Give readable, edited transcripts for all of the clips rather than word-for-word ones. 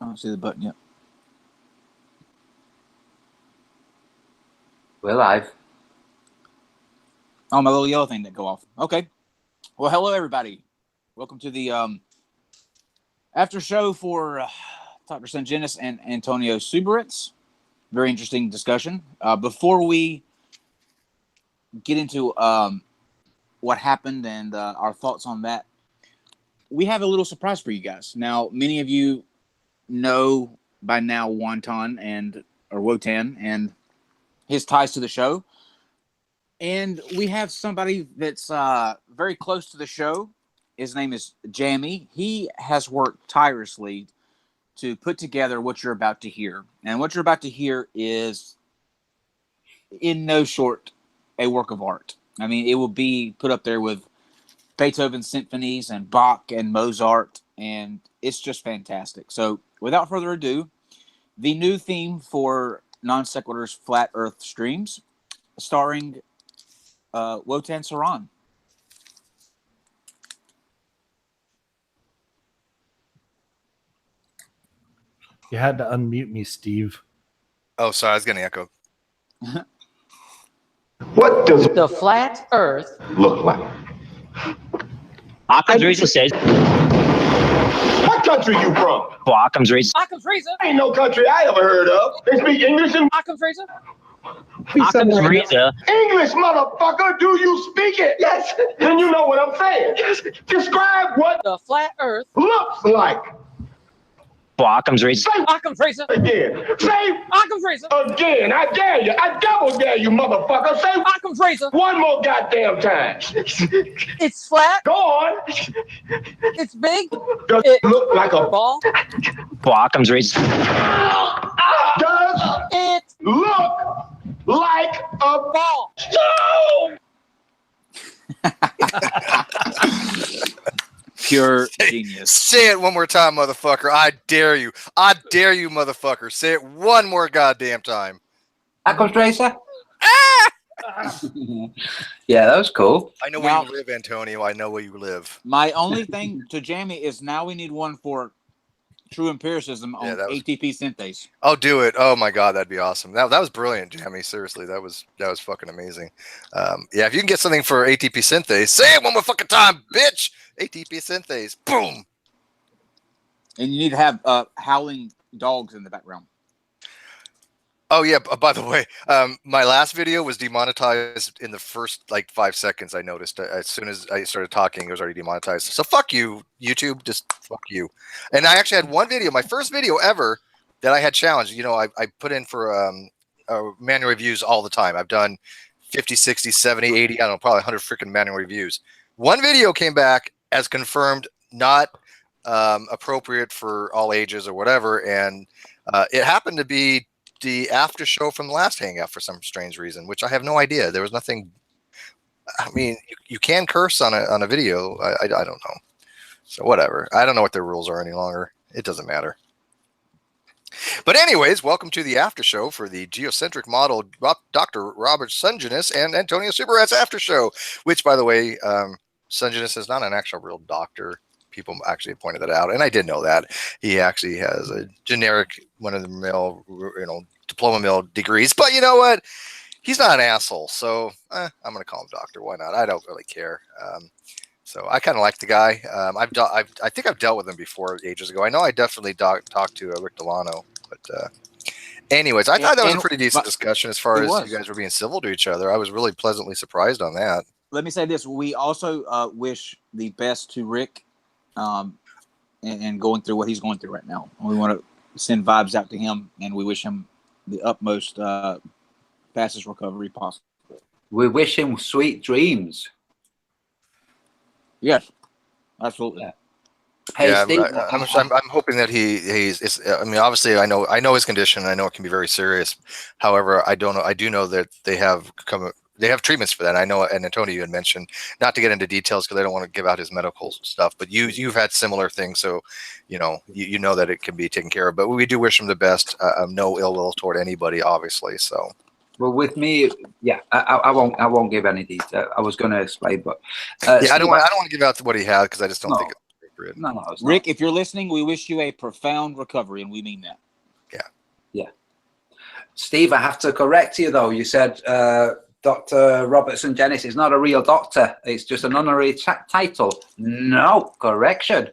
I don't see the button yet. We're live. Oh, my little yellow thing didn't go off. Okay. Well, hello, everybody. Welcome to the after show for Dr. Sungenis and Antonio Subirats. Very interesting discussion. Before we get into what happened and our thoughts on that, we have a little surprise for you guys. Now, many of you know by now Wotan and his ties to the show. And we have somebody that's very close to the show. His name is Jamie. He has worked tirelessly to put together what you're about to hear. And what you're about to hear is, in no short, a work of art. I mean, it will be put up there with Beethoven's symphonies and Bach and Mozart, and it's just fantastic. So, without further ado, the new theme for Non Sequitur's Flat Earth Streams, starring Wotan Saran. You had to unmute me, Steve. Oh, sorry, I was getting echo. What does the flat Earth look like? Occam's reason says. What country you from? Well, Occam's reason. Occam's reason. Ain't no country I ever heard of. They speak English and Occam's reason. Occam's reason. English, motherfucker. Do you speak it? Yes. Then you know what I'm saying. Yes. Describe what The flat Earth looks like. Well, Occam's reason. Say Occam's reason. again. Say Occam's reason. again. I dare you. I double dare you, motherfucker. Say Occam's reason. one more goddamn time. It's flat. Go on. It's big. Does It it look like a ball. Well, Occam's reason. does It look like a ball. stone? Pure genius. Say it one more time, motherfucker. I dare you. I dare you, motherfucker. Say it one more goddamn time. Occam's Razor. Yeah, that was cool. I know where Now- you live, Antonio. I know where you live. My only thing to Jamie is now we need one for true empiricism on Yeah, that was- ATP synthase. I'll do it. Oh my god, that'd be awesome. That was brilliant, Jamie. Seriously, that was fucking amazing. Yeah, if you can get something for ATP synthase, say it one more fucking time, bitch. ATP synthase. Boom. And you need to have howling dogs in the background. Oh yeah. By the way, my last video was demonetized in the first 5 seconds. I noticed as soon as I started talking, it was already demonetized. So fuck you, YouTube. Just fuck you. And I actually had one video, my first video ever, that I had challenged. You know, I put in for manual reviews all the time. I've done 50, 60, 70, 80, I don't know, probably 100 freaking manual reviews. One video came back as confirmed, not appropriate for all ages or whatever, and it happened to be the after show from the last hangout for some strange reason, which I have no idea. There was nothing. I mean, you can curse on a video. I don't know. So whatever. I don't know what their rules are any longer. It doesn't matter. But anyways, welcome to the after show for the Geocentric model, Dr. Robert Sungenis and Antonio Subirats after show, which, by the way, Sungenis is not an actual real doctor. People actually pointed that out, and I did know that. He actually has a generic one-of-the-mill, diploma mill degrees. But you know what? He's not an asshole, so I'm going to call him doctor. Why not? I don't really care. So I kind of like the guy. I think I've dealt with him before ages ago. I know I definitely talked to Rick Delano. But anyways, I thought that was a pretty decent discussion as far as you guys were being civil to each other. I was really pleasantly surprised on that. Let me say this. We also wish the best to Rick and going through what he's going through right now. We want to send vibes out to him, and we wish him the utmost fastest recovery possible. We wish him sweet dreams. Yes, absolutely. Yeah. Hey, yeah, Steve, I'm hoping that he's. I mean, obviously, I know his condition. I know it can be very serious. However, I do know that they have treatments for that. I know, and Antonio, you had mentioned, not to get into details because I don't want to give out his medical stuff, but you've had similar things, so you know that it can be taken care of. But we do wish him the best. No ill will toward anybody, obviously. So. Well, with me, yeah, I won't give any detail. I was going to explain, but yeah, I don't want to give out what he had because I just don't think. appropriate. No, it's Rick, if you're listening, we wish you a profound recovery, and we mean that. Steve, I have to correct you though. You said Dr. Robert Sungenis is not a real doctor. It's just an honorary title. No, correction.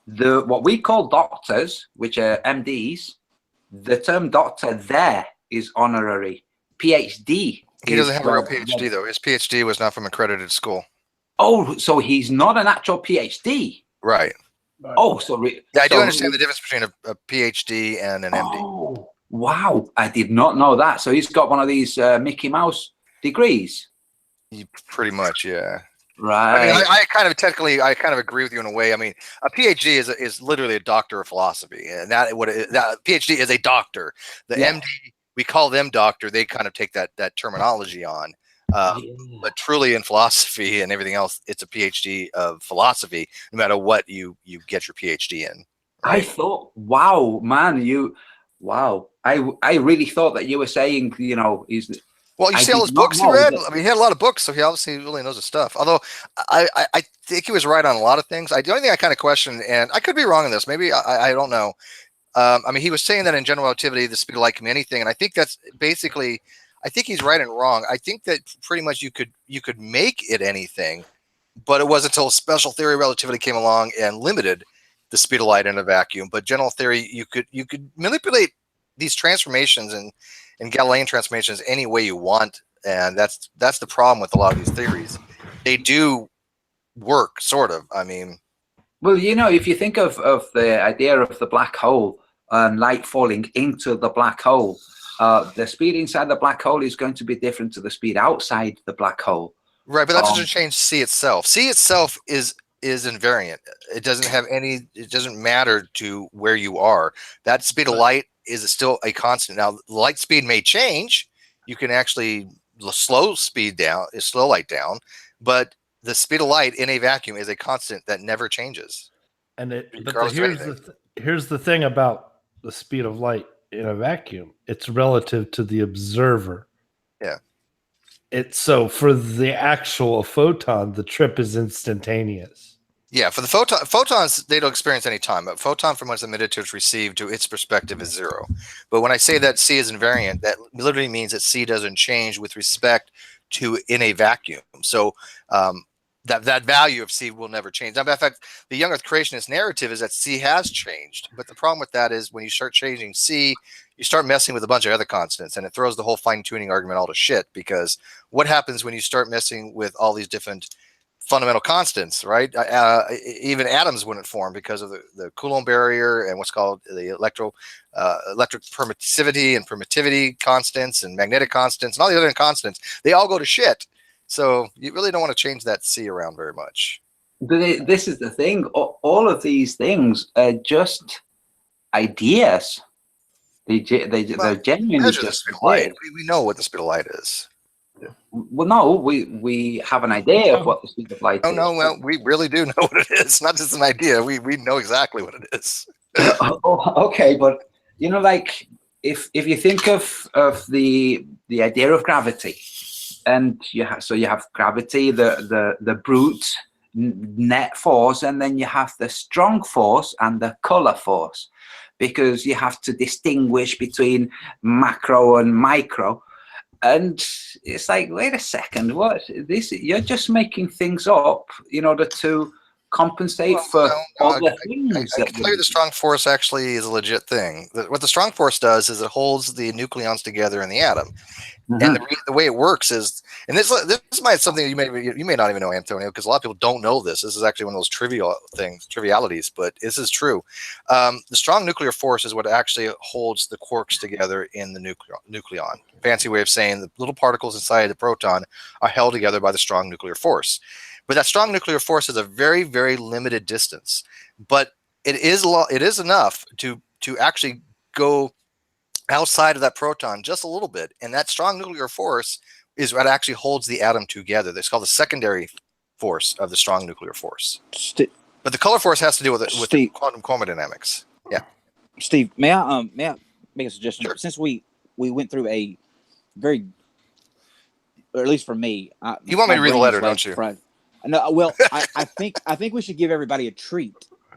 What we call doctors, which are MDs, the term doctor there is honorary. PhD. He doesn't have a real PhD though. His PhD was not from accredited school. Oh, so he's not an actual PhD. Right. Oh, so Yeah, I do understand the difference between a PhD and an MD. Oh, wow. I did not know that. So he's got one of these Mickey Mouse degrees. Pretty much, yeah. Right. I mean, I kind of agree with you in a way. I mean, a PhD is literally a doctor of philosophy, and that PhD is a doctor. The MD, we call them doctor. They kind of take that terminology on. But truly in philosophy and everything else, it's a PhD of philosophy, no matter what you get your PhD in. Right? I thought, wow, man, wow. I really thought that you were saying, Well, you see all those books he read? I mean, he had a lot of books, so he obviously really knows his stuff. Although I think he was right on a lot of things. The only thing I kind of question, and I could be wrong on this, maybe I don't know. I mean, he was saying that in general relativity, the speed of light can be anything, and I think that's basically, I think he's right and wrong. I think that pretty much you could make it anything, but it wasn't until special theory of relativity came along and limited the speed of light in a vacuum. But general theory, you could manipulate these transformations and Galilean transformations any way you want, and that's the problem with a lot of these theories. They do work, sort of. I mean, well, if you think of the idea of the black hole and light falling into the black hole, the speed inside the black hole is going to be different to the speed outside the black hole. Right, but that doesn't change C itself. C itself is invariant. It doesn't matter to where you are. That speed of light is still a constant. Now, the light speed may change. You can actually slow light down, but the speed of light in a vacuum is a constant that never changes. And here's the thing about the speed of light in a vacuum. It's relative to the observer. Yeah. So for the actual photon, the trip is instantaneous. Yeah, for the photons, they don't experience any time. A photon from what's emitted to its received to its perspective is zero. But when I say that C is invariant, that literally means that C doesn't change with respect to in a vacuum. So that value of C will never change. Now, in fact, the young Earth creationist narrative is that C has changed. But the problem with that is when you start changing C, you start messing with a bunch of other constants, and it throws the whole fine-tuning argument all to shit. Because what happens when you start messing with all these different fundamental constants, right? Even atoms wouldn't form because of the Coulomb barrier and what's called the electric permittivity and permittivity constants and magnetic constants and all the other constants. They all go to shit. So you really don't want to change that C around very much. But this is the thing. All of these things are just ideas. They're genuinely just light. We know what the speed of light is. Well, no, we have an idea of what the speed of light is. No, well, we really do know what it is. Not just an idea. We know exactly what it is. Okay, but like if you think of the idea of gravity, and you have gravity, the brute net force, and then you have the strong force and the color force, because you have to distinguish between macro and micro. And it's like, wait a second, what this? You're just making things up in order to compensate for all the things. I can tell you the strong force actually is a legit thing. What the strong force does is it holds the nucleons together in the atom. Mm-hmm. And the way it works is, and this might be something you may not even know, Antonio, because a lot of people don't know this. This is actually one of those trivialities, but this is true. The strong nuclear force is what actually holds the quarks together in the nucleon. Fancy way of saying the little particles inside the proton are held together by the strong nuclear force. But that strong nuclear force is a very, very limited distance. But it is enough to actually go outside of that proton just a little bit, and that strong nuclear force is what actually holds the atom together. That's called the secondary force of the strong nuclear force. But the color force has to do with quantum chromodynamics. Yeah. Steve, may I make a suggestion? Sure. Since we went through a very, or at least for me, you want me to read the letter, don't you? No, well, I think we should give everybody a treat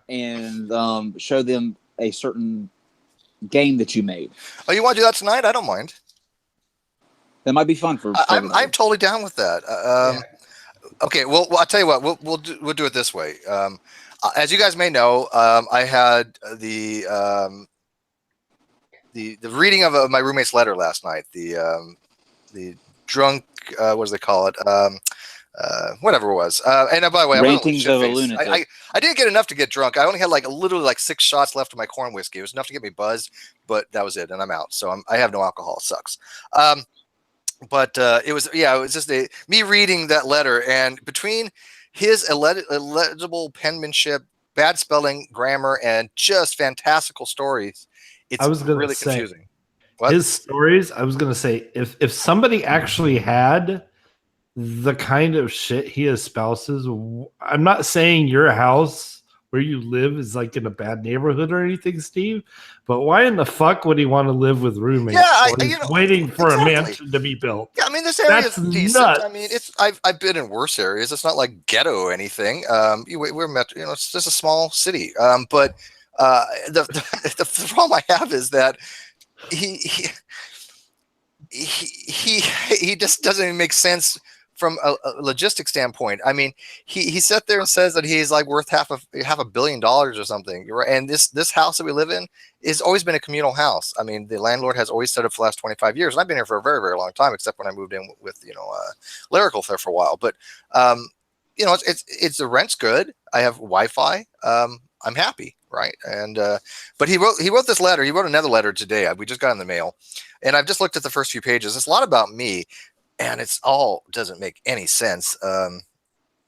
and show them a certain game that you made. Oh, you want to do that tonight? I don't mind. That might be fun for everybody. I'm totally down with that. Okay, well, I'll tell you what. We'll do it this way. As you guys may know, I had the reading of my roommate's letter last night. The drunk, what do they call it? Whatever it was. And by the way, Rantings of a lunatic. I didn't get enough to get drunk. I only had literally 6 shots left of my corn whiskey. It was enough to get me buzzed, but that was it, and I'm out. So I have no alcohol. It sucks. But it was just me reading that letter, and between his illegible penmanship, bad spelling, grammar, and just fantastical stories, it's really confusing. What? His stories, I was going to say, if somebody actually had the kind of shit he espouses, I'm not saying your house where you live is in a bad neighborhood or anything, Steve, but why in the fuck would he want to live with roommates? Yeah, waiting for a mansion to be built. Yeah, I mean, this area is decent. Nuts. I mean, I've been in worse areas. It's not like ghetto or anything. We're metro, it's just a small city. But the problem I have is that he just doesn't even make sense from a logistic standpoint. I mean, he sat there and says that he's worth half $500 million or something. And this house that we live in has always been a communal house. I mean, the landlord has always set up for the last 25 years, and I've been here for a very, very long time, except when I moved in with Lyrical there for a while. But it's the rent's good. I have Wi-Fi. I'm happy, right? And but he wrote this letter. He wrote another letter today. We just got in the mail, and I've just looked at the first few pages. It's a lot about me. And it's all doesn't make any sense.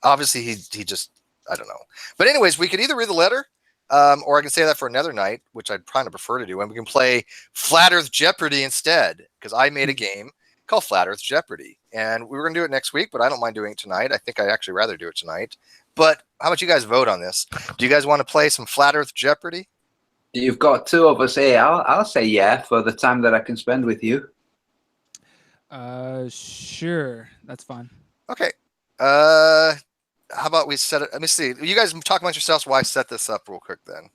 Obviously, he just, I don't know. But anyways, we could either read the letter, or I can say that for another night, which I'd kind of prefer to do. And we can play Flat Earth Jeopardy instead, because I made a game called Flat Earth Jeopardy. And we were going to do it next week, but I don't mind doing it tonight. I think I'd actually rather do it tonight. But how about you guys vote on this? Do you guys want to play some Flat Earth Jeopardy? You've got 2 of us here. I'll say yeah for the time that I can spend with you. Sure. That's fine. Okay. How about we set it? Let me see. You guys talk amongst yourselves while I set this up real quick then.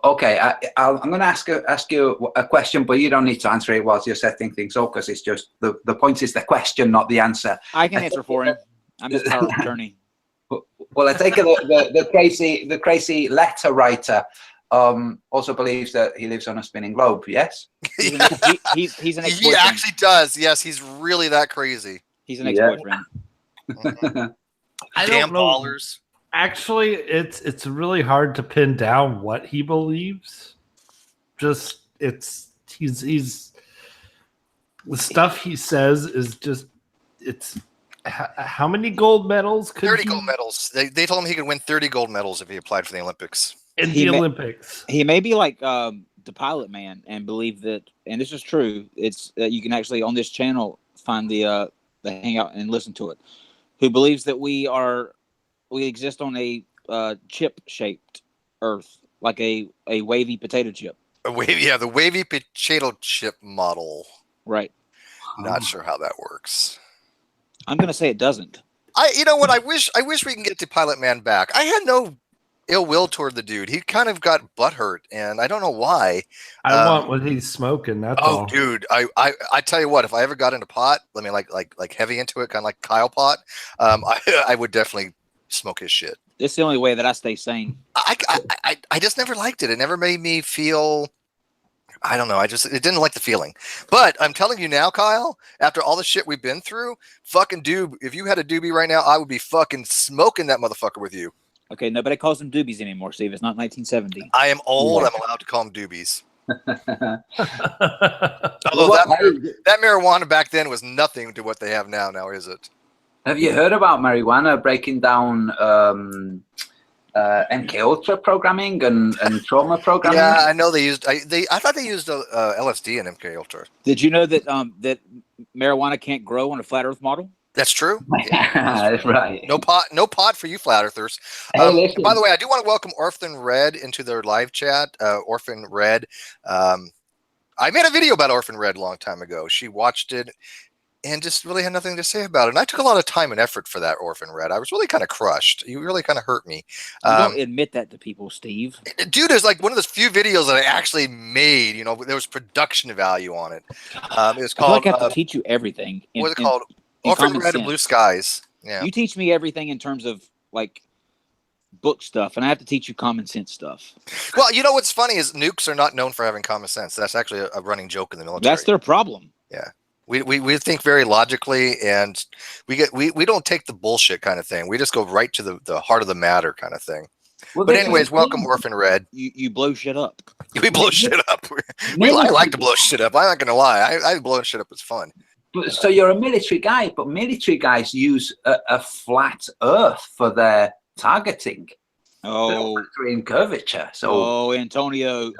Okay. I'm going to ask you a question, but you don't need to answer it whilst you're setting things up, because it's just the point is the question, not the answer. I can answer for him. I'm his power of attorney. Well, I take it the crazy letter writer also believes that he lives on a spinning globe. Yes, he's an ex-boyfriend. He actually does. Yes, he's really that crazy. He's an ex-boyfriend. I Damn don't know. ballers. Actually, it's really hard to pin down what he believes. Just he's the stuff he says is just how many gold medals? 30 gold medals. They told him he could win 30 gold medals if he applied for the Olympics. In the Olympics. He may be like the Pilot Man and believe that, and this is true, it's that you can actually on this channel find the hangout and listen to it, who believes that we exist on a chip-shaped Earth, like a wavy potato chip. The wavy potato chip model. Right. Not sure how that works. I'm going to say it doesn't. You know what? I wish we can get to Pilot Man back. I had no ill will toward the dude. He kind of got butthurt, and I don't know why. I want what he's smoking. That's all. Dude, I tell you what, if I ever got into pot, I mean, like heavy into it, kind of like Kyle pot, I would definitely smoke his shit. It's the only way that I stay sane. I just never liked it. It never made me feel. I don't know. It didn't like the feeling. But I'm telling you now, Kyle, after all the shit we've been through, fucking doob. If you had a doobie right now, I would be fucking smoking that motherfucker with you. Okay, nobody calls them doobies anymore, Steve. It's not 1970. I am old. Yeah. I'm allowed to call them doobies. Although that marijuana back then was nothing to what they have now. Now is it? Have you heard about marijuana breaking down MK Ultra programming and trauma programming? Yeah, I know they used. I thought they used LSD in MK Ultra. Did you know that that marijuana can't grow on a flat Earth model? That's true. Yeah, that's right. No pot for you flat earthers. Hey, by the way, I do want to welcome Orphan Red into their live chat. Orphan Red. I made a video about Orphan Red a long time ago. She watched it and just really had nothing to say about it. And I took a lot of time and effort for that, Orphan Red. I was really kind of crushed. You really kind of hurt me. You don't admit that to people, Steve. Dude, it's like one of those few videos that I actually made. You know, there was production value on it. It was called. I have to teach you everything. What was it called? Orphan Red and Blue Skies. Yeah. You teach me everything in terms of like book stuff, and I have to teach you common sense stuff. Well, you know what's funny is nukes are not known for having common sense. That's actually a running joke in the military. That's their problem. Yeah. We think very logically, and we don't take the bullshit kind of thing. We just go right to the heart of the matter kind of thing. Well, but anyways, welcome Orphan Red. You blow shit up. We blow shit up. I like to blow shit up. I'm not gonna lie. I blowing shit up is fun. But, so you're a military guy, but military guys use a flat Earth for their targeting. Oh, in curvature. So Antonio,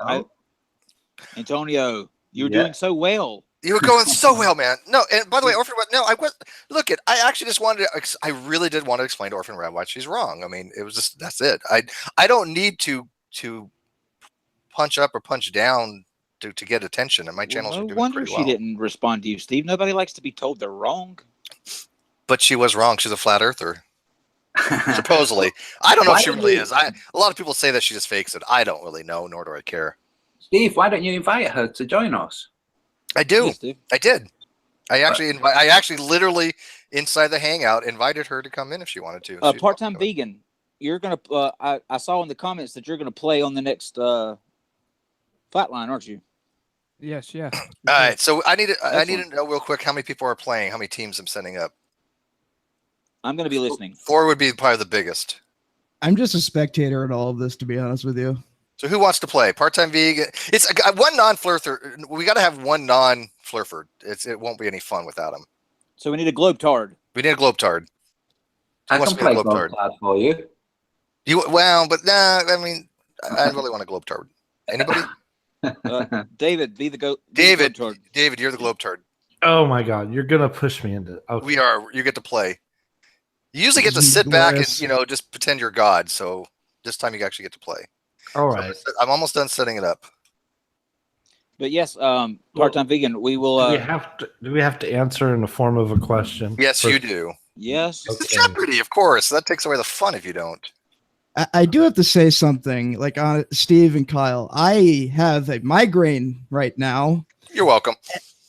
Antonio, you're doing so well. You were going so well, man. No, and by the way, Orphan Red. No, I was. Look, I actually just wanted to. I really did want to explain to Orphan Red why she's wrong. I mean, it was just that's it. I don't need to punch up or punch down to get attention, and my channels are doing pretty well. No wonder she didn't respond to you, Steve. Nobody likes to be told they're wrong. But she was wrong. She's a flat earther. Supposedly. I don't know if she really is. A lot of people say that she just fakes it. I don't really know, nor do I care. Steve, why don't you invite her to join us? I do. Yes, I did. I actually literally inside the hangout invited her to come in if she wanted to. Part-time vegan. You're gonna. I saw in the comments that you're gonna play on the next Flatline, aren't you? Yes. Yeah. All right. So I need to know real quick how many people are playing, how many teams I'm setting up. I'm going to be listening. 4 would be probably the biggest. I'm just a spectator in all of this, to be honest with you. So who wants to play? Part-time vegan. It's one non-flirter. We got to have one non-flirfer. It won't be any fun without him. So we need a globetard. We need a globetard. I can play globetard for you. But nah. I mean, I really want a globetard. Anybody? David, be the goat. David, you're the globetard. Oh my God, you're gonna push me into. Okay. We are. You get to play. You usually get to sit back and just pretend you're God. So this time you actually get to play. All right. So I'm almost done setting it up. But yes, part-time vegan. We will. Do we have to answer in the form of a question? Yes, you do. Yes. It's Jeopardy, of course. That takes away the fun if you don't. I do have to say something, like on Steve and Kyle. I have a migraine right now. You're welcome.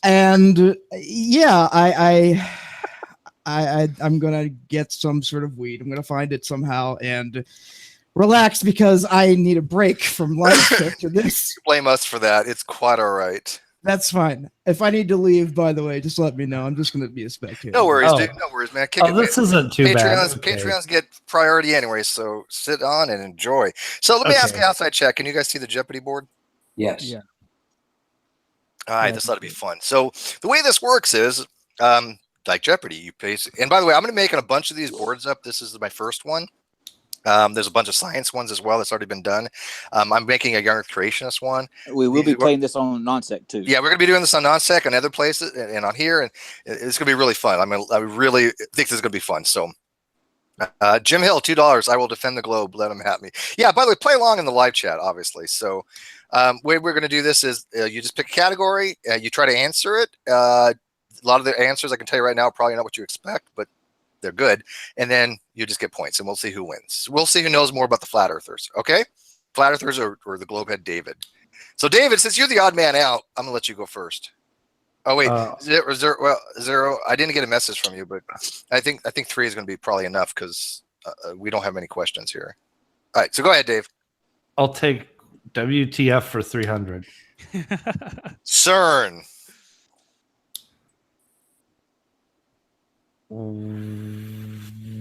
And yeah, I'm gonna get some sort of weed. I'm gonna find it somehow and relax because I need a break from life after this. You blame us for that. It's quite all right. That's fine. If I need to leave, by the way, just let me know. I'm just gonna be a spectator. No worries, dude. No worries, man. This isn't too bad. Patreons get priority anyway, so sit on and enjoy. So let me ask you outside chat. Can you guys see the Jeopardy board? Yes. Yeah. All right, this ought to be fun. So the way this works is, like Jeopardy, you pay. And by the way, I'm going to be making a bunch of these boards up. This is my first one. There's a bunch of science ones as well that's already been done. I'm making a young Earth creationist one. We will be playing this on Nonsec too. Yeah, we're going to be doing this on Nonsec and other places and on here, and it's going to be really fun. I really think this is going to be fun. So, Jim Hill, $2. I will defend the globe. Let him at me. Yeah. By the way, play along in the live chat, obviously. So, way we're going to do this is you just pick a category, you try to answer it. A lot of the answers I can tell you right now probably not what you expect, but they're good. And then you just get points, and we'll see who wins. We'll see who knows more about the flat earthers. Okay, flat earthers or the globehead David. So David, since you're the odd man out, I'm gonna let you go first. Oh wait, zero. I didn't get a message from you, but I think 3 is gonna be probably enough because we don't have many questions here. All right, so go ahead, Dave. I'll take WTF for 300. CERN.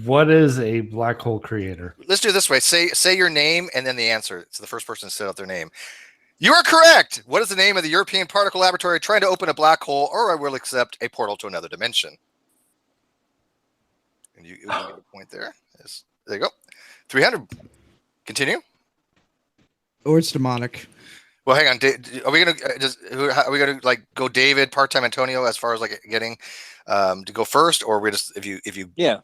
What is a black hole creator? Let's do it this way. Say your name and then the answer. It's the first person to say out their name. You are correct. What is the name of the European Particle Laboratory trying to open a black hole, or I will accept a portal to another dimension? And you get a point there. Yes. There you go. 300. Continue. Or it's demonic. Well, hang on. Are we gonna like go David, part-time Antonio, as far as like getting to go first, or we just if you get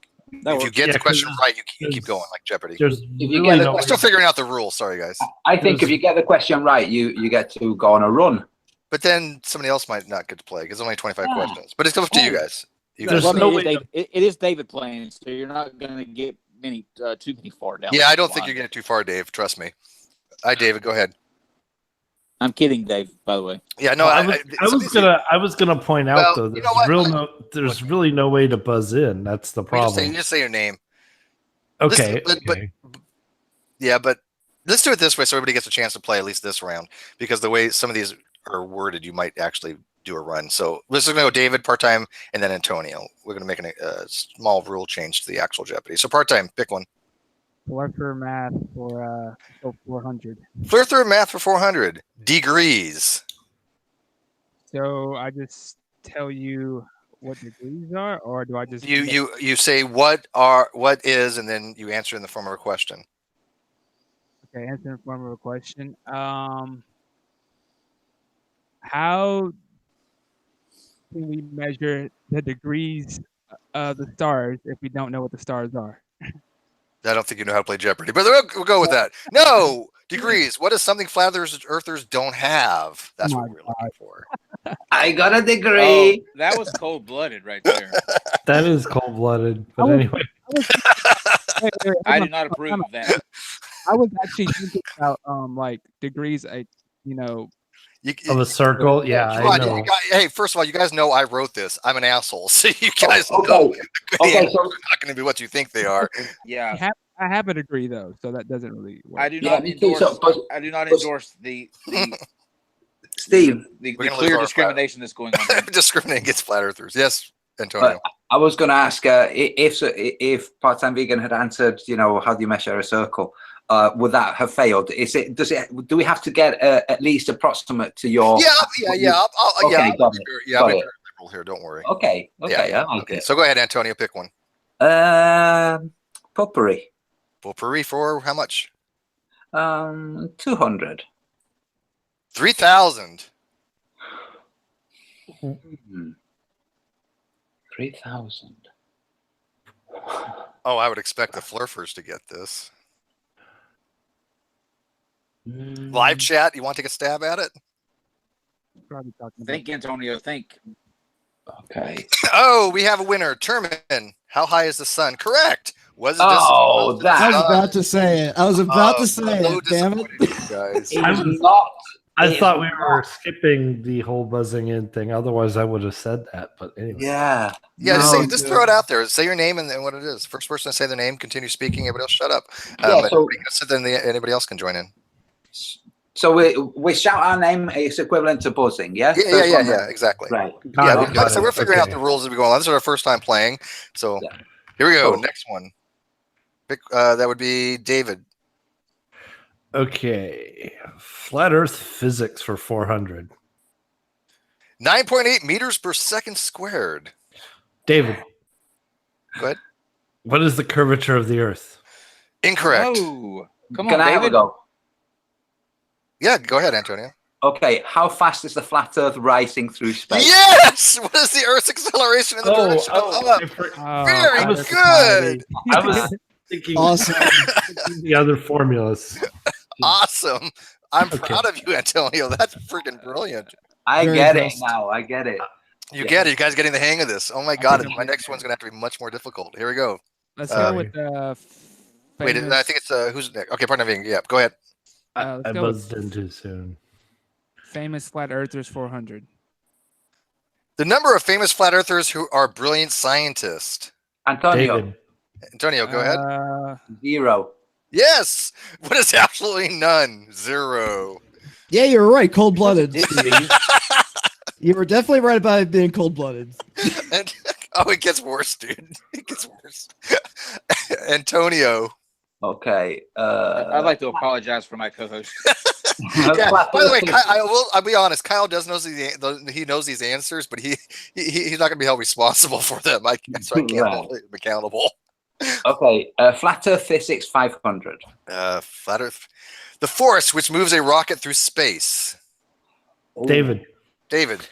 the question right, you keep going like Jeopardy. I'm still figuring out the rules. Sorry, guys. I think if you get the question right, you get to go on a run. But then somebody else might not get to play because only 25 questions. But it's up to you guys. You There's guys, Well, I mean, no it, is way David, it is David playing, so you're not going to get too many far down. yeah, I the don't think line. you're getting too far, Dave. Trust me. Hi, David. Go ahead. I'm kidding, Dave. By the way. Yeah, no, Well, I was gonna point out Well, though. you There's know what? there's really no way to buzz in. That's the You just problem. say your name. Okay. Listen, but yeah, but let's do it this way so everybody gets a chance to play at least this round, because the way some of these are worded, you might actually do a run. So let's go David part-time and then Antonio. We're going to make a small rule change to the actual Jeopardy. So part-time, pick one. Flare through math for 400. Flare through math for 400. Degrees. So I just tell you what degrees are, or do I just You say what is, and then you answer in the form of a question. okay, answer in the form of a question. How can we measure the degrees of the stars if we don't know what the stars are? I don't think you know how to play Jeopardy, but we'll go with that. No, degrees. What is something flat earthers don't have? That's what we're looking for. I got a Oh, degree. that was cold blooded right there. That is cold blooded. But anyway, I do not approve of that. I was actually thinking about like degrees, of a circle, yeah, Come I on, know. hey, first of all, you guys know I wrote this. I'm an asshole, so you guys know Okay. the Okay, answers so are not going to be what you think they are. Yeah, I have a degree though, so that doesn't really work. I do Yeah, not me too, endorse. so- I do not endorse the Steve, the We're gonna clear lose our discrimination that's going on here. Discriminating against flat earthers. Yes, Antonio. I was going to ask if part-time vegan had answered, how do you measure a circle? Would that have failed? Do we have to get at least approximate to your? Yeah. Okay, got it. Yeah, Got I'm it. very liberal here. Don't worry. Okay. Yeah. I like Okay. it. So go ahead, Antonio. Pick one. Potpourri. Potpourri for how much? 200. 3,000. 3,000. Oh, I would expect the Flurfers to get this. Live chat. You want to take a stab at it? Probably talking about Think, Antonio. Think. Okay. Oh, we have a winner. Termin. How high is the sun? Correct. Was it Oh, this? that- I was about to say it. I was about to say so it. Damn it. disappointed, guys. It's not. I thought we were skipping the whole buzzing in thing. Otherwise, I would have said that. But anyway, Yeah. Yeah, No, just throw it out there. Say your name and then what it is. First person to say their name, continue speaking. Everybody else, shut up. Yeah, so- Anybody else can join in. So we shout our name. It's equivalent to buzzing. Yeah. Yeah, exactly. Right. Yeah, Got it, like I said, got we're it. figuring out Okay. the rules as we go along. This is our first time playing, so Yeah. here we go. Cool. Next one. Pick. That would be David. Okay. Flat Earth physics for 400. 9.8 meters per second squared. David. Go ahead. What is the curvature of the Earth? Incorrect. Oh, come Can on, I have a David. go? Yeah, go ahead, Antonio. Okay. How fast is the flat Earth rising through space? Yes. What is the Earth's acceleration in the direction of up? Very I was- good. I was thinking Awesome. the other formulas. Awesome. I'm Okay. proud of you, Antonio. That's freaking brilliant. I Very get impressed. it now. I get it. You Yeah. get it. You guys getting the hang of this. Oh my God. think My I'm next one's going to have to be much more difficult. Here we go. Let's Uh, go with Wait, I think it's who's next? Okay, partner being. Yeah, go ahead. let's I go with buzzed in too soon. famous flat earthers 400. The number of famous flat earthers who are brilliant scientists. Antonio. David. Antonio, go ahead. 0. Yes. What is absolutely none? 0. Yeah, you were right. Cold blooded. Steve. You were definitely right about it being cold blooded. And, oh, it gets worse, dude. It gets worse. Antonio. Okay. I'd like to apologize for my co-host. Yeah, by the way, I'll be honest. Kyle does knows he knows these answers, but he's not going to be held responsible for them. So I can't hold him accountable. Okay. Flat Earth physics 500. Flat Earth, the force which moves a rocket through space. David. David,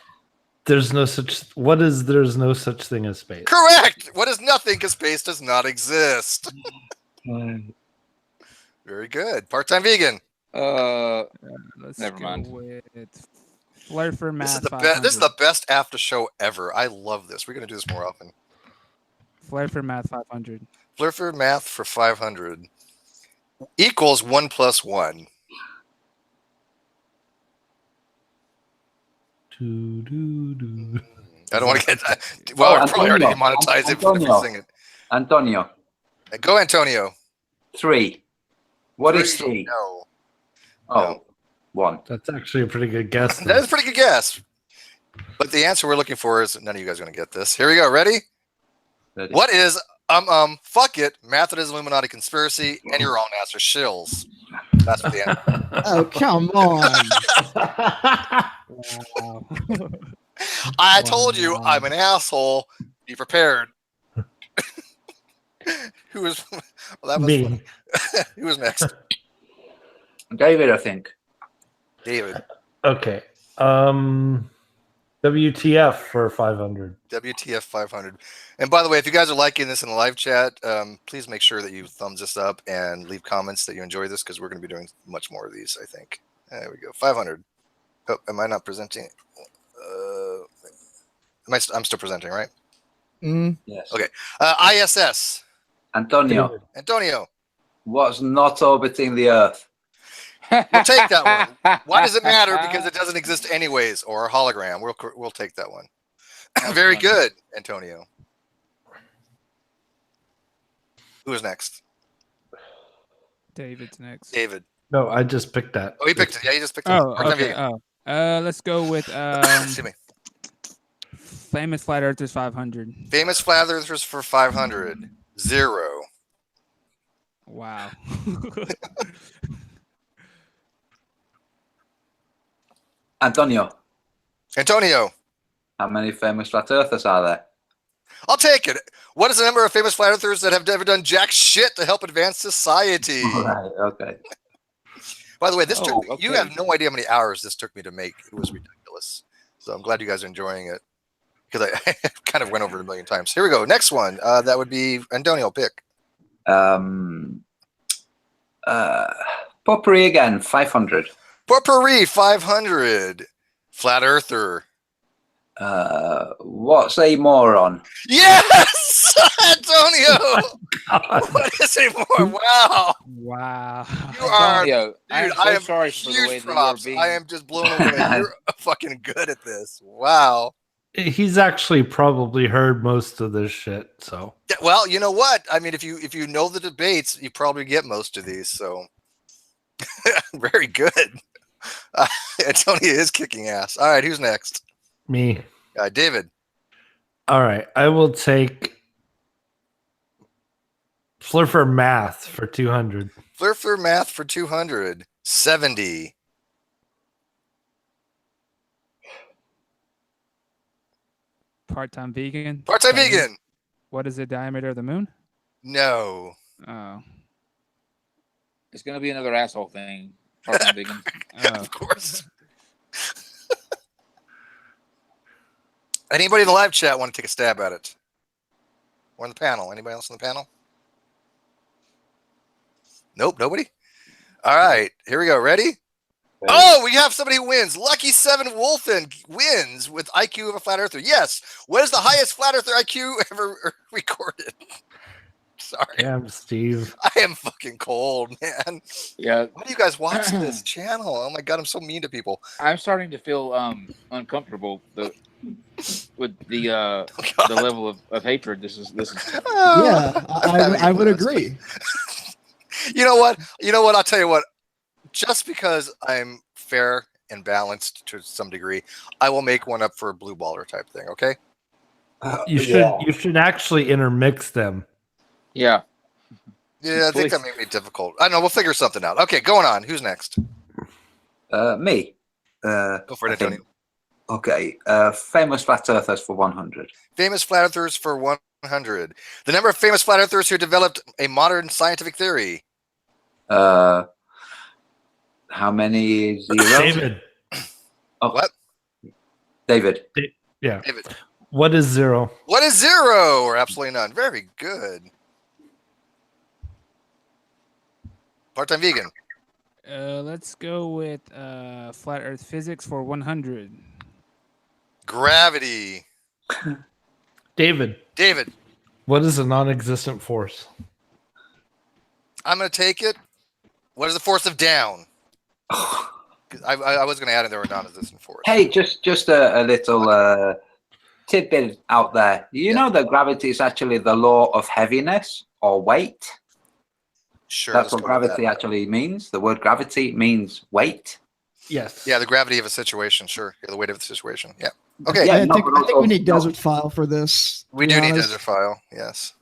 There's no such thing as space. correct. What is nothing? Because space does not exist. Very good. Part-time vegan. Let's Never go mind. with Flirt for This is math. the best. This is the best after show ever. I love this. We're gonna do this more often. Flirt for math 500. Flirt for math for 500 equals 1 + 1. I don't want to get that. Well, I probably already monetized it if we sing it. Antonio. Go, Antonio. 3. What is 3? No. Oh, No. 1. That's actually a pretty good guess. That is a pretty good guess. But the answer we're looking for is none of you guys are going to get this. Here we go. Ready? Ready. What is fuck it, Methodist Illuminati conspiracy, and your own ass are shills. That's what the answer. Oh, come on. Wow. I told you I'm an asshole. Be prepared. Who was well, that was Me. funny. Who was next? David, I think. David. Okay. WTF for 500. WTF 500. And by the way, if you guys are liking this in the live chat, please make sure that you thumbs this up and leave comments that you enjoy this because we're going to be doing much more of these, I think. There we go. 500. Oh, am I not presenting? I'm still presenting, right? Yes. Okay. ISS. Antonio, Antonio. what's not orbiting the Earth? We'll take that one. Why does it matter? Because it doesn't exist anyways, or a hologram. We'll take that one. Very good, Antonio. Who is next? David's next. David. No, I just picked that. Oh, he picked it. Yeah, he just picked it. Oh, Part-time okay. vegan. Let's go with Excuse me. famous flat earthers 500. Famous flat earthers for 500. 0. Wow. Antonio, Antonio. how many famous flat earthers are there? I'll take it. What is the number of famous flat earthers that have never done jack shit to help advance society? Right, okay. By the way, this took you okay. have no idea how many hours this took me to make. It was ridiculous. So I'm glad you guys are enjoying it because I kind of went over it a million times. Here we go. Next one. That would be Antonio. Pick. Potpourri again, 500. Potpourri 500. Flat earther. What's a moron? Yes, Antonio. What is a moron? Wow. Wow. You are, Antonio, dude. I I am am so sorry for the way huge that you are props. being. I am just blown away. You're fucking good at this. Wow. He's actually probably heard most of this shit. So Yeah, well, you know what? I mean, if you know the debates, you probably get most of these. So very good. Antonio is kicking ass. All right, who's next? me. David. All right, I will take Fleur for math for 200. Flirt for math for 200. 70. Part-time vegan. Part-time vegan. What is the diameter of the moon? No. Oh. It's gonna be another asshole thing. Part-time vegan. Oh. Of course. Anybody in the live chat want to take a stab at it? Or in the panel? Anybody else in the panel? Nope, nobody? All right, here we go. Ready? Oh, we have somebody who wins. Lucky 7 Wolfen wins with IQ of a flat earther. Yes. What is the highest flat earther IQ ever recorded? Sorry. Damn, Steve. I am fucking cold, man. Yeah, Why do you guys watch this channel? Oh my god, I'm so mean to people. I'm starting to feel uncomfortable with the Oh, God. the level of hatred. This is Yeah, I would agree. You know what? I'll tell you what. Just because I'm fair and balanced to some degree, I will make one up for a blue baller type thing. Okay? You should actually intermix them. yeah. Yeah, I think Please. that may be difficult. I don't know. We'll figure something out. Okay, going on. Who's next? Me. Go for it, I think- Antonio. Okay. Famous flat earthers for 100. Famous flat earthers for 100. The number of famous flat earthers who developed a modern scientific theory. How many zeros? David. Oh, What? David. Yeah. David. What is 0? What is 0 or absolutely none? Very good. Part-time vegan. Let's go with flat Earth physics for 100. Gravity. David, David, what is a non-existent force? I'm going to take it. What is the force of down? 'Cause I was going to add in there a non-existent force. Hey, just a little tidbit out there. You know that gravity is actually the law of heaviness or weight? Sure. That's let's what go with gravity that. actually means. The word gravity means weight. Yes. Yeah, the gravity of a situation. Sure. Yeah, the weight of the situation. Yeah. Okay. Yeah, I no, think but I think also- we need no. Desert File for this. We to do be need honest. Desert File. Yes.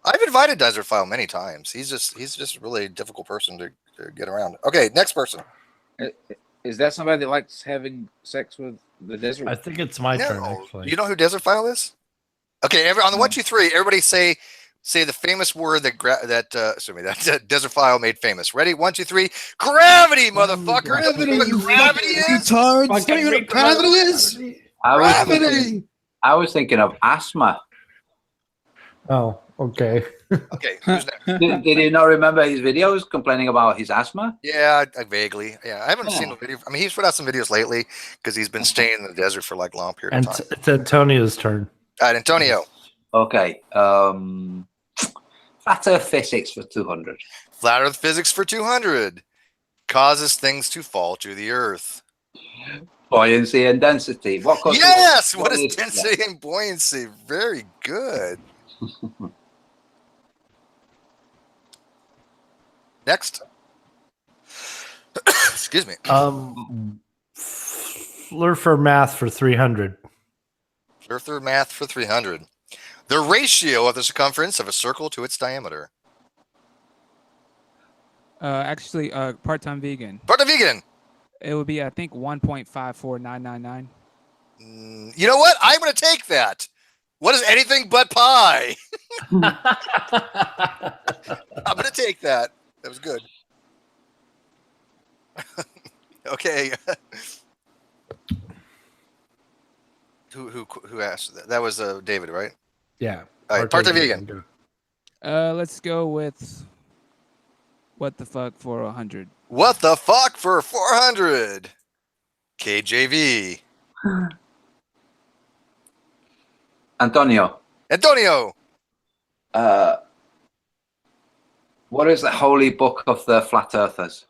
I've invited Desert File many times. He's just really a difficult person to get around. Okay, next person. Is that somebody that likes having sex with the desert? I think it's my turn, actually. You know who Desert File is? Okay, on the 1, 2, 3, everybody say the famous word that Desert File made famous. Ready? 1, 2, 3. Gravity, motherfucker. Gravity, You know you what gravity fucking is? retards. Don't you know what gravity is? Gravity. I was thinking of asthma. Oh, okay. Okay, who's next? Did you not remember his videos complaining about his asthma? Yeah, I vaguely. Yeah, I haven't seen the video. I mean, he's put out some videos lately because he's been staying in the desert for like a long period And of time. it's Antonio's turn. All right, Antonio. Okay. Flat Earth physics for 200. Flat Earth physics for 200 causes things to fall to the Earth. Buoyancy and density. What causes Yes. What is is- density and buoyancy? Very good. Next. Excuse me. Fleur for math for 300. Earther math for 300. The ratio of the circumference of a circle to its diameter. Actually, part-time vegan. Part of vegan. It would be, I think, 1.54999. You know what? I'm going to take that. What is anything but pie? I'm going to take that. That was good. Okay. Who asked that? That was David, right? Yeah. All right, part-time vegan. Let's go with what the fuck for 100. What the fuck for 400? KJV. Antonio. Antonio. What is the holy book of the flat earthers?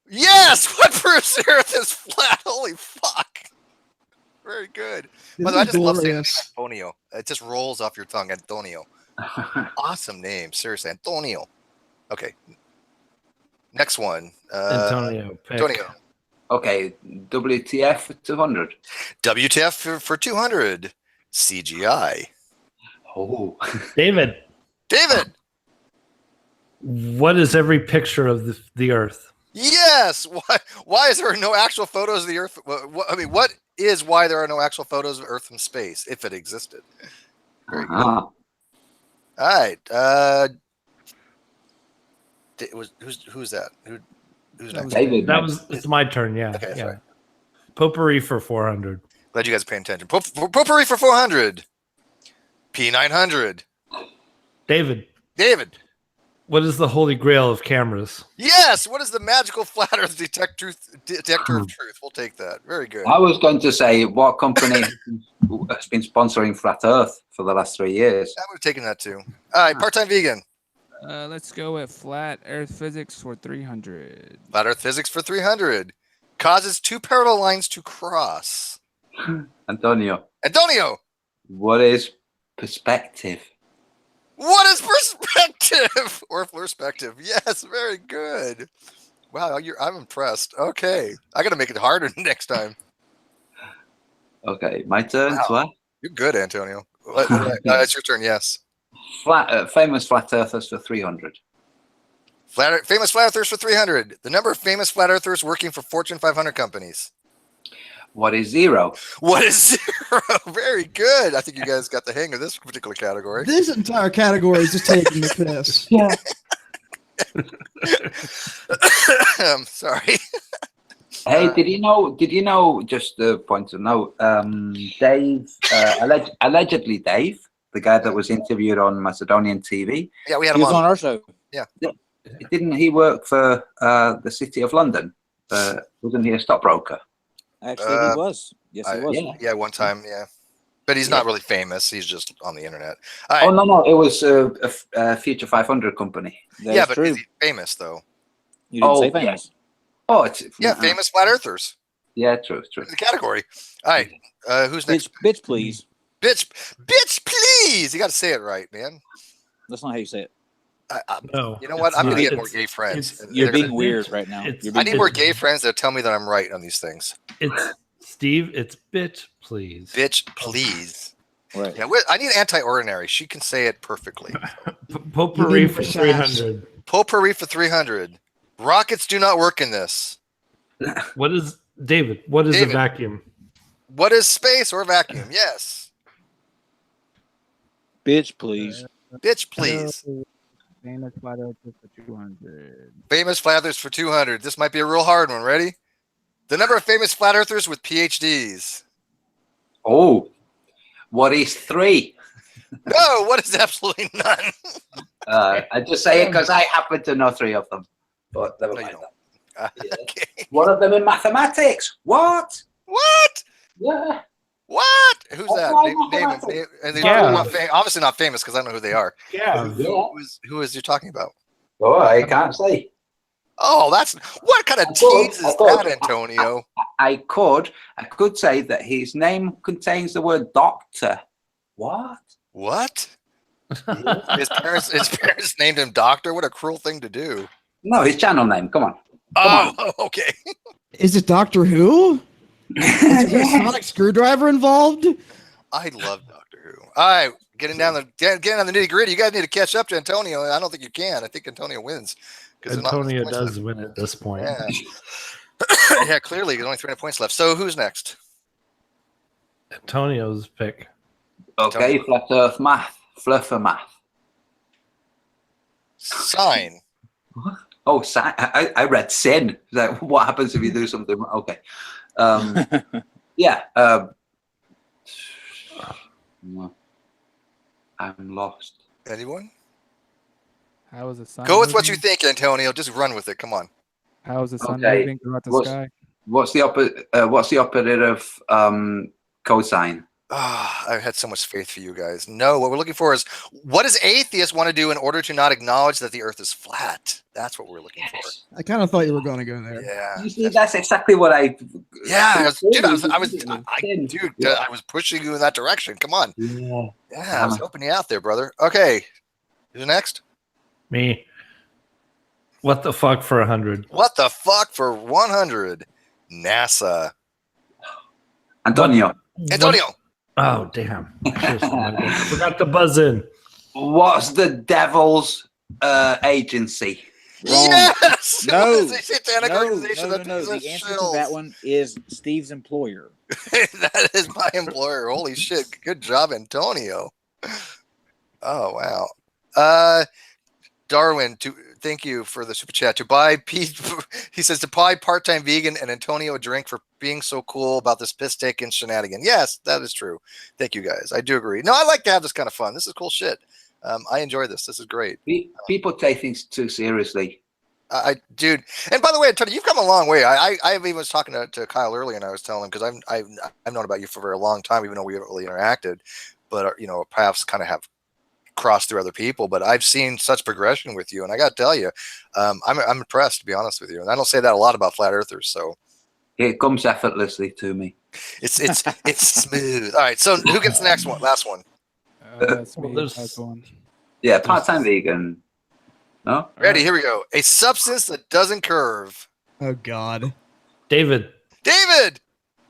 Yes! What proves the Earth is flat? Holy fuck. Very good. By the way, I just love saying glorious. Antonio. It just rolls off your tongue, Antonio. Awesome name. Seriously, Antonio. Okay. Next one. Antonio. Pick. Antonio. Okay, WTF for 200. WTF for 200. CGI. Oh. David, David. what is every picture of the Earth? Yes. Why is there no actual photos of the Earth? I mean, what is why there are no actual photos of Earth from space, if it existed? Very good. Uh-huh. All right. Who's that? Who's next? David. It's my turn. Yeah. Okay, that's yeah. right. Potpourri for 400. Glad you guys are paying attention. Potpourri for 400. P900. David, David. what is the holy grail of cameras? Yes. What is the magical flat Earth detector of truth? We'll take that. Very good. I was going to say, what company has been sponsoring Flat Earth for the last 3 years? I would have taken that too. All right. Part-time vegan. Let's go with flat Earth physics for 300. Flat Earth physics for 300. Causes two parallel lines to cross. Antonio. Antonio. What is perspective? What is perspective or perspective? Yes, very good. Wow, I'm impressed. Okay, I got to make it harder next time. Okay, my turn. Wow. To ask? You're good, Antonio. It's your turn. Yes. Famous flat earthers for 300. Famous flat earthers for 300. The number of famous flat earthers working for Fortune 500 companies. What is zero? What is zero? Very good. I think you guys got the hang of this particular category. This entire category is just taking the piss. Yeah. I'm sorry. Hey, did you know? Just a point of note. Dave, allegedly Dave, the guy that was interviewed on Macedonian TV. Yeah, we had He him was on. on our show. Didn't he work for the City of London? Wasn't he a stockbroker? Actually, he was. Yes, he was. Yeah. One time, yeah. But he's not really famous. He's just on the internet. Oh no, it was a Future 500 company. That's but true. is he famous though? You didn't say famous. Oh, it's famous flat earthers. Yeah, true. In the category. All right, who's next? Bitch, please. Bitch, please. You got to say it right, man. That's not how you say it. No. You know what? I'm gonna get more gay friends. You're being weird right now. I need more gay friends that tell me that I'm right on these things. It's Steve. It's bitch, please. Bitch, please. Right. Yeah, I need anti-ordinary. She can say it perfectly. Potpourri for 300. Potpourri for 300. Rockets do not work in this. What is David? What is a vacuum? What is space or vacuum? Yes. Bitch, please. Bitch, please. Famous flat earthers for 200. Famous flat earthers for 200. This might be a real hard one. Ready? The number of famous flat earthers with PhDs. Oh, what is 3? No, what is absolutely none? I just say it because I happen to know 3 of them. But never mind that. Okay. One of them in mathematics. What? What? Yeah. What? Who's that? Name. And they're obviously not famous because I don't know who they are. Yeah. Who is you talking about? Oh, I can't say. Oh, that's what kind of tease is that, Antonio? I could say that his name contains the word doctor. What? What? His parents named him Doctor. What a cruel thing to do. No, his channel name. Come on. Okay. Is it Doctor Who? Is there a sonic screwdriver involved? I love Doctor Who. All right, getting down the nitty gritty. You guys need to catch up to Antonio. I don't think you can. I think Antonio wins. Antonio does win at this point. Yeah. Yeah, clearly there's only 300 points left. So who's next? Antonio's pick. Okay, flat earth math. Fluffer math. Sign. Oh, I read sin. Is that what happens if you do something? Okay. Yeah. I'm lost. Anyone? How is the sun? Go with what you think, Antonio. Just run with it. Come on. How is the sun Okay. moving throughout the sky? What's the opposite of cosine? I've had so much faith for you guys. No, what we're looking for is what does atheists want to do in order to not acknowledge that the earth is flat? That's what we're looking for. I kind of thought you were going to go there. Yeah. You see, that's exactly what I. Yeah, I was pushing you in that direction. Come on. Yeah, I was helping you out there, brother. Okay. Who's next? Me. What the fuck for 100? What the fuck for 100? NASA. Antonio. Oh, damn. I forgot to buzz in. What's the devil's agency? Wrong. Yes! No. What is a satanic organization that No. does The answer shills? to that one is Steve's employer. That is my employer. Holy shit. Good job, Antonio. Oh, wow. Darwin, thank you for the super chat. He says to buy part-time vegan and Antonio a drink for being so cool about this piss take and shenanigan. Yes, that is true. Thank you guys. I do agree. No, I like to have this kind of fun. This is cool shit. I enjoy this. This is great. People take things too seriously. Dude. And by the way, Antonio, you've come a long way. I even was talking to Kyle earlier, and I was telling him because I've known about you for a very long time, even though we haven't really interacted. But perhaps kind of have crossed through other people, but I've seen such progression with you, and I got to tell you, I'm impressed, to be honest with you. And I don't say that a lot about flat earthers, so it comes effortlessly to me. It's smooth. All right, so who gets the next one? Last one. That's me. Last one. Yeah, part-time vegan. No, ready? Here we go. A substance that doesn't curve. Oh God, David.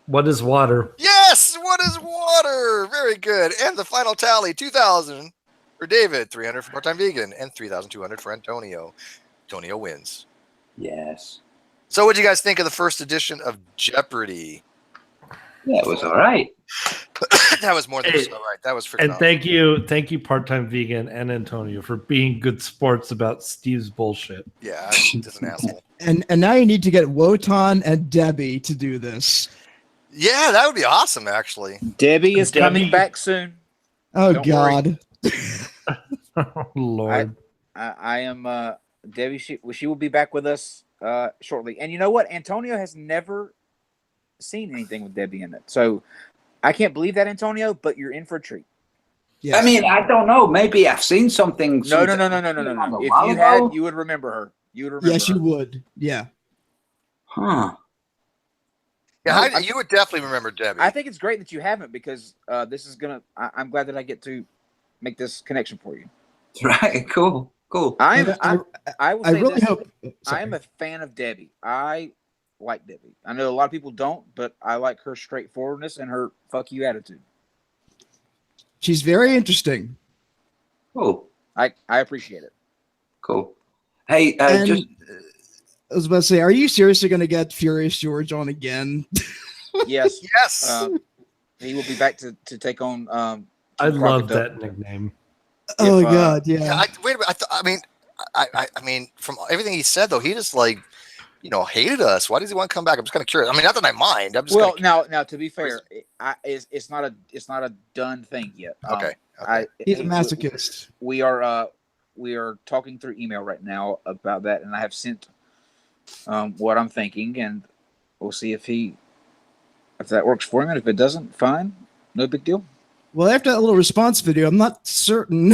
What is water? Yes. What is water? Very good. And the final tally: 2,000 for David, 300 for part-time vegan, and 3,200 for Antonio. Antonio wins. Yes. So, what do you guys think of the first edition of Jeopardy? Yeah, it was all right. That was more than just all right. That was freaking And awesome. thank you, part-time vegan and Antonio, for being good sports about Steve's bullshit. Yeah, I'm just an asshole. and now you need to get Wotan and Debbie to do this. Yeah, that would be awesome, actually. Debbie is coming back soon. Oh Don't God. Oh Lord. I am Debbie, she will be back with us shortly. And you know what? Antonio has never seen anything with Debbie in it, so I can't believe that, Antonio. But you're in for a treat. Yes. I mean, I don't know. Maybe I've seen something. No. A If while you ago. had, you would remember her. You would remember. Yes, you her. would. Yeah. Huh. Yeah, No, you would definitely remember Debbie. I think it's great that you haven't, because this is gonna. I'm glad that I get to make this connection for you. Right. Cool. I will say really this. hope. I am a fan of Debbie. I like Debbie. I know a lot of people don't, but I like her straightforwardness and her fuck you attitude. She's very interesting. Cool. I appreciate it. Cool. Hey, And just I was about to say, are you seriously going to get Furious George on again? Yes. Yes. He will be back to take on. I Team love Crocodile. that nickname. Oh If, God, yeah. yeah. Wait a minute. I mean, from everything he said though, he just hated us. Why does he want to come back? I'm just kind of curious. I mean, not that I mind. I'm just Well, now to be fair, it's not a done thing yet. Okay. He's a masochist. We are talking through email right now about that, and I have sent what I'm thinking, and we'll see if that works for him, and if it doesn't, fine, no big deal. Well, after that little response video, I'm not certain.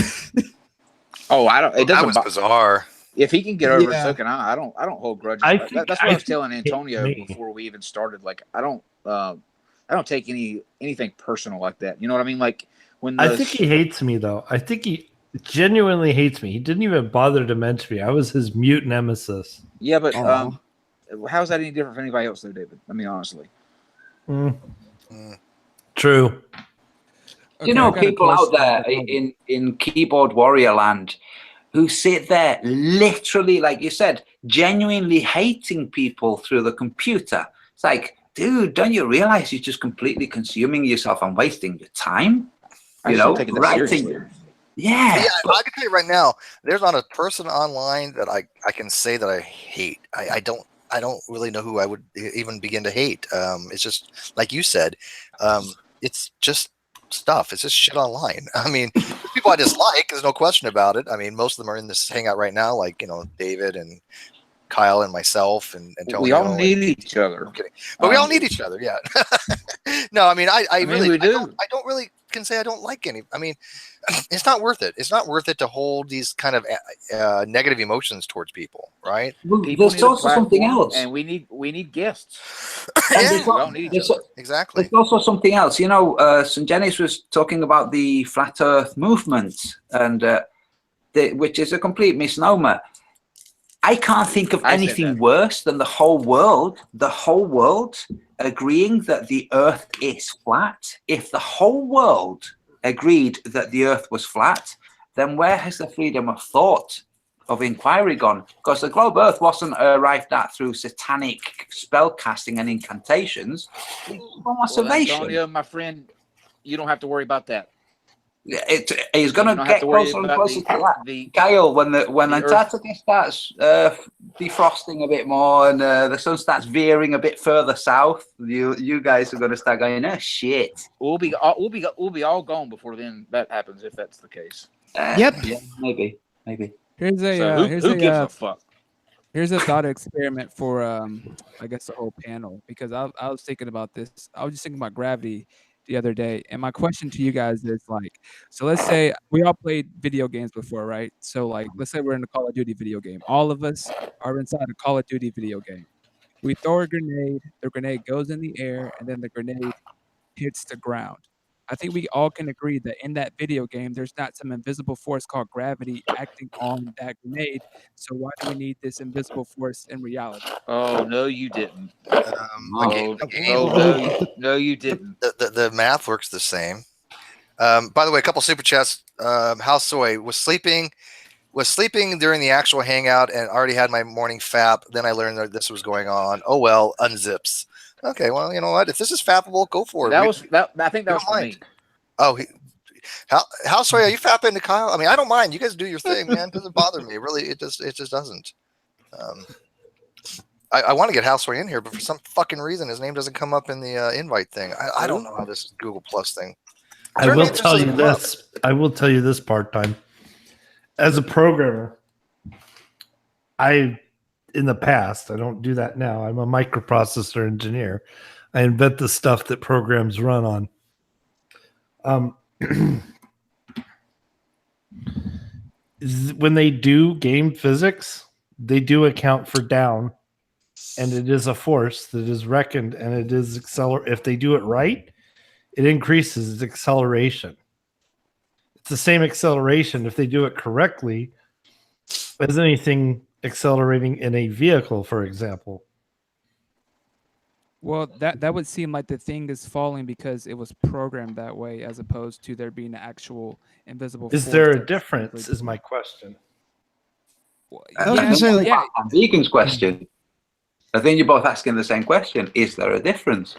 Oh, I don't. It That doesn't. was bizarre. If he can get over it, Yeah. so can I. I don't hold grudges. I That's think- what I I was think telling he Antonio hates me. before we even started. Like, I don't take anything personal like that. You know what I mean? Like when I think he hates me though. I think he genuinely hates me. He didn't even bother to mention me. I was his mute nemesis. Yeah, but Aw. how's that any different from anybody else, though, David? I mean, honestly. Mm. True. you know, people out there in keyboard warrior land who sit there literally, like you said, genuinely hating people through the computer. It's like, dude, don't you realize you're just completely consuming yourself and wasting your time? I You should know, take it that writing. seriously. Yeah. Yeah, I can tell you right now, there's not a person online that I can say that I hate. I don't really know who I would even begin to hate. It's just like you said, it's just stuff. It's just shit online. I mean, people I dislike, there's no question about it. I mean, most of them are in this hangout right now, like David and Kyle and myself and Antonio. We all need each other. I'm kidding. But we all need each other, yeah. No, I mean, I really we do. I don't really can say I don't like any. I mean, it's not worth it. It's not worth it to hold these kind of negative emotions towards people, right? Well, People there's need a also something platform, else. and we need guests. And Yeah, there's We al- all need each there's- other. exactly. There's also something else. Sungenis was talking about the flat Earth movement, and which is a complete misnomer. I can't think of I said anything that. worse than the whole world agreeing that the Earth is flat. If the whole world agreed that the Earth was flat, then where has the freedom of thought, of inquiry gone? Because the globe Earth wasn't arrived at through satanic spell casting and incantations. It's from Well, observation. Antonio, my friend, you don't have to worry about that. He's going You to don't have get to worry closer and about closer to that. the Kyle, when the Earth- Antarctica starts defrosting a bit more and the sun starts veering a bit further south, you guys are going to start going, oh shit. We'll be all gone before then. That happens if that's the case. Yep. Yeah, maybe. Here's a So who gives a fuck? here's a thought experiment for I guess the whole panel, because I was thinking about this. I was just thinking about gravity the other day, and my question to you guys is like, so let's say we all played video games before, right? So like, let's say we're in a Call of Duty video game. All of us are inside a Call of Duty video game. We throw a grenade, the grenade goes in the air, and then the grenade hits the ground. I think we all can agree that in that video game, there's not some invisible force called gravity acting on that grenade. So why do we need this invisible force in reality? Oh no, you didn't. The Oh, game, no, you didn't. the math works the same. By the way, a couple super chats. House Soy was sleeping during the actual hangout and already had my morning fap. Then I learned that this was going on. Oh well, unzips. Okay, well, you know what? If this is fappable, go for it. I think that was for me. mind. Oh, how sorry are you fapping to Kyle? I mean, I don't mind. You guys do your thing, man. It doesn't bother me. Really, it just doesn't. I want to get Housewife in here, but for some fucking reason, his name doesn't come up in the invite thing. I don't know how this Google Plus thing. I will tell you this. I will tell you this part time. As a programmer, in the past, I don't do that now. I'm a microprocessor engineer. I invent the stuff that programs run on. When they do game physics, they do account for down, and it is a force that is reckoned, and it is if they do it right, it increases its acceleration. It's the same acceleration if they do it correctly as anything accelerating in a vehicle, for example. Well, that would seem like the thing is falling because it was programmed that way, as opposed to there being an actual invisible. Is force there a that's difference? physically Is my question. Well, I was gonna say, like- yeah. Vegan's question. I think you're both asking the same question. Is there a difference?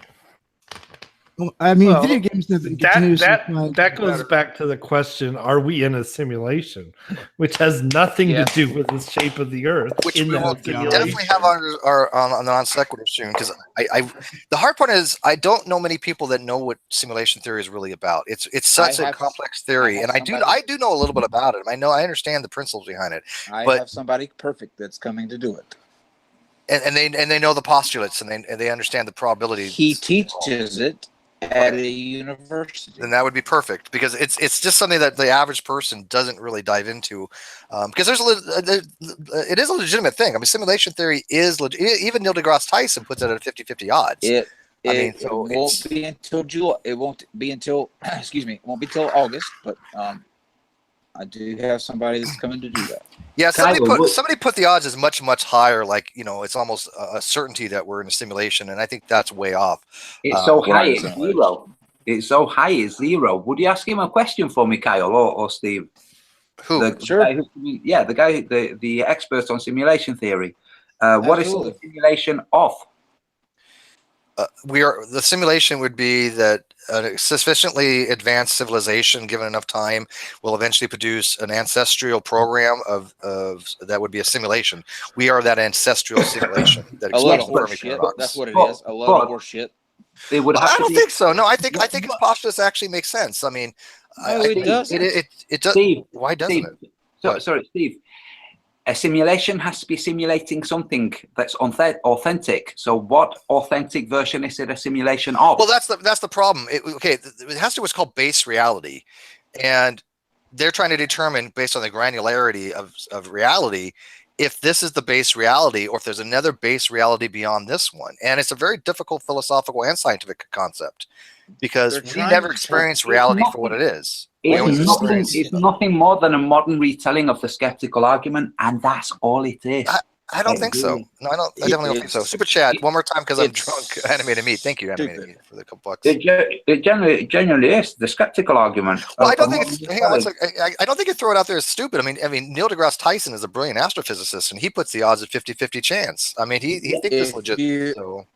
Well, I mean, Well, video games have been continuously trying that to goes better. back to the question: are we in a simulation, which has nothing Yeah. to do with the shape of the Earth? Which in we that will simulation. definitely have on the non sequitur soon, because the hard part is I don't know many people that know what simulation theory is really about. It's such a complex theory, and I do know a little bit about it. I understand the principles behind it. I But- have somebody perfect that's coming to do it. and they know the postulates, and they understand the probability. He teaches it at a university. Then that would be perfect, because it's just something that the average person doesn't really dive into, because it is a legitimate thing. I mean, simulation theory is even Neil deGrasse Tyson puts it at a 50-50 odds. It so won't be until July. It won't be until excuse me. It won't be till August. But I do have somebody that's coming to do that. Yeah, somebody put the odds as much higher. Like, it's almost a certainty that we're in a simulation, and I think that's way off. It's so high, it's zero. It's so high, it's zero. Would you ask him a question for me, Kyle or Steve? Who? The guy, the expert on simulation theory. What is the simulation of? The simulation would be that a sufficiently advanced civilization, given enough time, will eventually produce an ancestral program of that would be a simulation. We are that ancestral simulation. That A lot of explains the horse Fermi shit. paradox. That's what it is. A lot of horse shit. It would have I to don't be- think so. No, I think his postulates actually make sense. I mean, it does. It does. Steve, Why doesn't it? Sorry, Steve. A simulation has to be simulating something that's authentic. So, what authentic version is it a simulation of? Well, that's the problem. It has to do what's called base reality, and they're trying to determine, based on the granularity of reality, if this is the base reality or if there's another base reality beyond this one. And it's a very difficult philosophical and scientific concept, because we never experience reality for what it is. It's nothing more than a modern retelling of the skeptical argument, and that's all it is. I don't think so. No, I definitely don't think so. Super chat one more time, because I'm drunk. Animated Meat. Thank you, Animated Meat, for the couple bucks. It genuinely is the skeptical argument. Well, I don't think I don't think you throw it out there as stupid. I mean, Neil deGrasse Tyson is a brilliant astrophysicist, and he puts the odds at 50-50 chance. I mean, he thinks it's legit.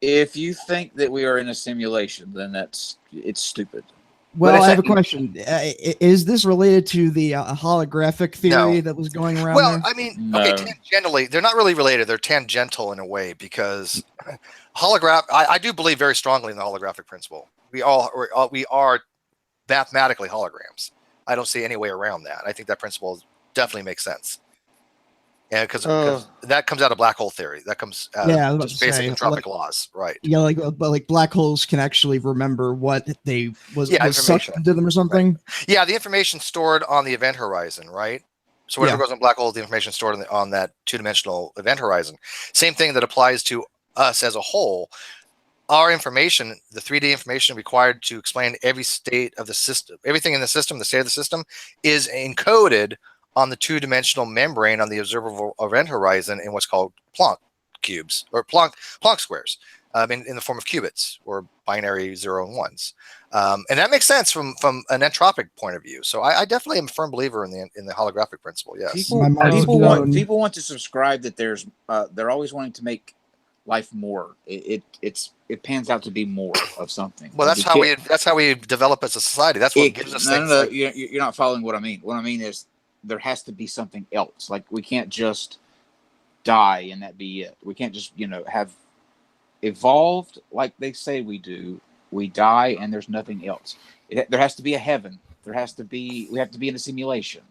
If you think that we are in a simulation, then it's stupid. Well, I have a question. Is this related to the holographic theory that was going around? Well, there? I mean, okay, tangentially, they're not really related. They're tangential in a way, because I do believe very strongly in the holographic principle. We are mathematically holograms. I don't see any way around that. I think that principle definitely makes sense. Yeah, because that comes out of black hole theory. That comes out of just basic entropic laws, right? Yeah, like black holes can actually remember what they was sucked into them or something. Yeah, the information stored on the event horizon, right? So whatever goes in black hole, the information stored on that two-dimensional event horizon. Same thing that applies to us as a whole. Our information, the 3D information required to explain every state of the system, everything in the system, the state of the system, is encoded on the two-dimensional membrane on the observable event horizon in what's called Planck cubes, or Planck squares, in the form of qubits, or binary 0 and 1s. And that makes sense from an entropic point of view. So I definitely am a firm believer in the holographic principle. Yes. People want to subscribe that they're always wanting to make life more. It pans out to be more of something. Well, that's how we develop as a society. That's what gives us things. No, you're not following what I mean. What I mean is, there has to be something else. Like, we can't just die and that be it. We can't just, have evolved like they say we do. We die and there's nothing else. There has to be a heaven. We have to be in a simulation.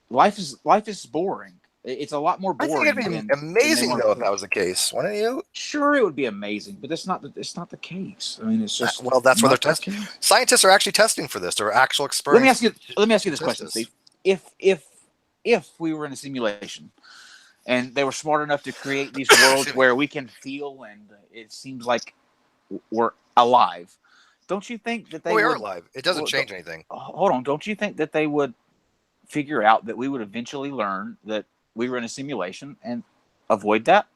Life is boring. It's a lot more I boring. think it'd be amazing though if that was the case. Wouldn't you? Sure, it would be amazing, but it's not the case. I mean, it's just Well, that's what they're not the testing. case. Scientists are actually testing for this. There are actual experiments. Let me ask you this test question, this. Steve. If we were in a simulation and they were smart enough to create these worlds where we can feel and it seems like we're alive, don't you think that they we are would, alive. It doesn't change anything. Hold on, don't you think that they would figure out that we would eventually learn that we were in a simulation and avoid that?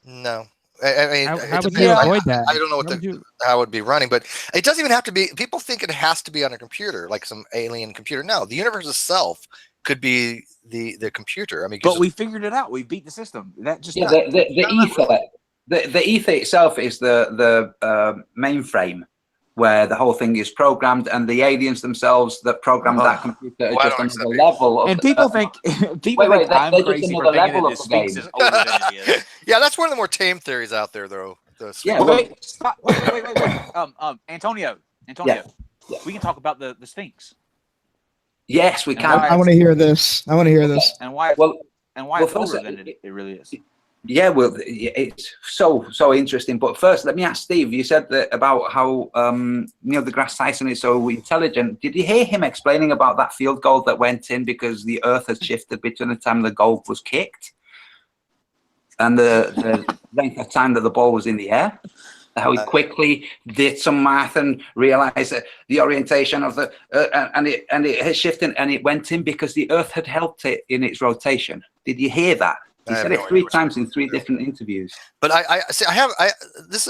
No. I mean, how would you avoid that? I don't know how it would be running, but it doesn't even have to be. People think it has to be on a computer, like some alien computer. No, the universe itself could be the computer. I mean, but we figured it out. We beat the system. That just the ether. The ether itself is the mainframe where the whole thing is programmed, and the aliens themselves that programmed that computer are just another level. And people think I'm crazy for thinking that the Sphinx is older than it is. Yeah, that's one of the more tame theories out there, though. Yeah, wait, Antonio. Yeah. We can talk about the Sphinx. Yes, we can. I want to hear this. And why? It's older than it really is. Yeah, well, it's so interesting. But first, let me ask Steve. You said that about how Neil deGrasse Tyson is so intelligent. Did you hear him explaining about that field goal that went in because the Earth had shifted between the time the goal was kicked and the length of time that the ball was in the air? How he quickly did some math and realized that the orientation of the and it had shifted and it went in because the Earth had helped it in its rotation. Did you hear that? He said it 3 times in 3 different interviews. But this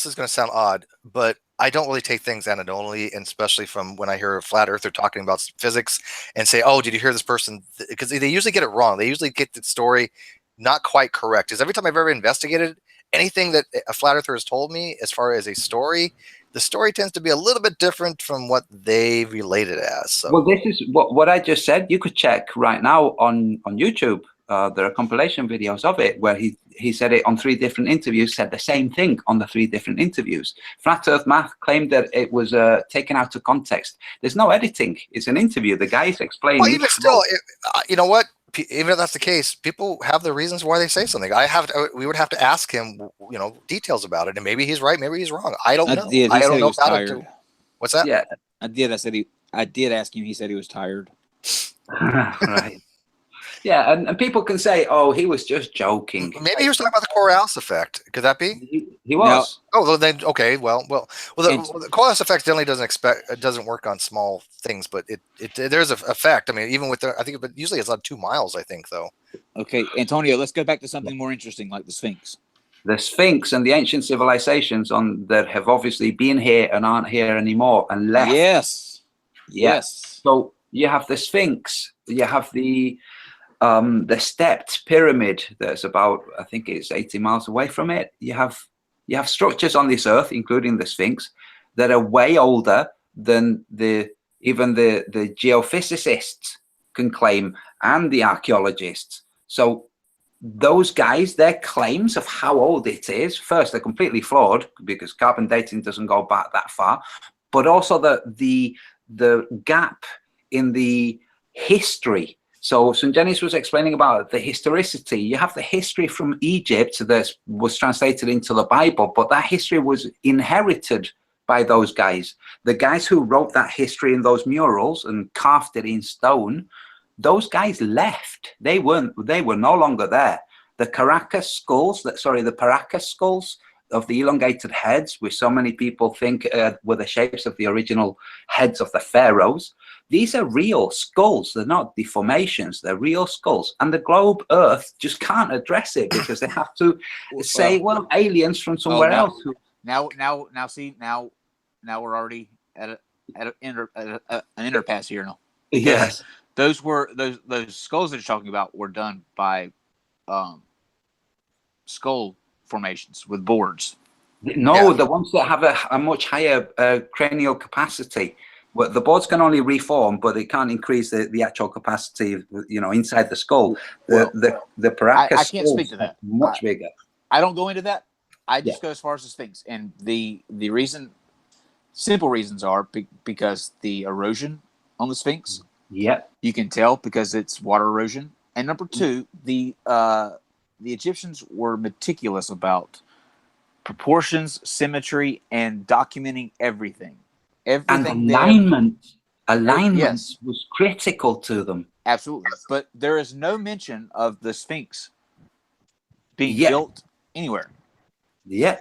is going to sound odd, but I don't really take things anecdotally, and especially from when I hear a flat earther talking about physics and say, "Oh, did you hear this person?" Because they usually get it wrong. They usually get the story not quite correct. Because every time I've ever investigated anything that a flat earther has told me as far as a story, the story tends to be a little bit different from what they relate it as. So. Well, this is what I just said. You could check right now on YouTube. There are compilation videos of it where he said it on 3 different interviews, said the same thing on the 3 different interviews. Flat Earth Math claimed that it was taken out of context. There's no editing. It's an interview. The guy's explaining. Well, even still, you know what? Even if that's the case, people have the reasons why they say something. We would have to ask him, details about it, and maybe he's right, maybe he's wrong. I don't know. I don't know about it. What's that? Yeah, I did ask him. He said he was tired. Right. Yeah, and people can say, "Oh, he was just joking." Maybe he was talking about the Coriolis effect. Could that be? He was. No. Oh, well, then okay. Well, the Coriolis effect generally doesn't work on small things, but there's an effect. I mean, even with but usually it's on 2 miles. I think though. Okay, Antonio, let's go back to something more interesting, like the Sphinx. The Sphinx and the ancient civilizations that have obviously been here and aren't here anymore and left. Yes. So you have the Sphinx. You have the stepped pyramid that's about, I think it's 80 miles away from it. You have structures on this earth, including the Sphinx, that are way older than even the geophysicists can claim and the archaeologists. So those guys, their claims of how old it is, first, they're completely flawed because carbon dating doesn't go back that far, but also the gap in the history. So Sungenis was explaining about the historicity. You have the history from Egypt that was translated into the Bible, but that history was inherited by those guys. The guys who wrote that history in those murals and carved it in stone, those guys left. They were no longer there. The Paracas skulls of the elongated heads, which so many people think were the shapes of the original heads of the pharaohs. These are real skulls. They're not deformations. They're real skulls. And the globe Earth just can't address it because they have to say, well, aliens from somewhere else. Now we're already at an interpass here now. Yes. Those skulls that you're talking about were done by skull formations with boards. No, the ones that have a much higher cranial capacity. Well, the boards can only reform, but it can't increase the actual capacity, inside the skull. The Paracas I can't speak to that. Much bigger. I don't go into that. I just go as far as the Sphinx, and the simple reasons are because the erosion on the Sphinx. Yeah, you can tell because it's water erosion, And number two, the Egyptians were meticulous about proportions, symmetry, and documenting everything. And Everything there. alignment Yes. was critical to them. Absolutely. But there is no mention of the Sphinx being Yeah. built anywhere. Yeah.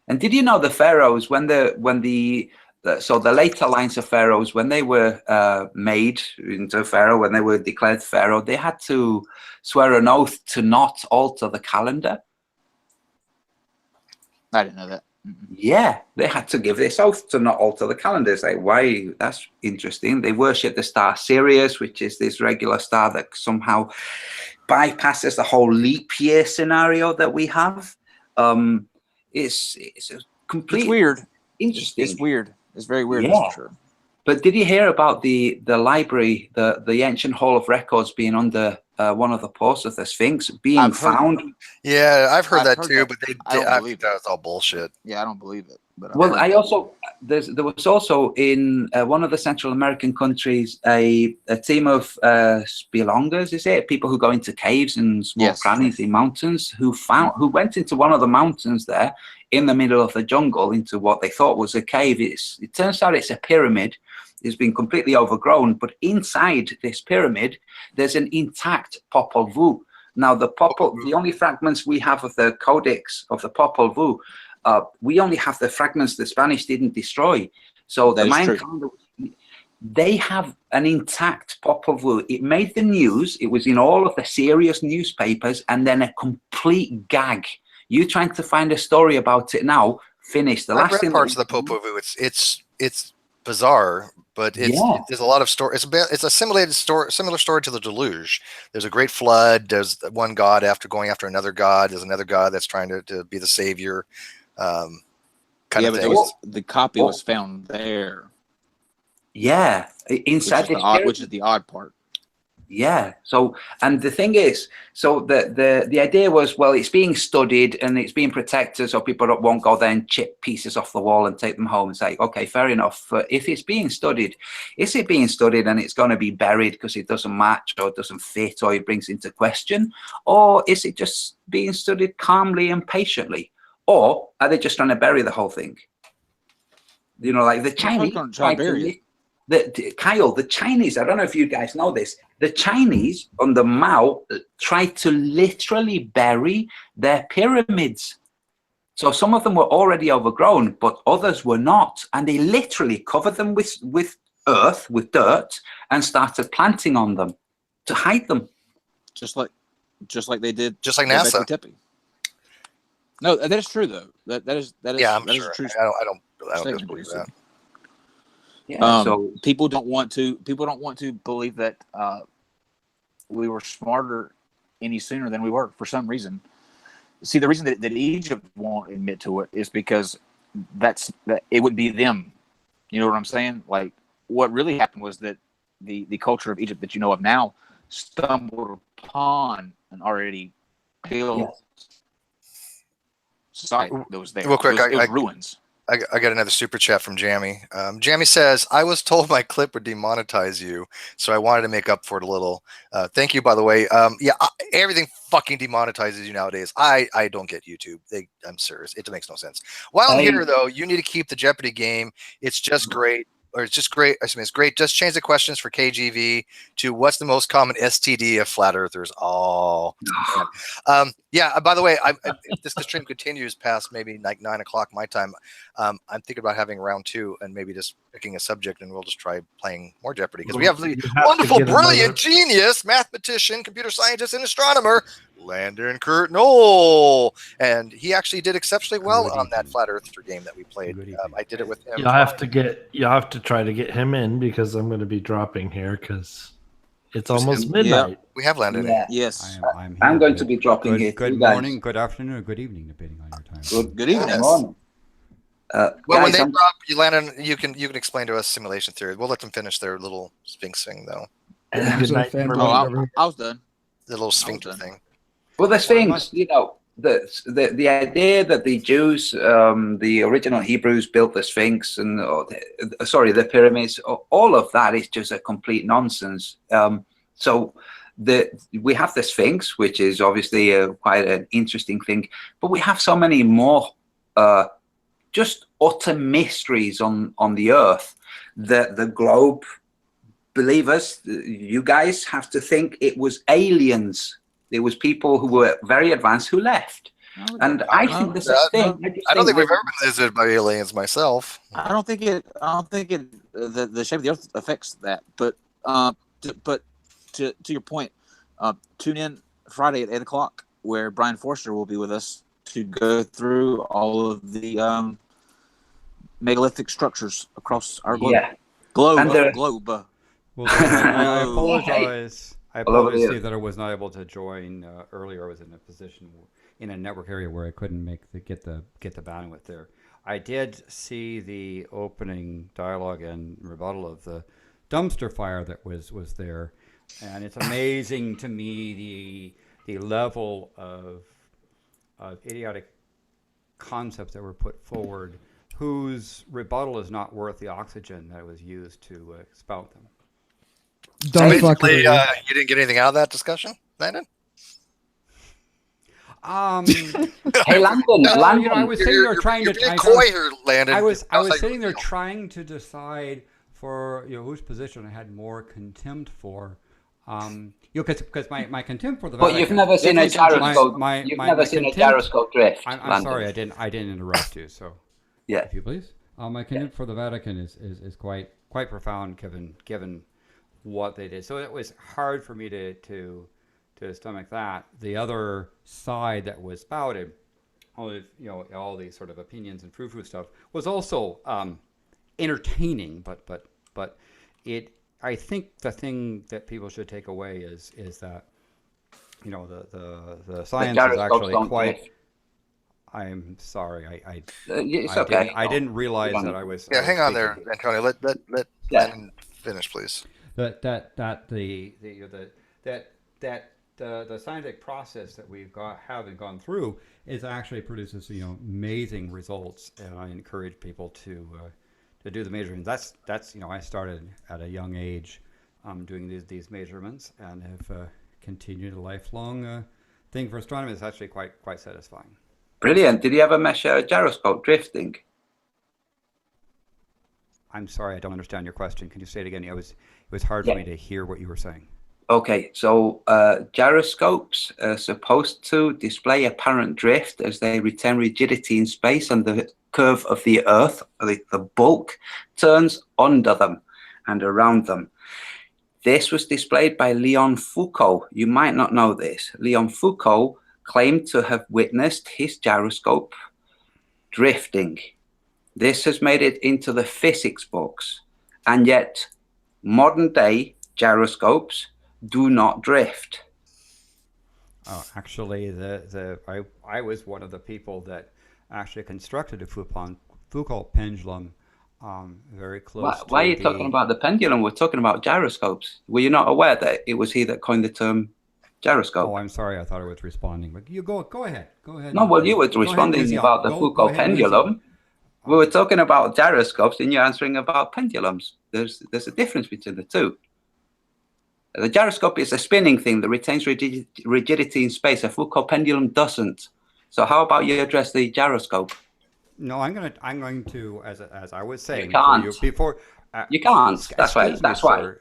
And did you know the pharaohs, so the later lines of pharaohs, when they were made into pharaoh, when they were declared pharaoh, they had to swear an oath to not alter the calendar. I didn't know that. Yeah, they had to give this oath to not alter the calendar. It's like, why? That's interesting. They worship the star Sirius, which is this regular star that somehow bypasses the whole leap year scenario that we have. It's a complete. It's weird. Interesting. It's weird. It's very weird. Yeah. That's for sure. But did you hear about the library, the ancient Hall of Records being under one of the posts of the Sphinx being found? Yeah, I've heard that heard too, that. but I I think that's all bullshit. Yeah, I don't believe it. But Well, there was also in one of the Central American countries a team of spelungers, is it? People who go into caves and small crannies in mountains who went into one of the mountains there in the middle of the jungle into what they thought was a cave. It turns out it's a pyramid. It's been completely overgrown, but inside this pyramid, there's an intact Popol Vuh. Now, the only fragments we have of the codex of the Popol Vuh, we only have the fragments the Spanish didn't destroy. So the Mayan calendar, they have an intact Popol Vuh. It made the news. It was in all of the serious newspapers, and then a complete gag. You trying to find a story about it now? Finished. The last thing parts of the Popol Vuh. It's bizarre, but there's a lot of story. It's a similar story to the deluge. There's a great flood. There's one god going after another god. There's another god that's trying to be the savior. Kind of thing. The copy was found there. Yeah, inside which is the odd part. Yeah. So, and the thing is, so the idea was, well, it's being studied and it's being protected, so people won't go there and chip pieces off the wall and take them home and say, okay, fair enough. But if it's being studied, is it being studied and it's going to be buried because it doesn't match or it doesn't fit or it brings into question, or is it just being studied calmly and patiently, or are they just trying to bury the whole thing? You know, like the Chinese. Kyle, the Chinese, I don't know if you guys know this, the Chinese under Mao tried to literally bury their pyramids. So some of them were already overgrown, but others were not. And they literally covered them with earth, with dirt, and started planting on them to hide them. Just like they did. Just like NASA. No, that is true though. That is yeah, I'm sure. True I don't believe that. Yeah, so people don't want to believe that we were smarter any sooner than we were for some reason. See, the reason that Egypt won't admit to it is because that it would be them. You know what I'm saying? Like, what really happened was that the culture of Egypt that you know of now stumbled upon an already built society that was there. Real quick, it was ruins. I got another super chat from Jammy. Jammy says, I was told my clip would demonetize you, so I wanted to make up for it a little. Thank you, by the way. Everything fucking demonetizes you nowadays. I don't get YouTube. I'm serious. It makes no sense. While I'm here, though, you need to keep the Jeopardy game. It's just great. Or it's just great. I mean, it's great. Just change the questions for KGV to what's the most common STD of flat earthers. Oh, yeah. By the way, if this stream continues past maybe like 9 o'clock my time, I'm thinking about having round 2 and maybe just picking a subject and we'll just try playing more Jeopardy because we have the wonderful, brilliant, genius mathematician, computer scientist, and astronomer Landon Kurt Knoll, and he actually did exceptionally well on that flat earther game that we played. I did it with him. You have to try to get him in because I'm going to be dropping here because it's almost midnight. Yeah. We have Landon. Yeah. Yes, I'm going to be dropping here. Good morning, good afternoon, or good evening, depending on your time. Good evening. Morning. Well, when they drop, Landon, you can explain to us simulation theory. We'll let them finish their little Sphinx thing, though. Good night, I was done. The little sphincter thing. Well, the Sphinx, you know, the idea that the Jews, the original Hebrews built the Sphinx and, the pyramids, all of that is just a complete nonsense. So we have the Sphinx, which is obviously quite an interesting thing, but we have so many more just utter mysteries on the Earth. The globe, believe us, you guys have to think it was aliens. It was people who were very advanced who left. And I think the same thing. I don't think we've ever been visited by aliens myself. I don't think it. The shape of the Earth affects that. But to your point, tune in Friday at 8:00, where Brian Forster will be with us to go through all of the megalithic structures across our globe. Yeah. Globe. Well, I apologize. I apologize that I was not able to join earlier. I was in a position in a network area where I couldn't get the bandwidth there. I did see the opening dialogue and rebuttal of the dumpster fire that was there, and it's amazing to me the level of idiotic concepts that were put forward, whose rebuttal is not worth the oxygen that was used to spout them. Basically, you didn't get anything out of that discussion, Landon? Hey, Landon, I was sitting there trying to. Landon. I was sitting there trying to decide for whose position I had more contempt for. Because my contempt for the. But you've never seen a gyroscope. You've never seen a gyroscope drift. I'm sorry, I didn't interrupt you. So yeah, if you please. My contempt for the Vatican is quite profound, given what they did. So it was hard for me to stomach that. The other side that was spouted, all these sort of opinions and frou-frou stuff, was also entertaining. But it. I think the thing that people should take away is that the science is actually quite. I'm sorry. I didn't realize that I was. Yeah, hang on there, Antonio. Let Landon finish, please. That the scientific process that we've gone through is actually produces amazing results, and I encourage people to do the measurements. That's I started at a young age doing these measurements, and have continued a lifelong thing for astronomy. It's actually quite satisfying. Brilliant. Did you ever measure a gyroscope drifting? I'm sorry, I don't understand your question. Can you say it again? It was hard for me to hear what you were saying. Okay, so gyroscopes are supposed to display apparent drift as they retain rigidity in space, and the curve of the Earth, the bulk, turns under them and around them. This was displayed by Leon Foucault. You might not know this. Leon Foucault claimed to have witnessed his gyroscope drifting. This has made it into the physics books, and yet modern day gyroscopes do not drift. Oh, actually, I was one of the people that actually constructed a Foucault pendulum very close. Why are you talking about the pendulum? We're talking about gyroscopes. Were you not aware that it was he that coined the term gyroscope? Oh, I'm sorry. I thought I was responding, but you go ahead. Go ahead. No, well, you were responding about the Foucault pendulum. We were talking about gyroscopes, and you're answering about pendulums. There's a difference between the two. The gyroscope is a spinning thing that retains rigidity in space. A Foucault pendulum doesn't. So how about you address the gyroscope? No, I'm going to, as I was saying, you can't. Before you can't. That's why.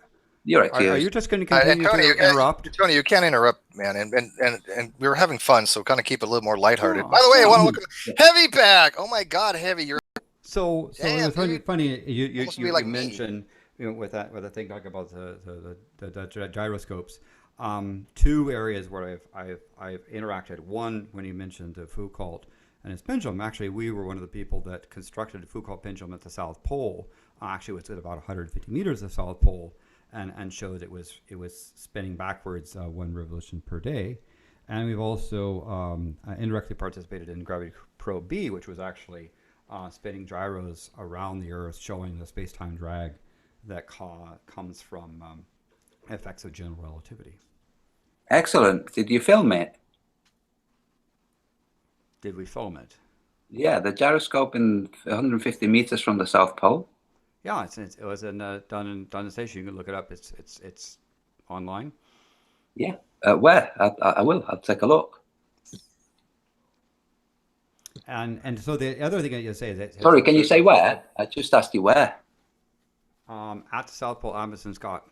You're accused. Are you just going to continue to interrupt? Tony, you can't interrupt, man. And we were having fun, so kind of keep it a little more lighthearted. By the way, I want to look at Heavy back. Oh my God, Heavy, you're. So Damn, it's funny. You like mentioned with the thing talking about the gyroscopes. Two areas where I've interacted. One, when you mentioned the Foucault and his pendulum. Actually, we were one of the people that constructed a Foucault pendulum at the South Pole. Actually, it was at about 150 meters of the South Pole, and showed it was spinning backwards 1 revolution per day. And we've also indirectly participated in Gravity Probe B, which was actually spinning gyros around the Earth, showing the space-time drag that comes from effects of general relativity. Excellent. Did you film it? Did we film it? Yeah, the gyroscope in 150 meters from the South Pole. Yeah, it was done in the station. You can look it up. It's online. Yeah. Where? I will. I'll take a look. And so the other thing that you say is that Sorry, can you say where? I just asked you where. At the South Pole Amundsen Scott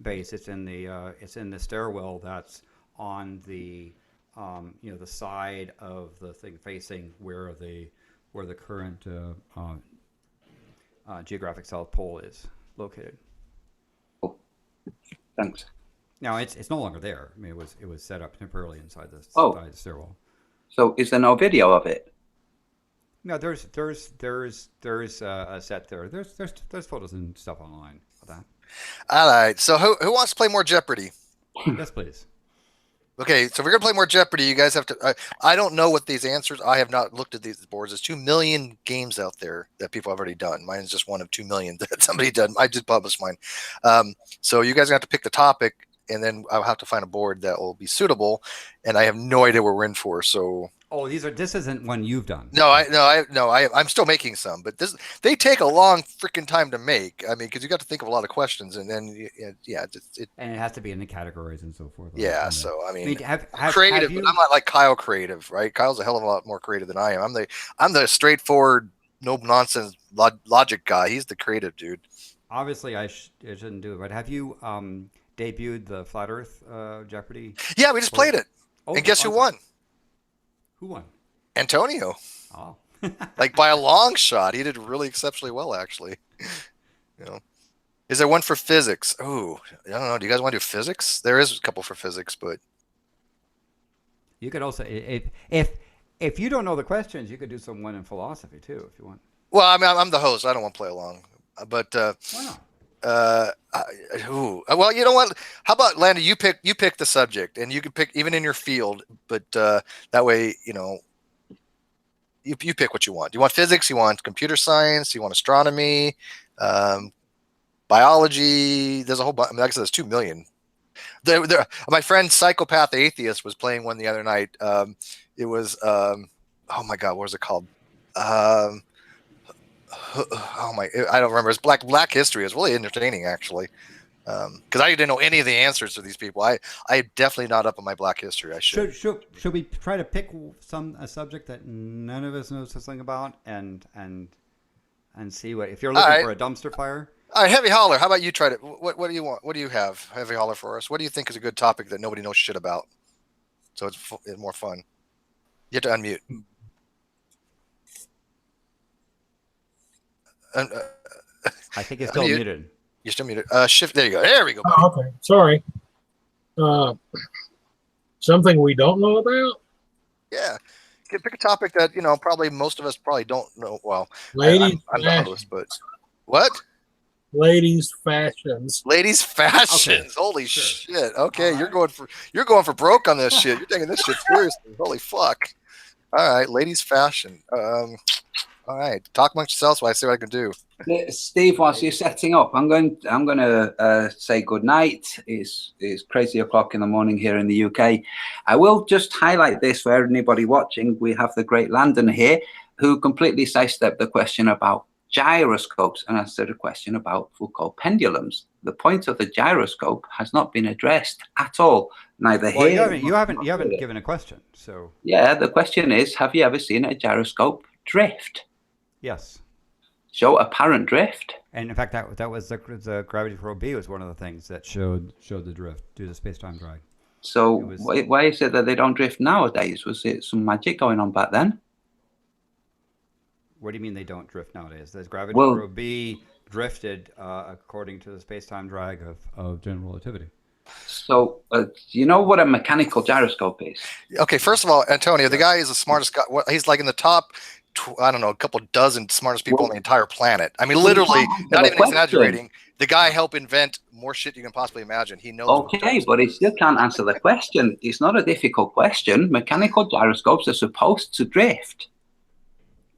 base. It's in the stairwell that's on the the side of the thing facing where the current geographic South Pole is located. Oh, thanks. Now it's no longer there. I mean, it was set up temporarily inside the stairwell. So is there no video of it? No, there's a set there. There's photos and stuff online of that. All right. So who wants to play more Jeopardy? Yes, please. Okay, so we're gonna play more Jeopardy. You guys have to. I don't know what these answers. I have not looked at these boards. There's 2 million games out there that people have already done. Mine is just one of 2 million that somebody done. I just published mine. So you guys have to pick the topic, and then I'll have to find a board that will be suitable. And I have no idea what we're in for. So. Oh, this isn't one you've done. I'm still making some, but they take a long freaking time to make. I mean, because you got to think of a lot of questions, and then and it has to be in the categories and so forth. Yeah, so I mean, have creative, you... but I'm not like Kyle creative, right? Kyle's a hell of a lot more creative than I am. I'm the straightforward, no nonsense logic guy. He's the creative dude. Obviously, I shouldn't do it, but have you debuted the Flat Earth Jeopardy? Yeah, we just played it, and guess who won? Who won? Antonio. Oh. Like by a long shot. He did really exceptionally well, actually. Is there one for physics? Oh, I don't know. Do you guys want to do physics? There is a couple for physics, but you could also, if you don't know the questions, you could do one in philosophy too, if you want. Well, I mean, I'm the host. I don't want to play along, but why not? Well, you know what? How about Landy? You pick the subject, and you can pick even in your field, but that way, you pick what you want. Do you want physics? You want computer science? You want astronomy? Biology? There's a whole bunch. I mean, like I said, there's 2 million. My friend Psychopath Atheist was playing one the other night. It was oh my god, what was it called? I don't remember. It's Black History. It's really entertaining, actually, because I didn't know any of the answers to these people. I'm definitely not up on my Black History. I should. Should we try to pick a subject that none of us knows something about, and see if you're looking for a dumpster fire? All right, Heavy Holler. How about you try to? What do you want? What do you have, Heavy Holler, for us? What do you think is a good topic that nobody knows shit about? So it's more fun. You have to unmute. I think it's still muted. You're still muted. Shift. There you go. There we go. Buddy. Oh, okay. Sorry. Something we don't know about? Yeah. Pick a topic that probably most of us probably don't know. Well, Ladies, I'm the host, but what? Ladies fashions. Ladies fashions. Okay. Holy shit. Okay, right. You're going for broke on this shit. You're taking this shit seriously. Holy fuck. All right, ladies fashion. All right, talk amongst yourselves while I see what I can do. Steve, whilst you're setting up, I'm going to say good night. It's crazy o'clock in the morning here in the UK. I will just highlight this for anybody watching. We have the great Landon here, who completely sidestepped the question about gyroscopes and answered a question about Foucault pendulums. The point of the gyroscope has not been addressed at all. Neither here. You haven't given a question. So yeah, the question is: have you ever seen a gyroscope drift? Yes. Show apparent drift. And in fact, that was the gravity probe B was one of the things that showed the drift due to space-time drag. So why is it that they don't drift nowadays? Was it some magic going on back then? What do you mean they don't drift nowadays? There's gravity probe B drifted according to the space-time drag of general relativity. So, you know what a mechanical gyroscope is? Okay, first of all, Antonio, the guy is the smartest guy. He's like in the top, I don't know, a couple dozen smartest people on the entire planet. I mean, literally, not even exaggerating. The guy helped invent more shit you can possibly imagine. He knows. Okay, but he still can't answer the question. It's not a difficult question. Mechanical gyroscopes are supposed to drift.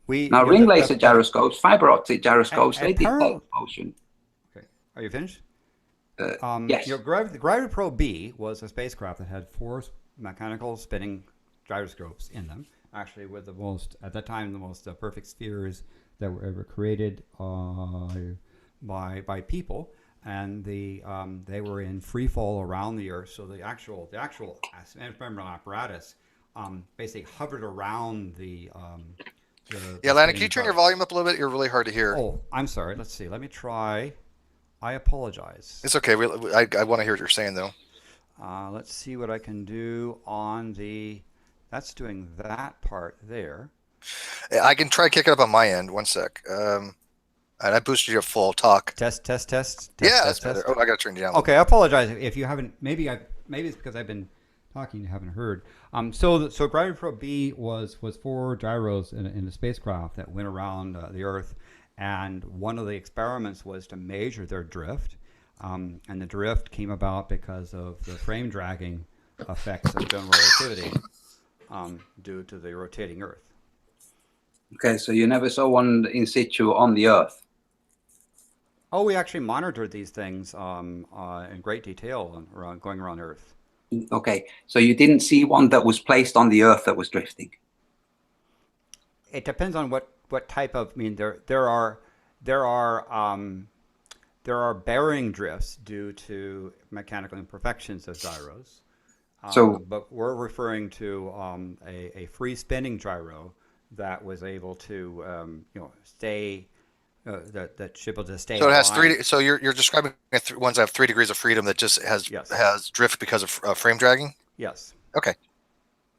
Now, ring laser gyroscopes, fiber optic gyroscopes, they detect motion. Okay, are you finished? Yes. The gravity probe B was a spacecraft that had 4 mechanical spinning gyroscopes in them. Actually, with at that time, the most perfect spheres that were ever created by people. and they were in free fall around the Earth. So the actual experimental apparatus basically hovered around the yeah, Landon, can you turn your volume up a little bit? You're really hard to hear. Oh, I'm sorry. Let's see. Let me try. I apologize. It's okay. I want to hear what you're saying, though. Let's see what I can do on the. That's doing that part there. I can try to kick it up on my end. One sec. And I boosted you to full talk. Test. Yeah, test, that's better. Oh, I got to turn you down. Okay, I apologize if you haven't. Maybe it's because I've been talking, you haven't heard. So Gravity Probe B was 4 gyros in a spacecraft that went around the Earth, and one of the experiments was to measure their drift, and the drift came about because of the frame dragging effects of general relativity due to the rotating Earth. Okay, so you never saw one in situ on the Earth? Oh, we actually monitored these things in great detail going around Earth. Okay, so you didn't see one that was placed on the Earth that was drifting? It depends on what type of. I mean, there are bearing drifts due to mechanical imperfections of gyros. But we're referring to a free spinning gyro that was able to stay. That able to stay. So it has alive. 3. So you're describing ones that have 3 degrees of freedom that just has drift because of frame dragging. Yes. Okay.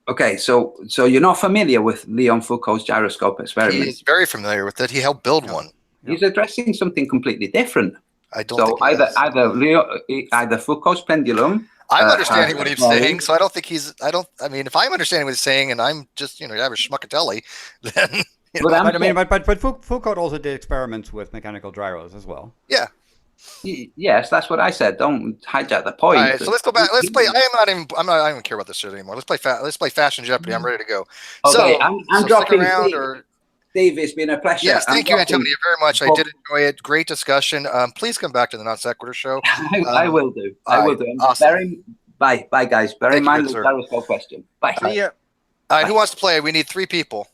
Okay, so you're not familiar with Leon Foucault's gyroscope experiment? He is very familiar with it. He helped build one. He's addressing something completely different. I don't. So either Foucault's pendulum. I'm understanding what he's saying, so I don't think he's. I mean, if I'm understanding what he's saying, and I'm just average schmuckatelli, then. But Foucault also did experiments with mechanical gyros as well. Yeah. Yes, that's what I said. Don't hijack the point. All right, so let's go back. Let's play. I don't even care about this shit anymore. Let's play Fashion Jeopardy. I'm ready to go. Okay, so I'm dropping. Steve, it's been a pleasure. Yes, thank you, Antonio, very much. I did enjoy it. Great discussion. Please come back to the Non Sequitur show. I will do. I will do. Awesome. Bye, guys. Bear in mind the gyroscope question. Bye. See ya. All right, who wants to play? We need 3 people.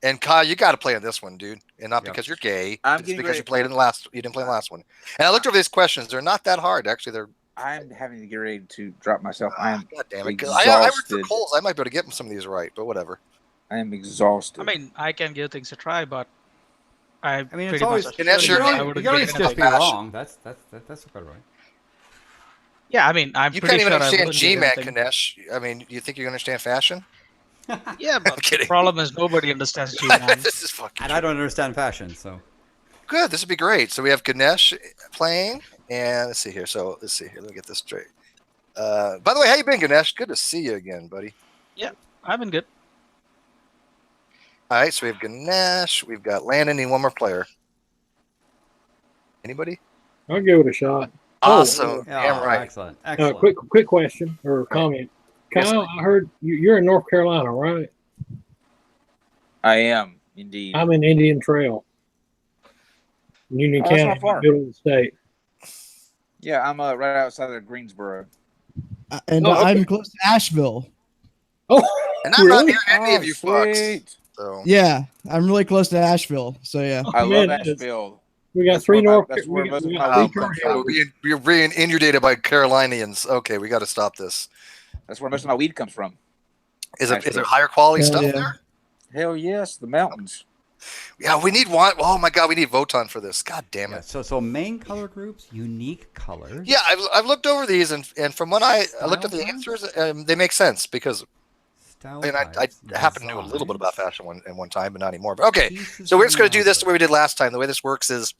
And Kyle, you got to play on this one, dude, and not because you're gay. It's because you played in the last. You didn't play in the last one. And I looked over these questions; they're not that hard, actually. I'm having to get ready to drop myself. God damn it! I worked for polls. I might be able to get some of these right, but whatever. I am exhausted. I mean, I can give things a try, but I mean, it's always. You can always just be wrong. That's about right. Yeah, I mean, I'm you pretty can't even sure understand G-Man, Ganesh. I mean, you think you understand fashion? Yeah, but the problem is nobody understands G-Man. This is fucking. And I don't understand fashion, so. Good. This would be great. So we have Ganesh playing, and let's see here. Let me get this straight. By the way, how you been, Ganesh? Good to see you again, buddy. Yeah, I've been good. All right, so we have Ganesh. We've got Landon and one more player. Anybody? I'll give it a shot. Awesome. Damn right. Excellent. Quick question or comment. Kyle, I heard you're in North Carolina, right? I am, indeed. I'm in Indian Trail. Union County, middle of the state. Yeah, I'm right outside of Greensboro. And I'm close to Asheville. Oh, and I'm not near any of you fucks. So. Yeah, I'm really close to Asheville. So yeah, I love Asheville. We got 3 North. You're being inundated by Carolinians. Okay, we got to stop this. That's where most of my weed comes from. Is there higher quality stuff there? Hell yes, the mountains. Yeah, we need one. Oh my god, we need Voton for this. God damn it. So main color groups, unique colors. Yeah, I've looked over these, and from when I looked at the answers, they make sense because. And I happen to know a little bit about fashion at one time, but not anymore. But okay, so we're just going to do this the way we did last time. The way this works is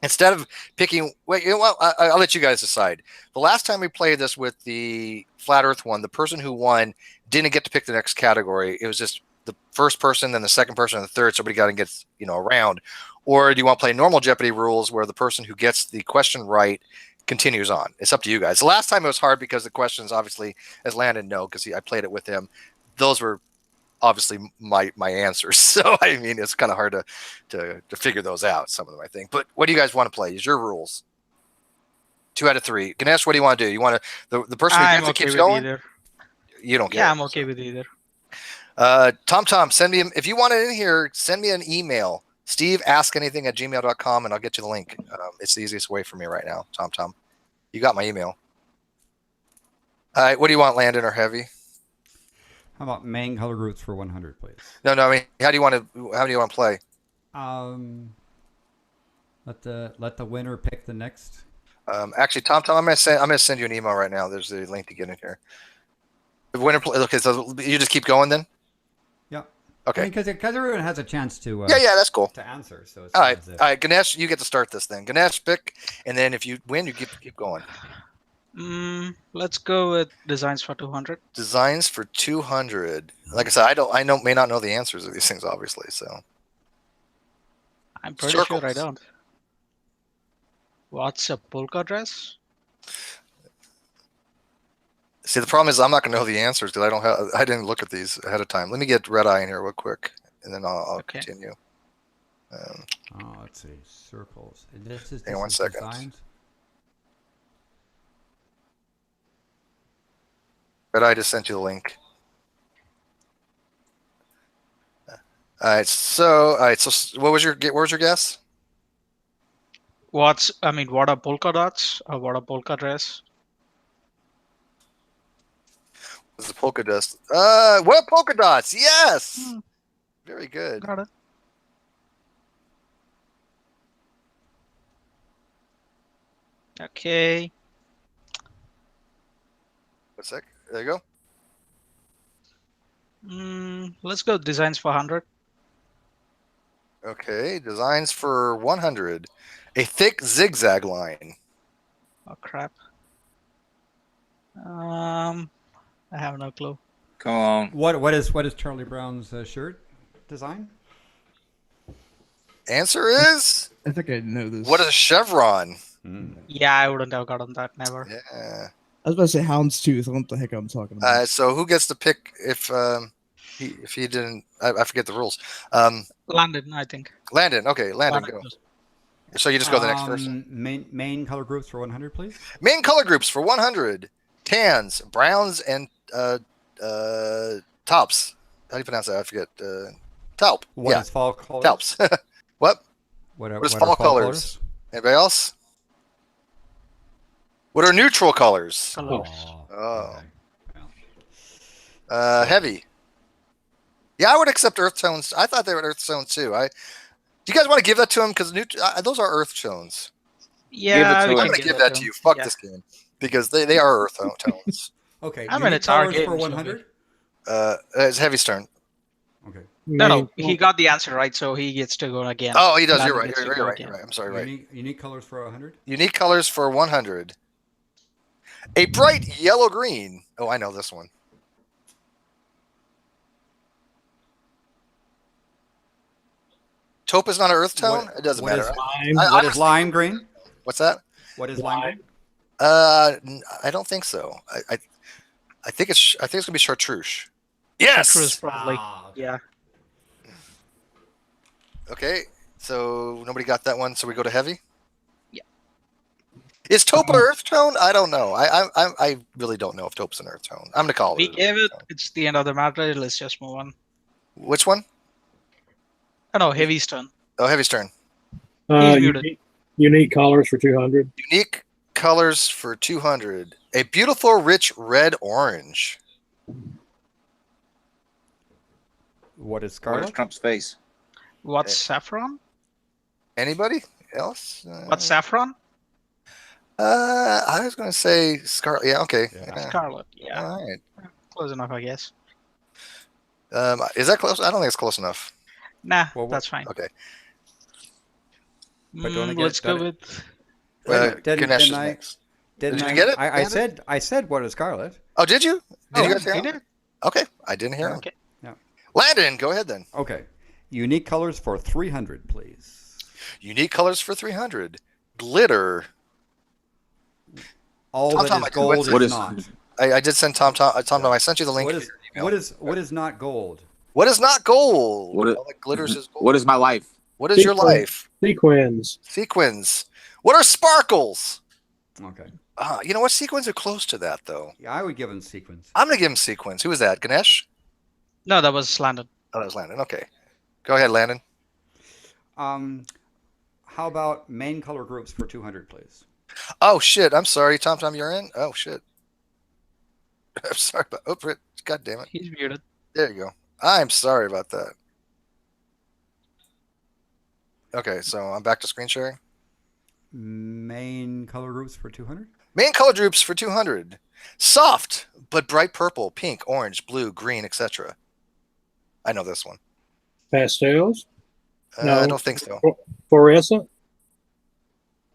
instead of picking, wait, you know what? I'll let you guys decide. The last time we played this with the Flat Earth one, the person who won didn't get to pick the next category. It was just the first person, then the second person, and the third. Somebody got to get a round. Or do you want to play normal Jeopardy rules where the person who gets the question right continues on? It's up to you guys. The last time it was hard because the questions, obviously, as Landon know, because I played it with him. Those were obviously my answers. So, I mean, it's kind of hard to figure those out, some of them, I think. But what do you guys want to play? Use your rules. 2 out of 3. Ganesh, what do you want to do? You want to the person who gets it keeps going? Either. You don't care. Yeah, I'm okay with either. Tom, send me, if you want it in here, send me an email Steve, askanything@gmail.com, and I'll get you the link. It's the easiest way for me right now, Tom. You got my email. All right, what do you want, Landon or Heavy? How about main color groups for 100, please? No, I mean, how do you want to play? Let the winner pick the next. Actually, Tom, I'm gonna send you an email right now. There's the link to get in here. The winner play. Okay, so you just keep going then. Yeah. Okay. Because everyone has a chance to. Yeah, that's cool. To answer. So it's all right, Ganesh, you get to start this thing. Ganesh, pick, and then if you win, you keep going. Let's go with designs for 200. Designs for 200. Like I said, may not know the answers of these things, obviously. So I'm pretty sure I don't. What's a polka dress? See, the problem is I'm not going to know the answers because I didn't look at these ahead of time. Let me get Red Eye in here real quick, and then I'll continue. Let's see, circles. And this is hang on 1 second. Designs? Red Eye just sent you the link. All right. So what was your guess? What are polka dots or what are polka dress? What's the polka dots? What polka dots? Yes. Very good. Got it. Okay. 1 sec. There you go. Let's go designs for 100. Okay, designs for 100. A thick zigzag line. Oh crap. I have no clue. Come on. What is Charlie Brown's shirt design? Answer is. I think I know this. What is a chevron? Yeah, I wouldn't have gotten that. Never. Yeah. I was about to say houndstooth. I don't know what the heck I'm talking about. So who gets to pick if he didn't? I forget the rules. Landon, I think. Landon. Okay, Landon, go. So you just go to the next person. Main color groups for 100, please. Main color groups for 100: tans, browns, and taups. How do you pronounce that? I forget. Taupe. What is fall colors? Taupes. What? What is fall colors? Anybody else? What are neutral colors? Oh. Okay. Heavy. Yeah, I would accept earth tones. I thought they were earth tones too. Do you guys want to give that to him? Because those are earth tones. Yeah, I'm going to give that to you. Fuck this game. Because they are earth tones. Okay. It's our game. For 100? It's Heavy's turn. Okay. No, he got the answer right, so he gets to go again. Oh, he does. You're right. You're right. I'm sorry. Right. Unique colors for 100? Unique colors for 100. A bright yellow-green. Oh, I know this one. Taupe is not an earth tone? It doesn't matter. What is lime green? What's that? What is lime green? I don't think so. I think it's gonna be chartreuse. Yes. Chartreuse, probably. Yeah. Okay. So nobody got that one. So we go to Heavy. Yeah. Is taupe an earth tone? I don't know. I really don't know if taupe's an earth tone. I'm gonna call it. We gave it. It's the end of the matter. Let's just move on. Which one? Oh no, Heavy's turn. Oh, Heavy's turn. Unique colors for 200. Unique colors for 200. A beautiful, rich red orange. What is What is scarlet? Trump's face? What's saffron? Anybody else? What's saffron? I was going to say scarlet. Yeah, okay. Yeah. Scarlet. Yeah. All right. Close enough, I guess. Is that close? I don't think it's close enough. Nah, that's fine. Okay. Let's go with. Didn't I get it? I said what is scarlet? Oh, did you? Did you guys hear he him? did. Okay, I didn't hear him. Okay. Yeah. Landon, go ahead then. Okay. Unique colors for 300, please. Unique colors for 300. Glitter. All Tom, that is gold is not. I did send Tom. I sent you the link. What is not gold? What is not gold? What All that glitters is gold. What is my life? What is your life? Sequins. Sequins. What are sparkles? Okay. You know what? Sequins are close to that, though. Yeah, I would give them sequins. I'm going to give him sequins. Who was that? Ganesh? No, that was Landon. Oh, that was Landon. Okay. Go ahead, Landon. How about main color groups for 200, please? Oh shit! I'm sorry, Tom. You're in. Oh shit! I'm sorry about. Oh, God damn it! He's muted. There you go. I'm sorry about that. Okay, so I'm back to screen sharing. Main color groups for 200. Main color groups for 200. Soft but bright purple, pink, orange, blue, green, etc. I know this one. Pastels? I don't think so. Fluorescent?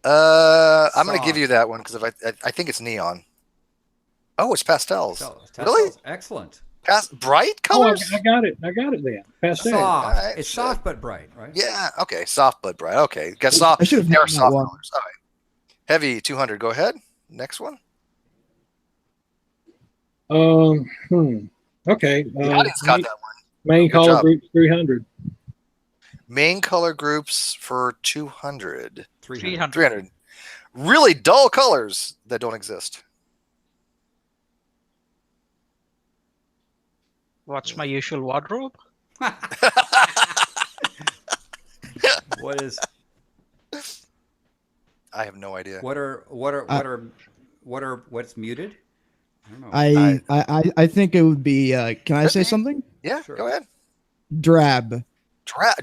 I'm going to give you that one because I think it's neon. Oh, it's pastels. Really? Excellent. Bright colors? Oh, I got it. I got it then. Pastels. Soft. Right, it's soft but bright, right? Yeah. Okay. Soft but bright. Okay. Got soft. I should have There are known that soft one. colors. All right. Heavy 200. Go ahead. Next one. Okay. The audience got that one. Main Good color job. group 300. Main color groups for 200. 300. Really dull colors that don't exist. What's my usual wardrobe? What is? I have no idea. What's muted? I don't know. I think it would be. Can I say something? Yeah, Sure. go ahead. Drab.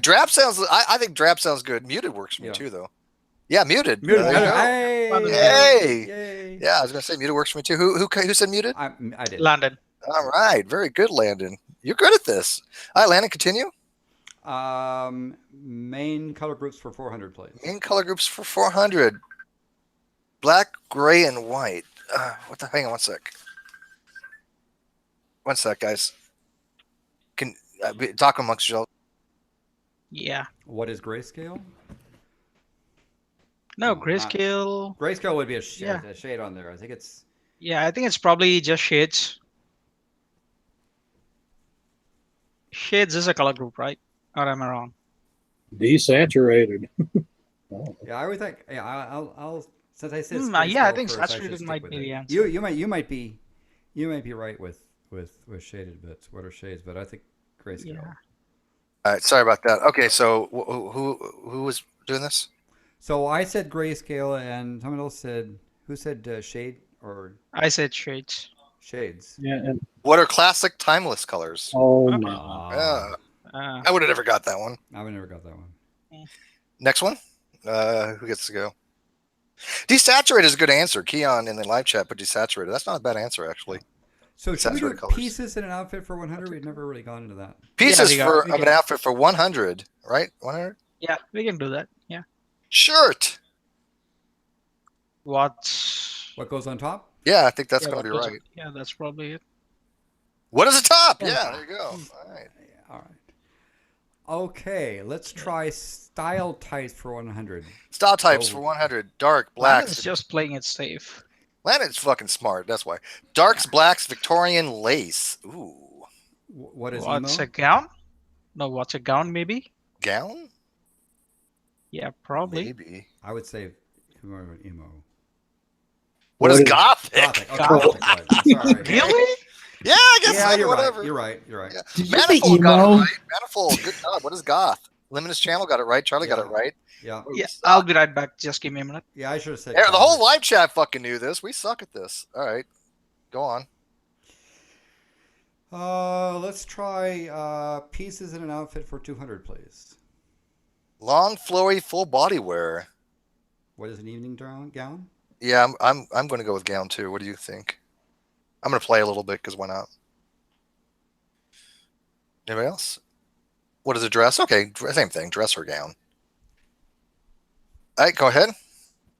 Drab sounds. I think drab sounds good. Muted works for me too, though. Yeah, muted. Muted. There you go. Hey. Yay. Yeah, I was gonna say muted works for me too. Who said muted? I did. Landon. All right, very good, Landon. You're good at this. All right, Landon, continue. Main color groups for 400, please. Main color groups for 400. Black, gray, and white. Hang on one sec. One sec, guys. Can talk amongst yourselves. Yeah. What is grayscale? No, grayscale. Grayscale would be a shade, Yeah. a shade on there. I think it's. Yeah, I think it's probably just shades. Shades is a color group, right? Or am I wrong? Desaturated. Yeah, I would think. Yeah, I'll since I said. Yeah, I grayscale think first, should saturated stick might with be it. the answer. You might be right with shaded bits. What are shades? But I think grayscale. Yeah. All right, sorry about that. Okay, so who was doing this? So I said grayscale, and someone else said who said shade or I said shades. shades. Yeah. And, What are classic timeless colors? oh no. I would have never got that one. I would never got that one. Next one. Who gets to go? Desaturated is a good answer. Keon in the live chat put desaturated. That's not a bad answer, actually. So should we do Saturated colors. pieces in an outfit for 100? We've never really gone into that. Pieces Yeah, of an outfit for 100, right? 100. Yeah, we can do that. Yeah. Shirt. What goes on top? Yeah, I think that's Yeah, going to be what goes- right. Yeah, that's probably it. What is the top? Yeah. Yeah, there you go. All right. All right. Okay, let's try style types for 100. Style types Oh. for 100. Dark, blacks. It's just playing it safe. Landon's fucking smart. That's why. Darks, blacks, Victorian lace. Ooh. What is What's emo? a gown? No, what's a gown? Maybe. Gown? Yeah, probably. Maybe. I would say emo. What is gothic? Gothic. Okay, gothic. Right. Sorry. Really? Yeah, I guess Yeah, so, you're whatever. right. You're right. You're right. Yeah. Did you say Manifold got it emo? right. Manifold, good job. What is goth? Luminous Channel got it right. Charlie got Yeah. it right. Yeah. Yeah, I'll be right back. Just give me a minute. Yeah, I should have said. The whole gothic. live chat fucking knew this. We suck at this. All right. Go on. Let's try pieces in an outfit for 200, please. Long, flowy, full body wear. What is an evening gown? Yeah, I'm going to go with gown too. What do you think? I'm going to play a little bit because why not? Anybody else? What is a dress? Okay, same thing. Dress or gown. All right, go ahead.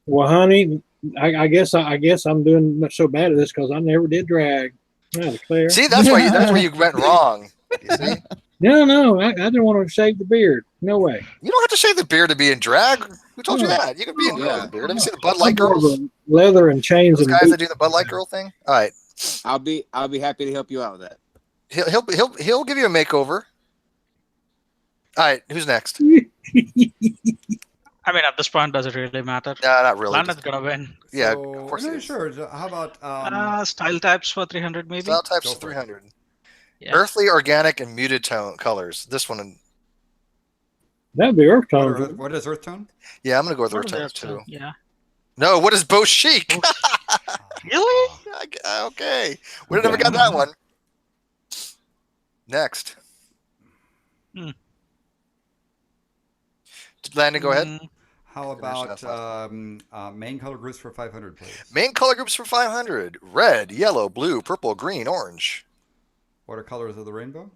Well, honey, I guess I'm doing much so bad at this because I never did drag. I declare. See, that's where you went wrong. You see? No, I didn't want to shave the beard. No way. You don't have to shave the beard to be in drag. Who told you No. that? You can be in Yeah. the beard. Have you seen the Bud Light I'm more of girls? a leather and chains Those and guys that boots. do the Bud Light girl thing. All right, I'll be happy to help you out with that. he'll give you a makeover. All right, who's next? I mean, at this point, does it really matter? Nah, not really. Landon's gonna win. Yeah, So, of course no, it is. sure. So how about Style types for 300, maybe. Style types Go is for it. 300. Yeah. Earthly, organic, and muted tone colors. This one. That'd be earth tone. What is earth tone? Yeah, I'm gonna go with What earth is tones that, too. Yeah. No, what is Bo Chic? Really? Okay, we never got that one. Next, Landon, go ahead. How about main color groups for 500, please? Main color groups for 500: red, yellow, blue, purple, green, orange. What are colors of the rainbow?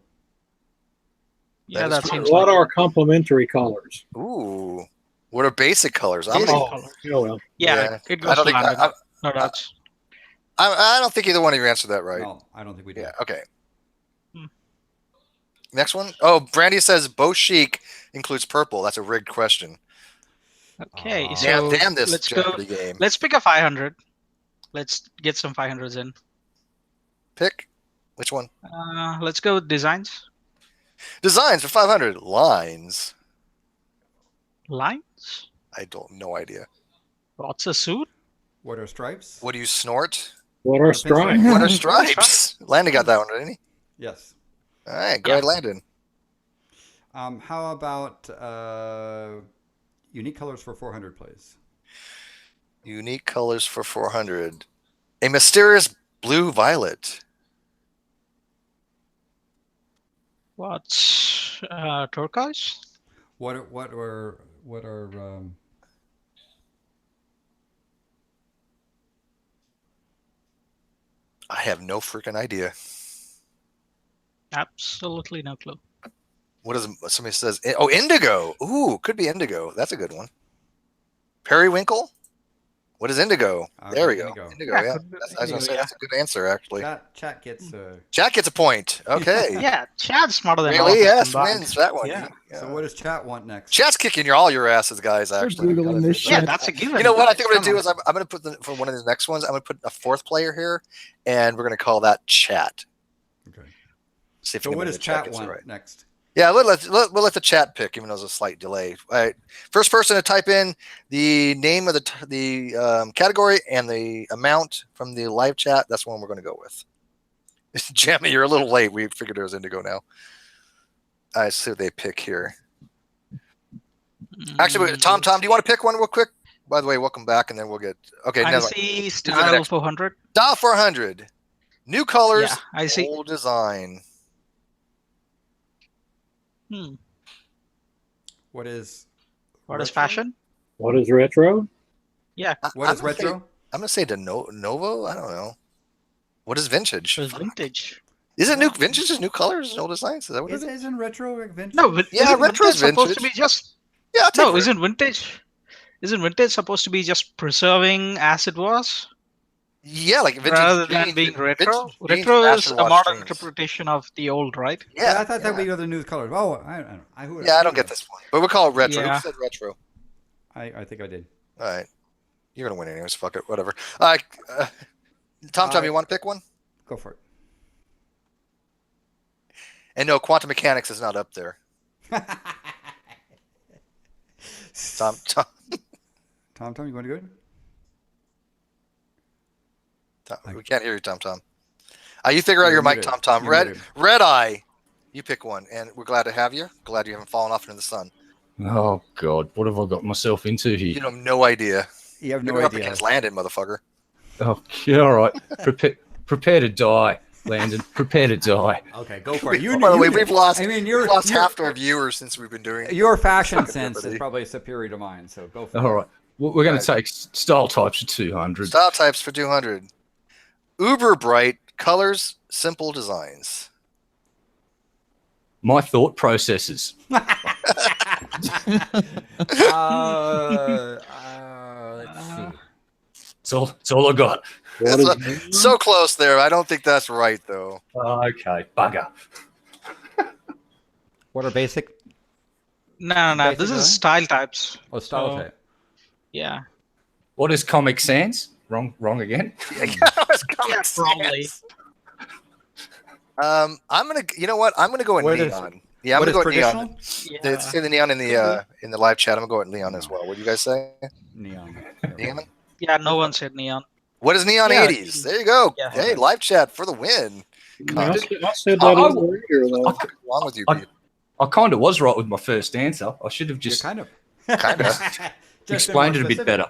Yeah, that seems What like are complementary colors? Ooh, what are basic colors? Basic Oh, colors. yeah, well. Yeah, it goes I don't to think Landon. No doubts. I don't think either one of you answered that right. No, I don't think we did. Yeah. Okay. Next one. Oh, Brandy says Bo Chic includes purple. That's a rigged question. Okay, so Damn this let's Jeopardy go. game. Let's pick a 500. Let's get some 500s in. Pick which one? Let's go with designs. Designs for 500. Lines. Lines? I don't no idea. What's a suit? What are stripes? What do you snort? What are stripes? What are stripes? Landon got that one, didn't he? Yes. All right, go ahead, Landon. How about unique colors for 400, please? Unique colors for 400. A mysterious blue violet. What's turquoise? What are I have no freaking idea. Absolutely no clue. What is somebody says? Oh, indigo. Ooh, could be indigo. That's a good one. Periwinkle. What is indigo? There we go. Indigo. Yeah, I was gonna say that's a good answer actually. Chat gets Chat gets a point. Okay. Yeah, Chad's smarter than really. Yes, combined. wins that one. Yeah. So what does chat want next? Chat's kicking all your asses, guys. Actually, Googling this shit. Yeah, that's a given. You know what I think we're gonna do is I'm gonna put for one of the next ones. I'm gonna put a fourth player here, and we're gonna call that Chat. Okay. See if So what does chat gets it want right. next? Yeah, we'll let the chat pick, even though there's a slight delay. All right, first person to type in the name of the category and the amount from the live chat. That's the one we're going to go with. Jamie, you're a little late. We figured it was Indigo now. All right, see what they pick here. Actually, Tom, do you want to pick one real quick? By the way, welcome back, and then we'll get okay. I see style 400. Style 400. New colors. Yeah, I see. Old design. What is fashion? What is retro? Yeah. What is retro? I'm gonna say Novo. I don't know. What is vintage? It's vintage. Is it new? Vintage is new colors and old designs. Is that what it is? Isn't retro vintage? No, but Yeah, retro's supposed to vintage. be just. Yeah, I'll take No, it. isn't vintage supposed to be just preserving as it was? Yeah, like vintage Rather than jeans, being retro. vintage jeans, Retro is acid a wash modern jeans. interpretation of the old, right? Yeah, I thought that we were the new colors. Oh, I don't get this one, but we'll call it retro. Yeah. Who said retro? I think I did. All right, you're gonna win anyways. Fuck it, whatever. Tom, you want to pick one? Go for it. And no, quantum mechanics is not up there. Tom, you want to go? we can't hear you, Tom. You figure out your mic, muted. Tom. You're Red muted. Eye, you pick one, and we're glad to have you. Glad you haven't fallen off into the sun. Oh God, what have I got myself into here? You have no idea. You have You're no up idea. against Landon, motherfucker. Oh, yeah, all right. Prepare to die, Landon. Prepare to die. Okay, go for it. By the way, we've lost. I mean, we've lost half our viewers since we've been doing. Your fashion sense is probably superior to mine, so go for it. All right. We're going to take style types for 200. Style types for 200. Uber bright colors, simple designs. My thought processes. Let's see. That's all I got. So close there. I don't think that's right though. Okay, bugger. What are basic? No. Basic This is design? style types. Oh, style So, type. Yeah. What is Comic Sans? Wrong again. Wrongly. I'm gonna. You know what? I'm gonna go in What is- neon. Yeah, I'm what gonna is go in neon. Yeah. Say the neon in the live chat. I'm gonna go with neon as well. What do you guys say? Neon. Neon. Yeah, no one said neon. What is neon Yeah. 80s? There you go. Yeah. Hey, live chat for the win. I said that earlier, though. What's wrong with you, Pete? I kind of was right with my first answer. I should have just kind of explained it a bit better.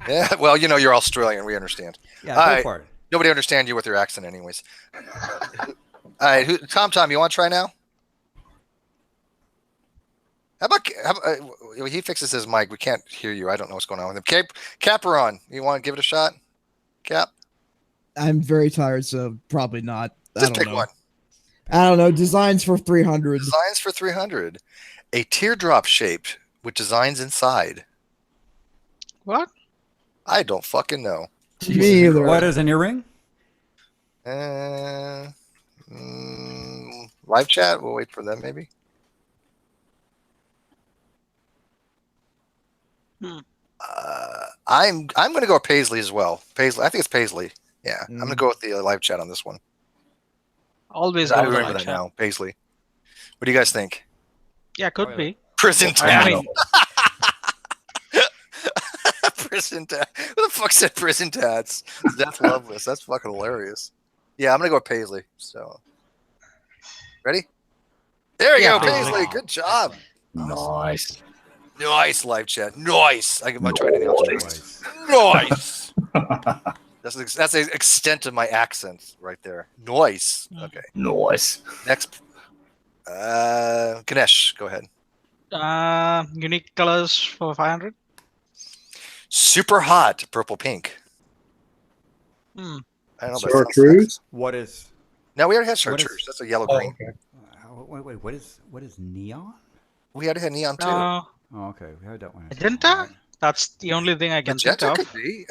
Yeah, well, you're Australian. We understand. Yeah, All go right. for it. Nobody understands you with your accent, anyways. All right, Tom, you want to try now? How about he fixes his mic? We can't hear you. I don't know what's going on with him. Caperon, you want to give it a shot? Cap? I'm very tired, so probably not. Just pick one. I don't know. Designs for 300. Designs for 300. A teardrop shaped with designs inside. What? I don't fucking know. Me either. What is an earring? Live chat. We'll wait for them, maybe. I'm going to go with Paisley as well. Paisley. I think it's Paisley. Yeah, I'm going to go with the live chat on this one. Always I go with the remember live that chat. now. Paisley. What do you guys think? Yeah, could be. Prison I tat. mean, Prison tat. Who the fuck said prison tats? Death Loveless. That's fucking hilarious. Yeah, I'm gonna go with Paisley. So, ready? There you go, Paisley. Good job. Nice. Nice live chat. Nice. I might try anything else. Nice. That's the extent of my accent right there. Nice. Okay. Nice. Next. Ganesh, go ahead. Unique colors for 500. Super hot purple pink. I don't know. If that sounds Chartreuse? sexy. What is? No, we already had What is- chartreuse. That's a yellow green. okay. Wait. What is neon? We already had neon too. Oh, okay. We had that one. Magenta? That's the only thing I can Magenta think of. could be.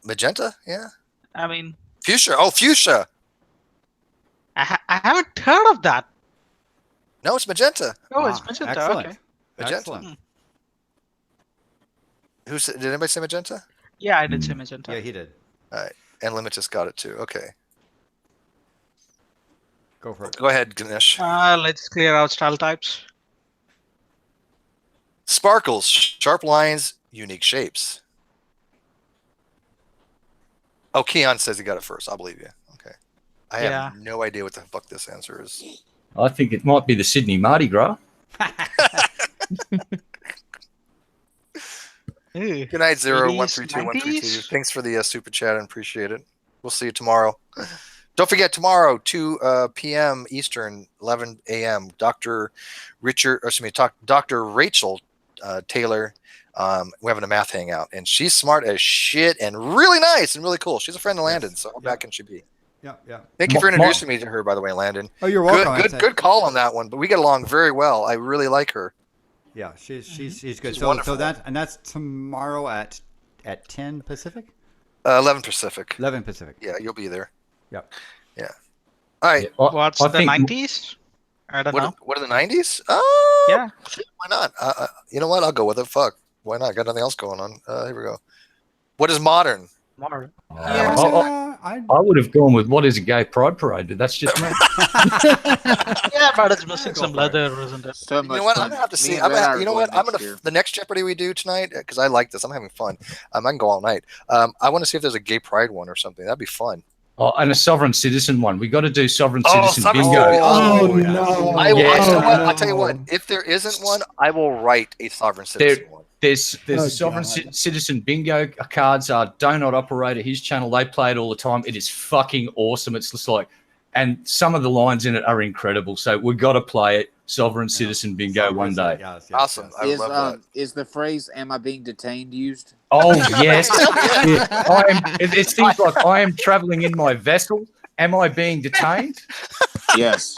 Magenta, yeah. I mean, Fuchsia. Oh, fuchsia. I haven't heard of that. No, it's magenta. Oh, it's magenta. Excellent. Okay. Magenta. Excellent. Who said? Did anybody say magenta? Yeah, I did say magenta. Yeah, he did. All right. And Limitus got it too. Okay. Go for it. Go ahead, Ganesh. Let's clear out style types. Sparkles, sharp lines, unique shapes. Oh, Keon says he got it first. I'll believe you. Okay. I have no idea what the fuck this answer is. I think it might be the Sydney Mardi Gras. Good night, 80s, 0132132. Thanks for the super chat. I appreciate it. We'll see you tomorrow. Don't forget, tomorrow, 2 p.m. Eastern, 11 a.m., Dr. Rachel Taylor. We're having a math hangout, and she's smart as shit and really nice and really cool. She's a friend of Landon, so how bad can she be? Yeah. Thank you for introducing me to her, by the way, Landon. Oh, you're welcome. Good call on that one. But we get along very well. I really like her. Yeah, she's good. She's So wonderful. that's tomorrow at 10 Pacific. 11 Pacific. 11 Pacific. Yeah, you'll be there. Yep. Yeah. All right. What's I the think- 90s? I don't know. What are the 90s? Yeah. Why not? You know what? I'll go with it. Fuck. Why not? Got nothing else going on. Here we go. What is modern? Modern. I would have gone with what is a gay pride parade, but that's just me. Yeah, but it's missing some leather, isn't it? So You know what? I'm gonna have to see. You know what? The next Jeopardy we do tonight, because I like this. I'm having fun. I can go all night. I want to see if there's a gay pride one or something. That'd be fun. Oh, and a sovereign citizen one. We got to do sovereign Oh, citizen sovereign bingo. citizen. Oh, yeah. no. I'll tell you what. If there isn't one, I will write a sovereign citizen one. There's Oh, a sovereign citizen bingo cards. Donut Operator, his channel, they play it all the time. It is fucking awesome. It's just like, and some of the lines in it are incredible. So we've got to play it, sovereign citizen bingo, one day. Yes, Awesome. I Is love that. is the phrase "Am I being detained" used? Oh yes, yeah. It's things like I am traveling in my vessel. Am I being detained? Yes.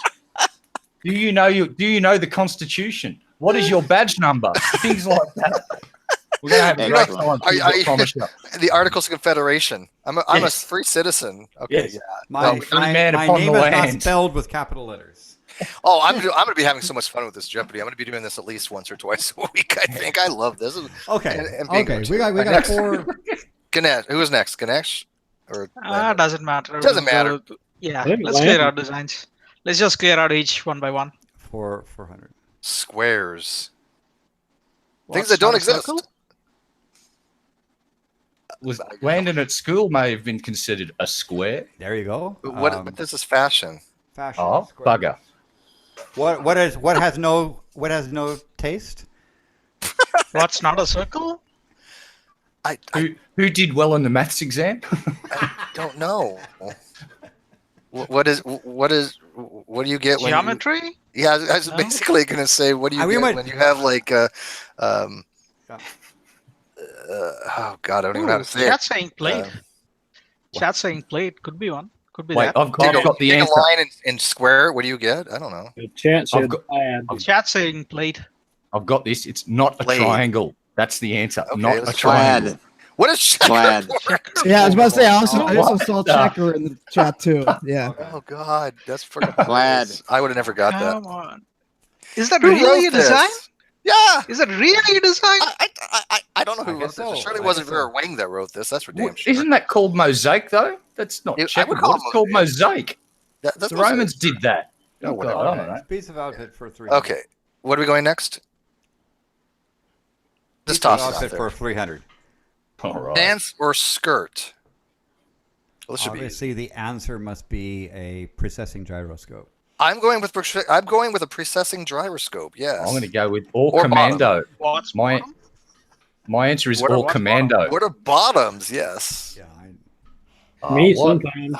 Do you know the Constitution? What is your badge number? Things like that. We're gonna have a great time. I promise you. The Articles of Confederation. I'm a free citizen. Okay, Yes. yeah. My, free my, man my upon name the is not land. spelled with capital letters. Oh, I'm gonna be having so much fun with this Jeopardy. I'm gonna be doing this at least once or twice a week. I think I love this. Okay. And bingo Okay, too. we got 4. Ganesh. Who was next? Ganesh? Or Doesn't matter. Doesn't matter. Yeah, Maybe let's clear Landon. out designs. Let's just clear out each one by one. 400. Squares. Things What's that don't not a exist. circle? Was Landon at school may have been considered a square? There you go. But this is fashion. Fashion. Oh, square. bugger. What has no taste? What's not a circle? Who did well on the maths exam? I don't know. What do you get when Geometry? Yeah, I was basically going to say, what do you get when you have like oh God, I don't even know how to say it. Chat saying plate. Chat saying plate could be one. Could be Wait, that. I've got the Take answer. a line in square. What do you get? I don't know. The chat said plaid. Chat saying plate. I've got this. It's not a Plaid. triangle. That's the answer. Okay, not let's a try triangle. Plaid. What is checker? Plaid. Yeah, I was about to say. I also saw What? checker in the chat too. Yeah. Oh God, that's freaking Plaid. I would have never got that. Come on. Is that Who really a wrote this? design? Yeah. Is that really a design? I don't know who wrote guess this. so. It surely I wasn't guess so. Vera Wang that wrote this. That's for damn sure. Isn't that called mosaic though? That's not I would checkerboard. call it It's called mosaic. That's The Romans did that. No, Oh, whatever. God, I don't know. Piece of outfit for 3. Okay, what are we going next? Just toss it out outfit there. for 300. All right. Pants or skirt? Well, this should be. Obviously, the answer must be a precessing gyroscope. I'm going with a precessing gyroscope. Yes. I'm going to go with all Or commando. What's My answer is What are- all what's commando. What are bottoms? Yes. Yeah, Me what? sometimes.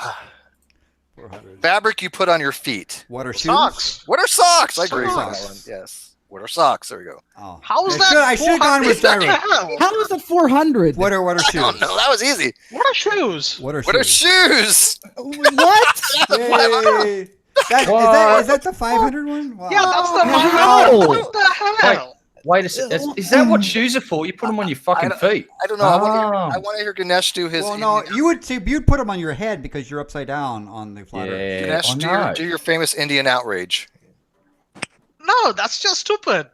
400. Fabric you put on your feet. What are shoes? socks? What are socks? I agree with that Socks. one. Yes. What are socks? There we go. Oh. How is I that? should- I should have gone with 400? gyro. How is it 400? What are I shoes? don't know. That was easy. What are shoes? What are What are shoes? shoes? What? Yay! Is that the 500 one? Wow. Yeah, that's the No. What the hell? Wait a second. Is that what shoes are for? You put them on your fucking feet. I don't know. I Oh. want to hear Ganesh do his. Well, no, you'd put them on your head because you're upside down on the flat earth. Yeah. Ganesh, I know. do your famous Indian outrage. No, that's just stupid.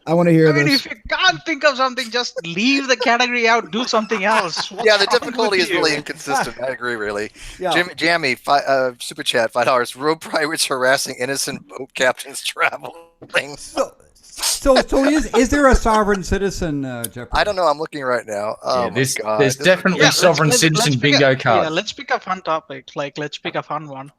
I want to hear I mean, this. if you can't think of something, just leave the category out. Do something else. What's Yeah, the wrong difficulty with is really you? inconsistent. I agree, really. Yeah. Jammy, super chat, $5. Road pirates harassing innocent boat captains traveling. So is there a sovereign citizen, Jeopardy? I don't know. I'm looking right now. Oh Yeah, my God. there's definitely Yeah, sovereign let's citizen pick bingo a, cards. Yeah, let's pick a fun topic. Like, let's pick a fun one.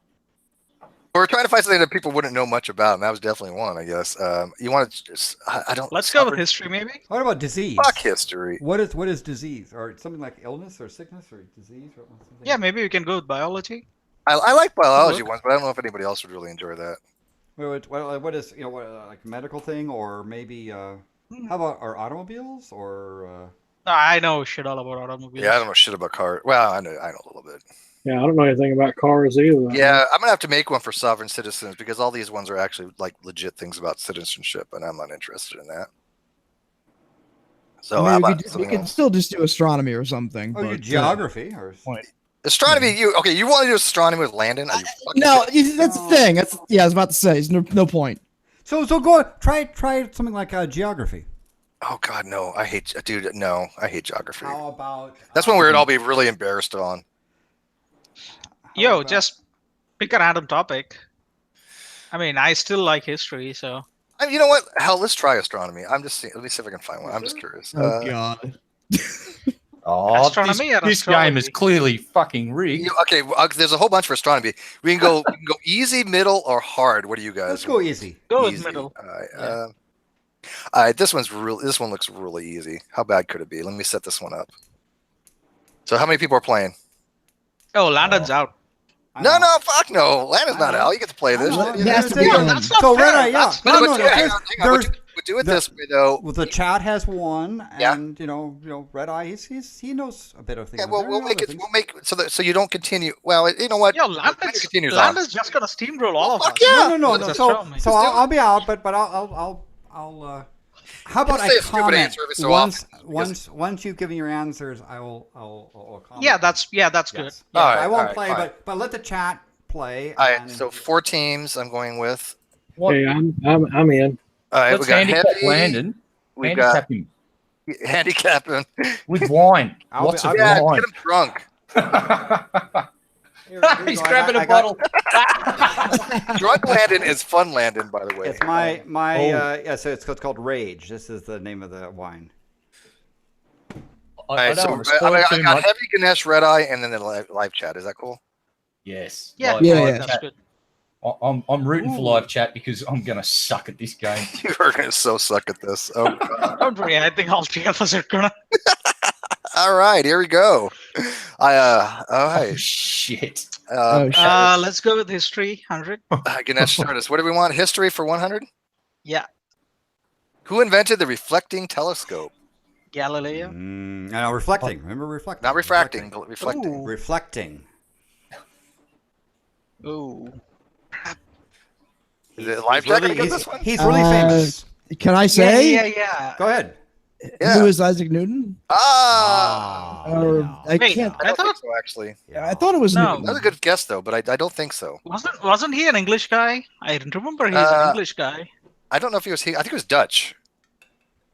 We're trying to find something that people wouldn't know much about, and that was definitely one, I guess. You want to just? I don't. Let's go with history, maybe. What about disease? Fuck history. What is disease, or something like illness or sickness or disease? Or something? Yeah, maybe we can go with biology. I like biology ones, but I don't know if anybody else would really enjoy that. What is like a medical thing, or maybe how about our automobiles or? No, I know shit all about automobiles. Yeah, I don't know shit about cars. Well, I know a little bit. Yeah, I don't know anything about cars either. Yeah, I'm gonna have to make one for sovereign citizens because all these ones are actually like legit things about citizenship, and I'm not interested in that. So how about we something could else? still just do astronomy or something. Oh, but, geography or Astronomy? You want to do astronomy with Landon? Are you fucking no, kidding? that's the thing. I was about to say. There's no point. So go try something like geography. Oh God, no! I hate geography. How about That's one where I'd all be really embarrassed on. Yo, just pick a random topic. I mean, I still like history, so. You know what? Hell, let's try astronomy. I'm just seeing. Let me see if I can find one. I'm just curious. Oh God. Oh, Astronomy or this game is clearly fucking rigged. Okay, there's a whole bunch for astronomy. We can go easy, middle, or hard. What do you guys? Let's go easy. Go with Easy. middle. All right. This one looks really easy. How bad could it be? Let me set this one up. So how many people are playing? Oh, Landon's out. No, fuck no. Landon's not out. You get to play this. He has to be Yeah, in. that's not So fair. Red-Eye, yeah. That's No, not fair. Hang on. We'll do it this way though. Well, the chat has one, Yeah. and you know, Red-Eye, he knows a bit of things. Yeah, There we'll are make other it. things. We'll make so you don't continue. Well, you know what? Yo, It continues on. Landon's just gonna steamroll all of us. Fuck yeah. No. Let's So astronomy. I'll be out, but I'll how about Just say I a stupid comment answer every so often, once you've given your answers, I'll comment. Yeah, that's good. Yes. All Yeah, right, I won't all right, play, fine. but let the chat play. All right. and- So 4 teams. I'm going with. What? Hey, I'm in. All right. Let's we got handicap heavy. Landon. We Handicap got him handicapping. with wine. I'll Lots be- of Yeah, wine. get him drunk. Here He's you go. grabbing I a got- bottle. Drunk Landon is fun Landon, by the way. It's so it's called Rage. This is the name of the wine. All I right. don't So want to spoil I too got much. heavy Ganesh, Red Eye, and then the live chat. Is that cool? Yes. Yeah, Like, yeah, like yeah. that's good. I'm rooting for live chat because I'm gonna suck at this game. You are gonna so suck at this. Oh, God. Don't worry, I think all three of us are gonna. All right, here we go. All right. Oh shit. Let's go with history 100. Ganesh, start us. What do we want? History for 100? Yeah, Who invented the reflecting telescope? Galileo. No, reflecting. Remember reflecting. Not refracting, but reflecting. Ooh. Reflecting. Ooh. Is it live chat? He's really famous. Can I say? Yeah. Go ahead. Who is Isaac Newton? I Wait, can't. I don't think so, actually. I thought it was No. Newton. That was a good guess, though, but I don't think so. Wasn't he an English guy? I remember he's an English guy. I don't know if he was. I think he was Dutch.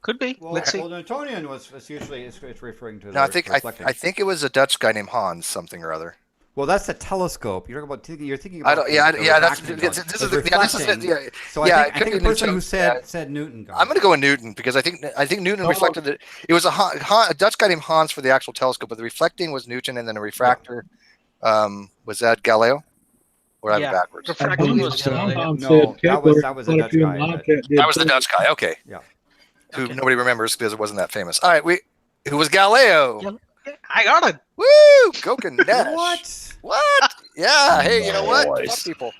Could be. Well, Let's see. Well, Newtonian was usually it's referring to. No, I the think reflecting. I think it was a Dutch guy named Hans something or other. Well, that's a telescope. You're talking about. You're thinking about. I don't. Yeah, that's. refracting This one. is It's the. Yeah, this is it. reflecting. Yeah. So Yeah, I it could think be the person Newton. who said Newton. Got I'm going to go with Newton because I think Newton reflected it. It was a Dutch guy named Hans for the actual telescope, but the reflecting was Newton, and then a refractor was that Galileo? Or I have it backwards? Refracting was Tom No, said that was Kepler, a quite Dutch few guy. live chat did That was the too. Dutch guy. Okay. Yeah. Who nobody remembers because it wasn't that famous. All right, who was Galileo? I got it. Woo! Go Ganesh. What? What? Yeah. Hey, you know what? Nice. Fuck people.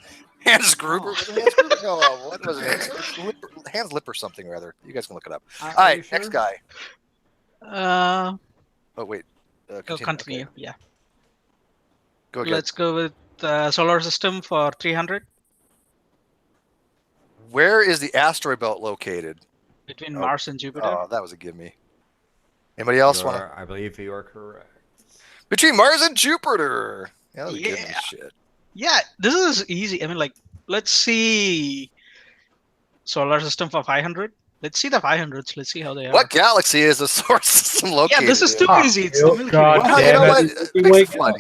Hans Gruber. Was it Hans Gruber? No, what was it? Hans Lip or something or other. You guys can look it up. All right, next guy. Oh wait. Continue. Okay. Yeah. Go again. Let's go with solar system for 300 Where is the asteroid belt located? between Mars and Jupiter. Oh, that was a gimme. Anybody else want to? I believe you are correct. Between Mars and Jupiter. Yeah, that was a gimme shit. Yeah, this is easy. I mean, like, let's see solar system for 500. Let's see the 500s. Let's see how they are. What galaxy is the solar system located? Yeah, this is too easy. It's the Oh, Milky God Way. Well, you know damn what? it. Makes it fun.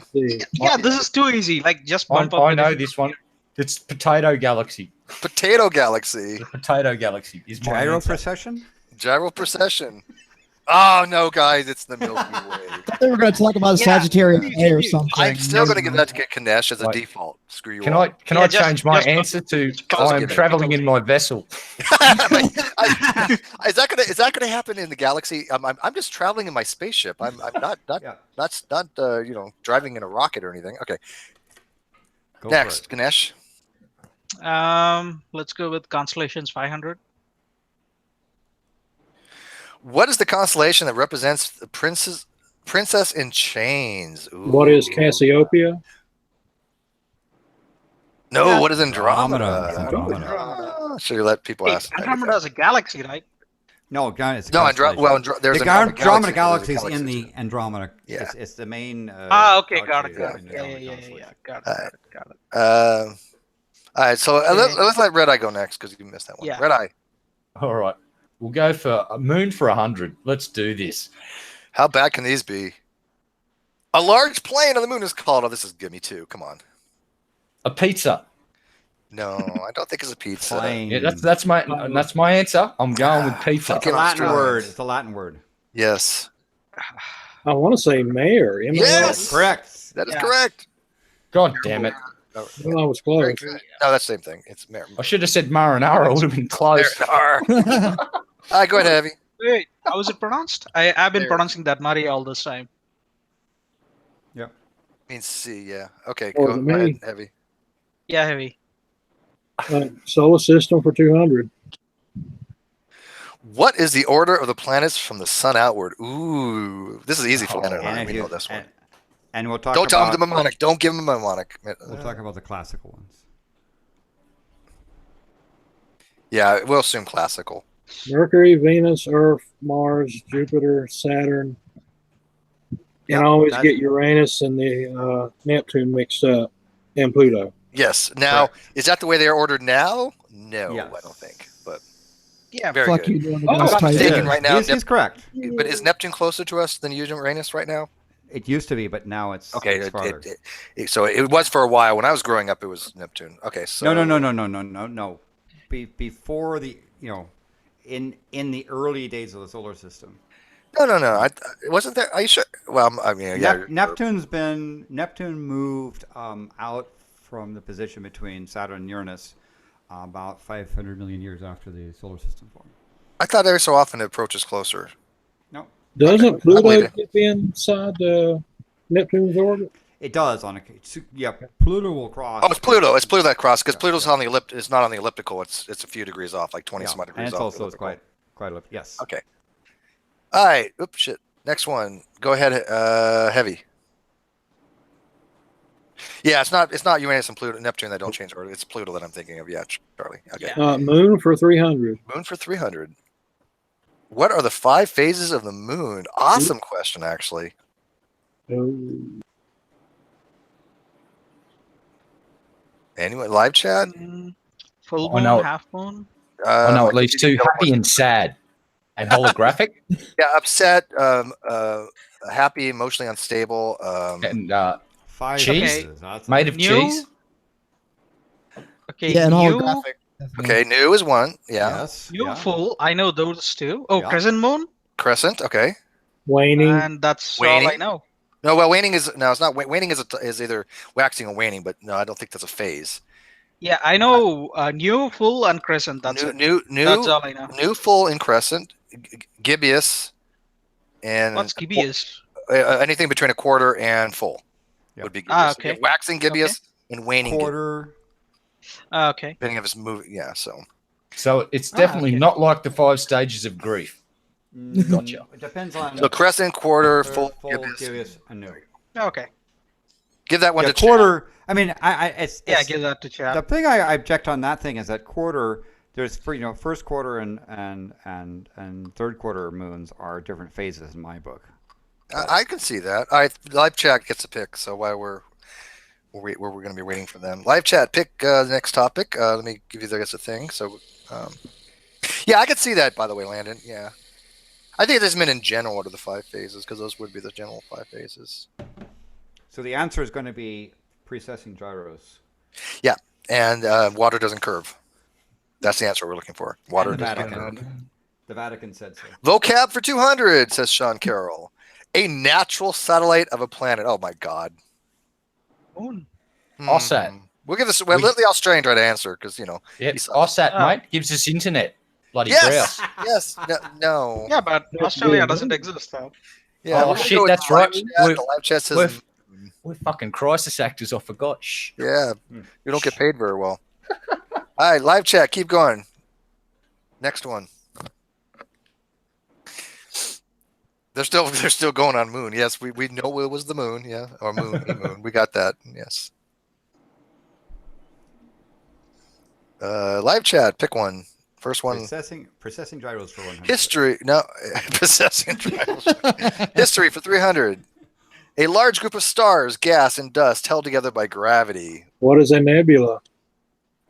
Yeah, this is too easy. Like, just bump up. I the know different- this one. It's Potato Galaxy. Potato galaxy. The Potato Galaxy is my Gyro answer. precession. Gyral procession. Oh no, guys, it's the Milky Way. They were going to talk about Sagittarius A or something. I'm still going to give that to Ganesh as a Right. default. Screw you. Can all. I change my answer to I am traveling in my vessel? Is that gonna happen in the galaxy? I'm just traveling in my spaceship. I'm not driving in a rocket or anything. Okay. Go Next, Ganesh. Let's go with constellations 500. What is the constellation that represents the princess in chains? Ooh. What is Cassiopeia? No, Yeah. what is Andromeda? Andromeda. Should you let people ask? Andromeda is a galaxy, right? No, it's a No, constellation. there's the an Andromeda galaxy. galaxy is in the Andromeda. Yeah. It's the main. Okay, got it. galaxy in the Yeah, Andromeda got constellation. it. All right, so let's let Red Eye go next because you missed that one. Yeah. Red Eye. All right. We'll go for a moon for 100. Let's do this. How bad can these be? A large plane on the moon is called. Oh, this is gimme too. Come on. A pizza. No, I don't think it's a pizza. Plane. Yeah, that's my answer. I'm going with pizza. It's a Latin word. It's a Latin word. Yes. I want to say mayor. Yes. Correct. That is correct. God damn it. Well, I was Very close. good. No, that's the same thing. It's I should have said marinara. I would have been close. Marinara. All right, go ahead, Heavy. Wait, how is it pronounced? I've been pronouncing that Mari all this time. Yep. Means C, yeah. Okay, Oh, go me. ahead, Heavy. Yeah, heavy. Solar system for 200. What is the order of the planets from the sun outward? Ooh, this is easy for Leonard and I. And We if know you- this one. And we'll talk Don't tell about. him the mnemonic. Don't give him a mnemonic. We'll talk about the classical ones. Yeah, we'll assume classical. Mercury, Venus, Earth, Mars, Jupiter, Saturn. Yeah, And I always that's- get Uranus and the Neptune mixed up, and Pluto. Yes. Now, is that the way they are ordered now? No, Yes. I don't think. But Yeah, very Fuck good. you doing the Oh, best I'm type. Thinking right now, He's correct. but is Neptune closer to us than Uranus right now? It used to be, but now it's Okay, it's farther. so it was for a while. When I was growing up, it was Neptune. Okay, so No. Before the in the early days of the solar system. No. Wasn't there? Are you sure? Well, I mean, yeah. Neptune moved out from the position between Saturn and Uranus about 500 million years after the solar system formed. I thought every so often it approaches closer. No. Doesn't Okay. Pluto get inside Neptune's orbit? It does on occasion. Yeah, Pluto will cross. Oh, it's Pluto. It's Pluto that cross because Pluto's on the it's not on the elliptical. It's a few degrees off, like 20 some odd degrees and it's off. also quite yes. Okay. All right. Oops, shit. Next one. Go ahead. Heavy. Yeah, it's not Uranus and Pluto, Neptune that don't change order. It's Pluto that I'm thinking of. Yeah, Charlie. Okay. Moon for 300. Moon for 300. What are the 5 phases of the moon? Awesome question, actually. Anyone live chat? Full I moon, know. half moon. I know at least 2: happy and sad, and holographic. Yeah, upset, happy, emotionally unstable, and 5 cheese, phases. made of New? cheese. Okay, Yeah, and new, holographic. Okay, new is one. Yeah. Yes. new yeah. full. I know those two. Oh, Yeah. crescent moon, Crescent. Okay. Waning. and that's all I Waning? know. No, well, waning is no, it's not. Waning is either waxing or waning, but no, I don't think that's a phase. Yeah, I know new, full, and crescent. That's new, it. new, That's all I know. new, full in crescent, gibbous, and What's gibbous? anything between a quarter and full would be gibbous. Okay. You get waxing, gibbous, and waning. Quarter. Okay. Depending if it's moving, yeah. So it's definitely okay. not like the 5 stages of grief. Gotcha. It depends on. So crescent, quarter, full, full, gibbous. and new. Okay. Give that one Yeah, to quarter. I mean, it's Give that to chat. the thing I object on that thing is that quarter. There's first quarter and third quarter moons are different phases in my book. I can see that. Live chat gets a pick. So while we're going to be waiting for them, live chat pick the next topic. Let me give you a thing. So, yeah, I could see that. By the way, Landon. Yeah, I think it just meant in general. What are the 5 phases? Because those would be the general 5 phases. So the answer is going to be precessing gyros. Yeah, and water doesn't curve. That's the answer we're looking for. Water And the doesn't Vatican. curve. The Vatican said so. Vocab for 200 says Sean Carroll. A natural satellite of a planet. Oh my God. Moon. OSAT. We'll give this. Well, let the Australian try to answer because Yep. he's- OSAT, mate, gives us internet. Bloody Yes, grouse. yes, no. Yeah, but Australia doesn't exist though. Yeah, Oh, we're gonna shit, go with that's the live right. chat. We're- The live chat says, We're fucking crisis actors. I forgot. Shh. yeah, you don't get paid very well. All right, live chat, keep going. Next one. They're still going on moon. Yes, we know it was the moon. Yeah, or moon. We got that. Yes. Live chat, pick one. First one. Precessing gyros for 100. History. No, possessing gyros. History for 300. A large group of stars, gas, and dust held together by gravity. What is a nebula?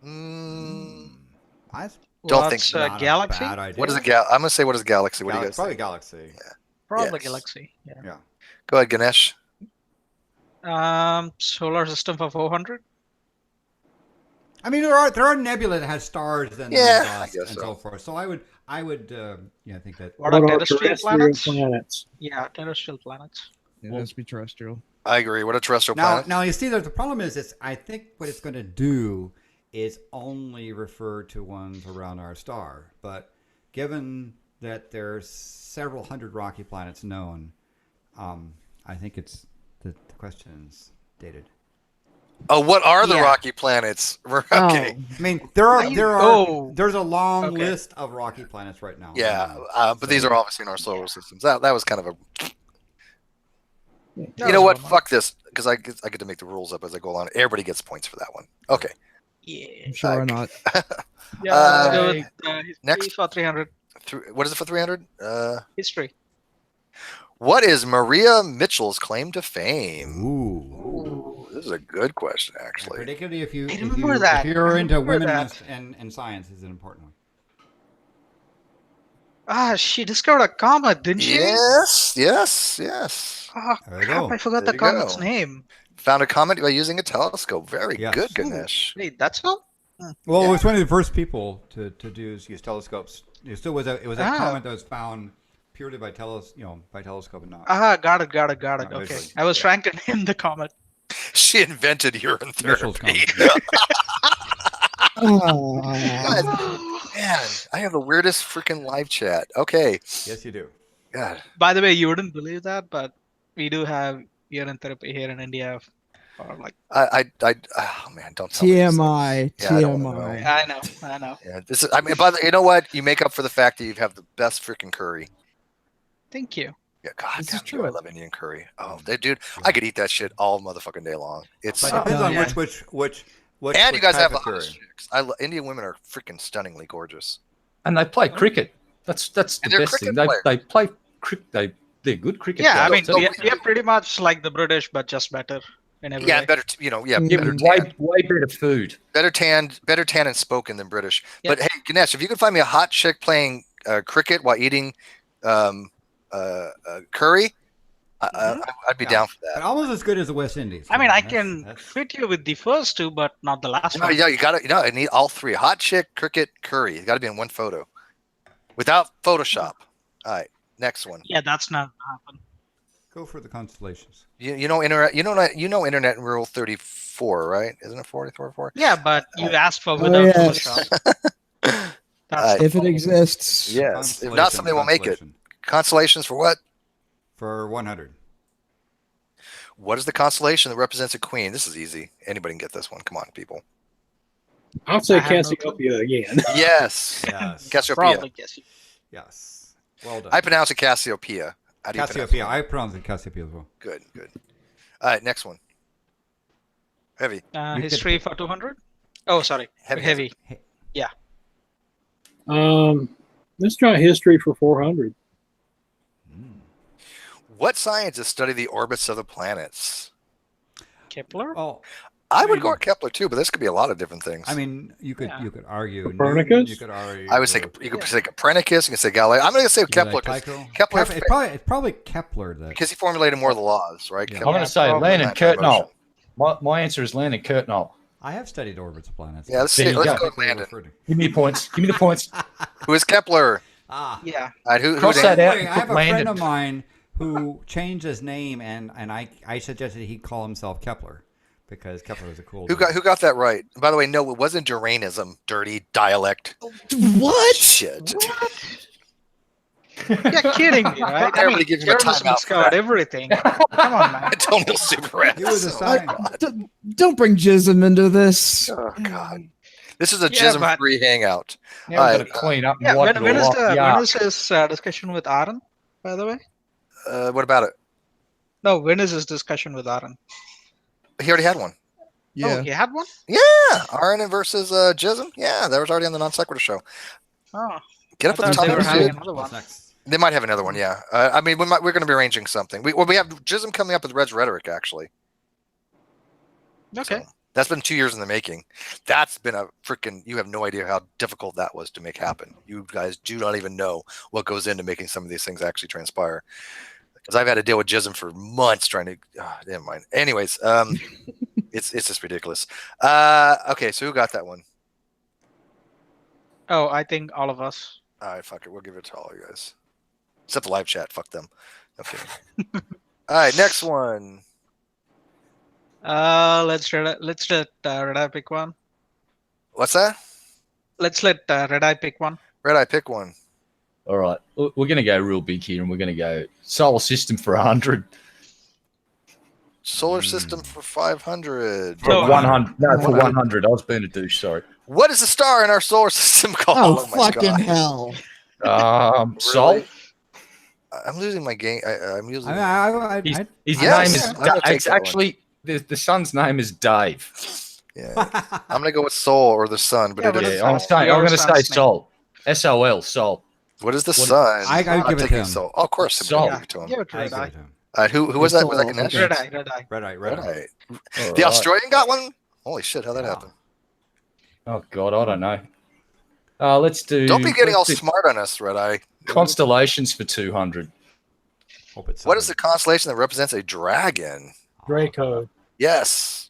Don't think so. What's a galaxy? Bad idea. What is a gal? I'm gonna say what is a galaxy? What do you guys Probably think? galaxy. Probably Yes. galaxy. Yeah. Yeah. Go ahead, Ganesh. Solar system for 400. I mean, there are nebula that has stars and Yeah, dust I guess and so. so forth. So I would I think that. What are What are terrestrial terrestrial planets? Yeah, terrestrial planets. It has to be terrestrial. I agree. What a terrestrial Now, planet. now you see, the problem is, I think what it's going to do is only refer to ones around our star. But given that there's several hundred rocky planets known, I think it's the question's dated. Oh, what are the Yeah. rocky planets? Okay. I mean, there's a long Okay. list of rocky planets right now. Yeah, but these are obviously in our solar systems. That was kind of a. You know what? Fuck this, because I get to make the rules up as I go along. Everybody gets points for that one. Okay. Yeah. I'm sure or not. Yeah. Let's go with, next for 300. What is it for 300? History. What is Maria Mitchell's claim to fame? Ooh. This is a good question, actually. Particularly if you I if remember that. you're I into remember women that. and science is an important one. She discovered a comet, didn't she? Yes. Oh, There you crap, go. I forgot There the you comet's go. name. Found a comet by using a telescope. Very Yes. good, Ganesh. Wait, that's all? Well, it was one of the first people to use telescopes. It still was a Ah. comet that was found purely by telescope and not. Got it. Not Okay. visually. I was trying to name the comet. she invented urine Mitchell's therapy. Oh. Man, I have the weirdest freaking live chat. Okay. Yes, you do. God. By the way, you wouldn't believe that, but we do have urine therapy here in India. Or like, oh man, don't tell me. TMI. Yeah, I don't wanna TMI. I know. Yeah, this is. I mean, you know what? You make up for the fact that you have the best freaking curry. Thank you. Yeah, God, This is damn, dude, true. I love Indian curry. Oh, dude, I could eat that shit all motherfucking day long. It's But it depends on yeah. which and you guys type have the of curry. hottest chicks. Indian women are freaking stunningly gorgeous. And they play cricket. That's the And they're best thing. cricket They play cricket. They're good cricket Yeah, I players. mean, too. we are pretty much like the British, but just better in every Yeah, way. better. Yeah, better way tan, better food. better and spoken than British. Yep. But hey, Ganesh, if you could find me a hot chick playing cricket while eating curry, I'd be down for But that. almost as good as the West Indies. I mean, I That's- can that's- fit you with the first two, but not the last No, one. yeah, you got to. I need all three: hot chick, cricket, curry. It's got to be in one photo, without Photoshop. All right, next one. Yeah, that's not gonna happen. Go for the constellations. You know internet rule 34, right? Isn't it 44? Yeah, but you asked for Oh, without yes. Photoshop. That's If it exists. Yes. If not, somebody will make it. Constellations for what? For 100. What is the constellation that represents a queen? This is easy. Anybody can get this one. Come on, people. I'll say I have no Cassiopeia again. Yes. Yes. Cassiopeia. probably guess you. Yes. Well done. I pronounce it Cassiopeia. How do you pronounce Cassiopeia. it? I pronounce it Cassiopeia as well. Good. All right, next one. Heavy. You History for 200? Oh, sorry. Heavy. Yeah. Let's try history for 400. What scientists study the orbits of the planets? Kepler? Oh, I would go with Kepler too, but this could be a lot of different things. I mean, you could argue Copernicus? Newton, you could argue. I would say you could say Copernicus. You can say Galileo. I'm going to say you could Kepler. say 'cause Tycho. Kepler, It's probably Kepler that. because he formulated more of the laws, right? Yeah. I'm going to say probably. Leonard Kirtnall. My answer is Leonard Kirtnall. I have studied orbits of planets. Yeah, let's There you go go. with Landon. Give me the points. Give me the points. Who is Kepler? Ah. Yeah. All right, who Cross named- that out. Anyway, I have a Landon. friend of mine who changed his name, and I suggested he call himself Kepler because Kepler is a cool. Who got that right? By the way, no, it wasn't Duranism. Dirty dialect. What? Shit. You're kidding me, right? Everybody gives him a journalists timeout for discovered that. everything. Come on, man. Antonio Subirats. He was a scientist. Don't bring Jism into this. Oh God. This is a Yeah, jism-free hangout. Now we've got to clean up and Yeah, wipe when it all up. Yeah. is his discussion with Aaron, by the way? What about it? No, when is his discussion with Aaron? He already had one. Yeah. Oh, he had one? Yeah, Arnon versus Jism. Yeah, that was already on the non sequitur show. Oh. Get up I at the thought top they of were the having feed. another one. What's next? They might have another one. Yeah. I mean, we're going to be arranging something. We have Jism coming up with Red's Rhetoric actually. Okay. So, that's been 2 years in the making. That's been a freaking. You have no idea how difficult that was to make happen. You guys do not even know what goes into making some of these things actually transpire. Because I've had to deal with Jism for months trying to. Never mind. Anyways, it's just ridiculous. Okay, so who got that one? Oh, I think all of us. All right, fuck it. We'll give it to all you guys, except the live chat. Fuck them. Okay. All right, next one. Let's let Red Eye pick one. What's that? Let's let Red Eye pick one. Red Eye, pick one. All right. We're going to go real big here, and we're going to go solar system for 100. Solar system for 500. For 100. No, for 100. I was being a douche. Sorry. What is the star in our solar system called? Oh, my fucking God. hell. Sol. I'm losing my game. I'm using. His Yes, name is. I'm gonna take It's that one. actually the son's name is Dave. Yeah, I'm gonna go with Sol or the Sun, but it is. Yeah, I'm going to say Sol. SOL. Sol. What is the Sun? I I'm give it to taking him. Sol. Oh, of course, I'm Sol. gonna give it to him. Give it to I Red give Eye. it to him. Who was that? Was that Ganesh? Red Eye, Red Eye. Red Eye. Red Eye. Eye. All The right. Australian got one. Holy shit! How'd that happen? Oh God, I don't know. Let's do. Don't be getting all let's do smart on us, Red Eye. constellations for 200. Hope it's What is the constellation that represents a dragon? Draco. Yes,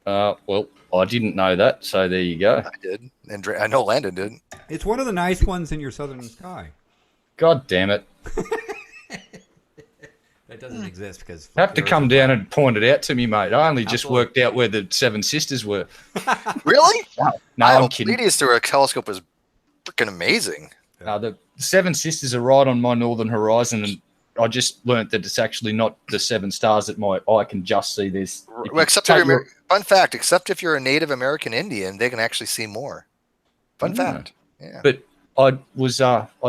Well, I didn't know that, so there you go. I did, and I know Landon did. It's one of the nice ones in your southern sky. God damn it! doesn't exist because Have to come down and point it out to me, mate. I only just worked out where the Seven Sisters were. Really? No, I'm kidding. Pleiades through a telescope is freaking amazing. The Seven Sisters are right on my northern horizon, and I just learnt that it's actually not the seven stars that my eye can just see. This. Well, fun fact, except if you're a Native American Indian, they can actually see more. Fun fact. Yeah. But I